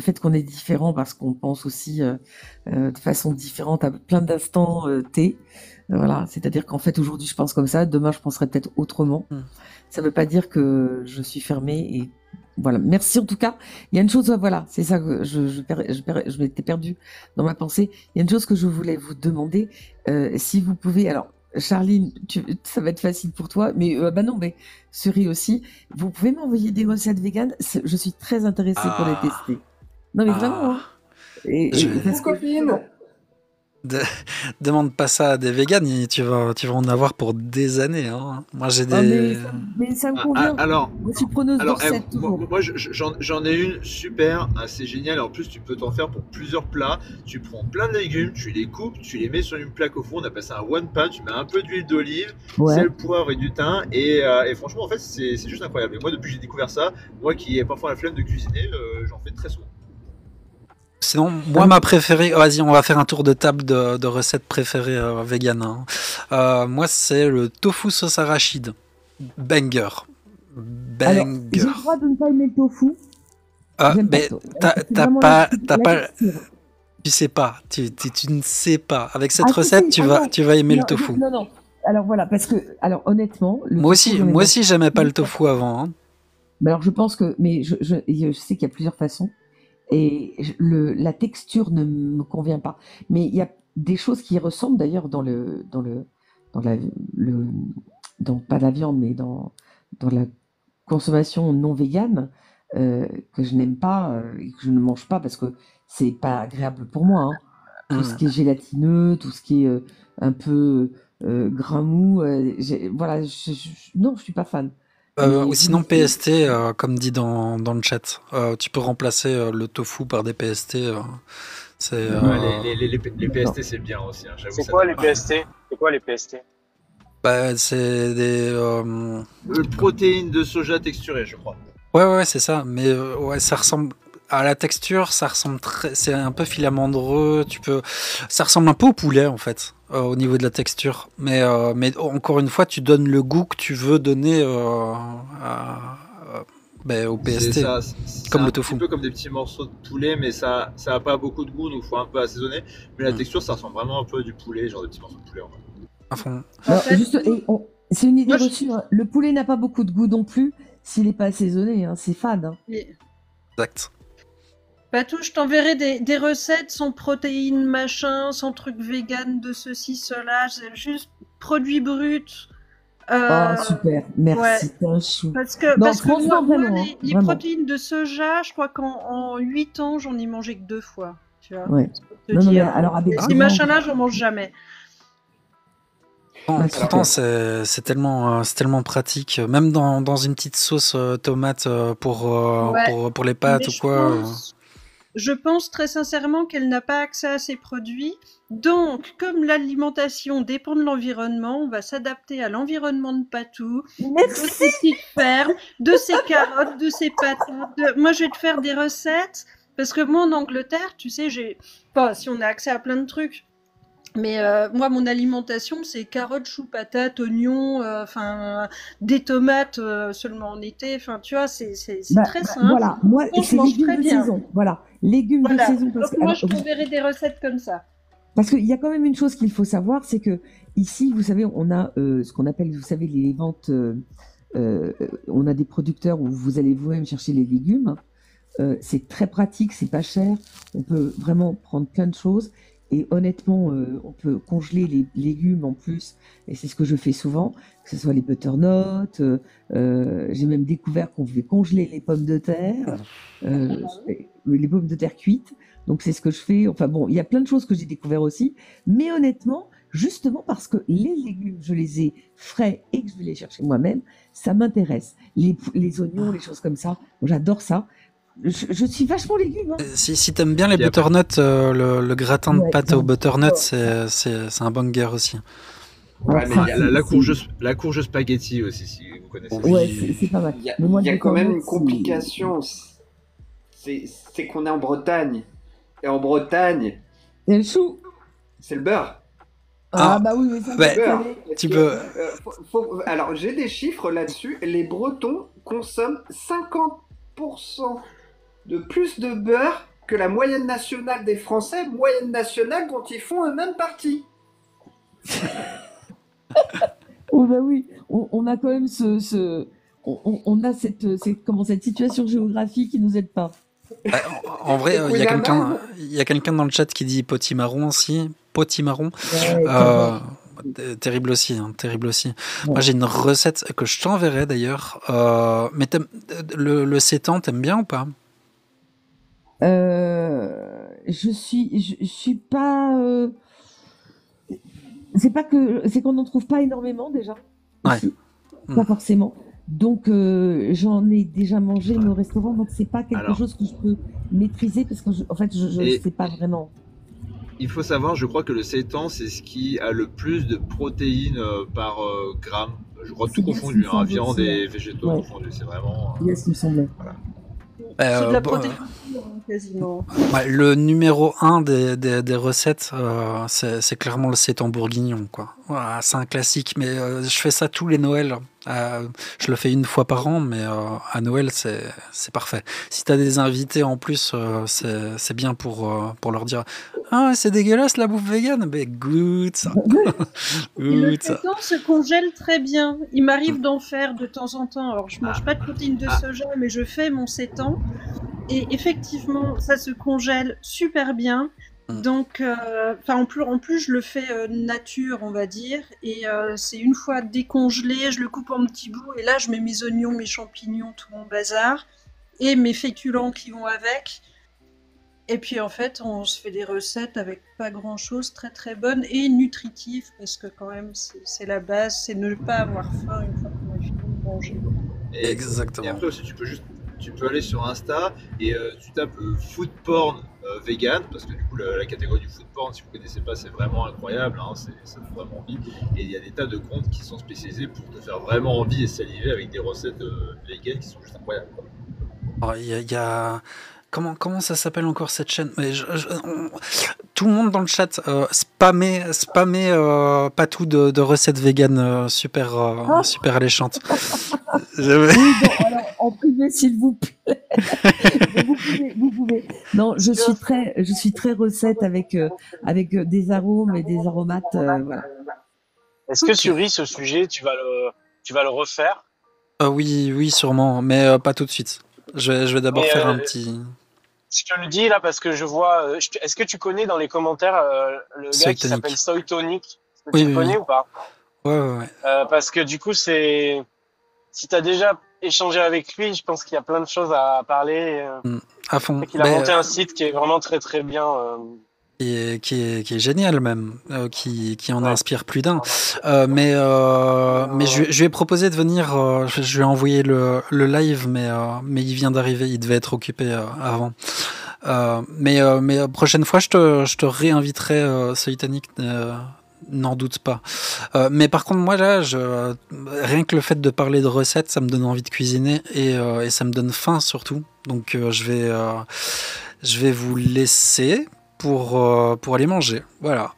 fait qu'on est différent parce qu'on pense aussi de façon différente à plein d'instants T. Voilà, c'est-à-dire qu'en fait aujourd'hui je pense comme ça, demain je penserai peut-être autrement. Ça veut pas dire que je suis fermée et voilà. Merci en tout cas. Il y a une chose, voilà, c'est ça que je m'étais perdue dans ma pensée. Il y a une chose que je voulais vous demander, si vous pouvez. Alors, Charline, ça va être facile pour toi, mais non, mais Suri aussi. Vous pouvez m'envoyer des recettes véganes. Je suis très intéressée pour les tester. Non, mais vraiment. Hein. Parce que... Demande pas ça à des véganes, tu vas en avoir pour des années. Hein. Moi, j'ai des. Mais ça me convient. Alors, je suis preneuse de recettes toujours. Moi, j'en ai une super, c'est génial. En plus, tu peux t'en faire pour plusieurs plats. Tu prends plein de légumes, tu les coupes, tu les mets sur une plaque au four. On appelle ça un one pan. Tu mets un peu d'huile d'olive, sel, poivre et du thym. Et franchement, en fait, c'est juste incroyable. Et moi, depuis que j'ai découvert ça, moi qui ai parfois la flemme de cuisiner, j'en fais très souvent. Sinon, moi, ma préférée, vas-y, on va faire un tour de table de recettes préférées vegan. Hein. Moi, c'est le tofu sauce arachide. Banger. Alors, j'ai le droit de ne pas aimer le tofu. Mais t'as pas. Tu sais pas, tu ne sais pas. Avec cette recette, tu vas aimer le tofu. Non. Alors voilà, parce que, honnêtement. Moi aussi, j'aimais pas le tofu avant. Hein. Mais alors, je pense que, je sais qu'il y a plusieurs façons. Et la texture ne me convient pas. Mais il y a des choses qui ressemblent d'ailleurs dans pas la viande, mais dans la consommation non végane que je n'aime pas et que je ne mange pas parce que c'est pas agréable pour moi. Hein. Tout ce qui est gélatineux, tout ce qui est un peu grain mou, voilà, non, je suis pas fan. Ou sinon PST, comme dit dans le chat, tu peux remplacer le tofu par des PST. Les PST c'est bien aussi. Hein, c'est quoi les PST? C'est des protéines de soja texturées, je crois. Ouais, c'est ça. Mais ça ressemble à la texture, c'est un peu filamenteux. Ça ressemble un peu au poulet en fait. Au niveau de la texture, mais encore une fois, tu donnes le goût que tu veux donner au PST, c'est comme le tofu. Un peu comme des petits morceaux de poulet, mais ça a pas beaucoup de goût, donc il faut un peu assaisonner. Mais la texture, ça ressemble vraiment un peu à du poulet, genre des petits morceaux de poulet. À fond. Alors, c'est une idée reçue. Hein. Le poulet n'a pas beaucoup de goût non plus s'il n'est pas assaisonné. Hein. C'est fade. Hein. Exact. Patou, je t'enverrai des recettes sans protéines, machin, sans truc vegan de ceci, cela. C'est juste produits bruts. Super, merci. Ouais. Parce que moi, les protéines de soja, je crois qu'en 8 ans, j'en ai mangé que 2 fois. Tu vois. Ouais. Alors, ces machins-là, j'en mange jamais. Pourtant, c'est tellement pratique. Même dans une petite sauce tomate pour les pâtes ou quoi. Je pense très sincèrement qu'elle n'a pas accès à ces produits. Donc, comme l'alimentation dépend de l'environnement, on va s'adapter à l'environnement de Patou, de ses petites fermes, de ses carottes, de ses patates. Moi, je vais te faire des recettes Parce que moi, en Angleterre, tu sais, si on a accès à plein de trucs. Mais moi, mon alimentation, c'est carottes, choux, patates, oignons, des tomates seulement en été. Enfin, tu vois, c'est très simple. Voilà, moi, Donc, je c'est mange légumes très de bien. saison. Voilà, légumes de Voilà. saison. Donc, moi, je t'enverrai des recettes comme ça. Parce qu'il y a quand même une chose qu'il faut savoir, c'est que ici, vous savez, on a ce qu'on appelle, vous savez, les ventes. On a des producteurs où vous allez vous-même chercher les légumes. C'est très pratique, c'est pas cher. On peut vraiment prendre plein de choses. Et honnêtement, on peut congeler les légumes en plus. Et c'est ce que je fais souvent, que ce soit les butternuts. J'ai même découvert qu'on pouvait congeler les pommes de terre, les pommes de terre cuites. Donc c'est ce que je fais. Enfin bon, il y a plein de choses que j'ai découvert aussi. Mais honnêtement, justement parce que les légumes, je les ai frais et que je vais les chercher moi-même, ça m'intéresse. Les oignons, les choses comme ça, j'adore ça. Je suis vachement légumes. Hein. Si t'aimes bien les butternuts, le gratin de pâte au butternut, c'est un banger aussi. Ouais, mais il y a la courge spaghetti aussi, si vous connaissez. Ouais, c'est pas mal. Il y a quand même une complication. C'est qu'on est en Bretagne. Et en Bretagne, il y a le chou. C'est le beurre. Ah bah oui, mais ça, ouais, beurre. Tu peux. Alors, j'ai des chiffres là-dessus. Les Bretons consomment 50% de plus de beurre que la moyenne nationale des Français, moyenne nationale dont ils font eux-mêmes partie. Oh bah oui, on a quand même on a cette situation géographique qui nous aide pas. En vrai, il y a quelqu'un dans le chat qui dit potimarron aussi. Potimarron. Terrible aussi, hein, terrible aussi. Ouais. Moi, j'ai une recette que je t'enverrai d'ailleurs. Mais le sétan, t'aimes bien ou pas? Je suis pas. C'est qu'on n'en trouve pas énormément déjà. Ouais. Pas forcément. Donc j'en ai déjà mangé mais au restaurant, donc c'est pas quelque chose que je peux maîtriser parce que je sais pas vraiment. Il faut savoir, je crois que le sétan, c'est ce qui a le plus de protéines par gramme. Je crois tout confondu, hein, viande et végétaux confondus. C'est vraiment. Yes, il me semblait. Voilà. C'est de la protéine quasiment. Ouais, le numéro 1 des recettes, c'est clairement le sétan bourguignon, quoi. Voilà, c'est un classique, mais je fais ça tous les Noëls. Je le fais une fois par an, mais à Noël, c'est parfait. Si t'as des invités en plus, c'est bien pour leur dire « Ah, c'est dégueulasse la bouffe végane !» Mais goûte ça. Le sétan se congèle très bien. Il m'arrive d'en faire de temps en temps. Alors, je mange pas de protéines de soja, mais je fais mon sétan. Et effectivement, ça se congèle super bien. Donc, en plus, je le fais nature, on va dire. Et c'est une fois décongelé, je le coupe en petits bouts. Et là, je mets mes oignons, mes champignons, tout mon bazar. Et mes féculents qui vont avec. Et puis, en fait, on se fait des recettes avec pas grand-chose, très très bonnes et nutritives. Parce que quand même, c'est la base, c'est ne pas avoir faim une fois qu'on a fini de manger. Exactement. Et après aussi, tu peux aller sur Insta et tu tapes food porn vegan, parce que du coup la catégorie du food porn, si vous ne connaissez pas, c'est vraiment incroyable, hein, ça fait vraiment envie. Et il y a des tas de comptes qui sont spécialisés pour te faire vraiment envie et saliver avec des recettes vegan qui sont juste incroyables. Alors, il y a... Comment ça s'appelle encore cette chaîne? Mais tout le monde dans le chat spammez Patou de recettes véganes super alléchantes. Oui, bon, alors en privé s'il vous plaît. vous pouvez. Non, je suis très recette avec des arômes et des aromates. Voilà. Est-ce que sur ce sujet tu vas le refaire? Oui, sûrement, mais pas tout de suite. Je vais d'abord faire un petit. Je te le dis là parce que je vois. Est-ce que tu connais dans les commentaires le gars qui s'appelle Soytonic? Est-ce que tu le connais ou pas? Ouais. Parce que du coup, si tu as déjà échangé avec lui, je pense qu'il y a plein de choses à parler. À fond. Il a monté un site qui est vraiment très très bien. Et qui est génial même, qui en inspire plus d'un. Mais je lui ai proposé de venir. Je lui ai envoyé le live, mais il vient d'arriver. Il devait être occupé avant. Mais prochaine fois, je te réinviterai, Soytonic. N'en doute pas. Mais par contre, moi là, rien que le fait de parler de recettes, ça me donne envie de cuisiner et ça me donne faim surtout. Donc je je vais vous laisser pour aller manger. Voilà.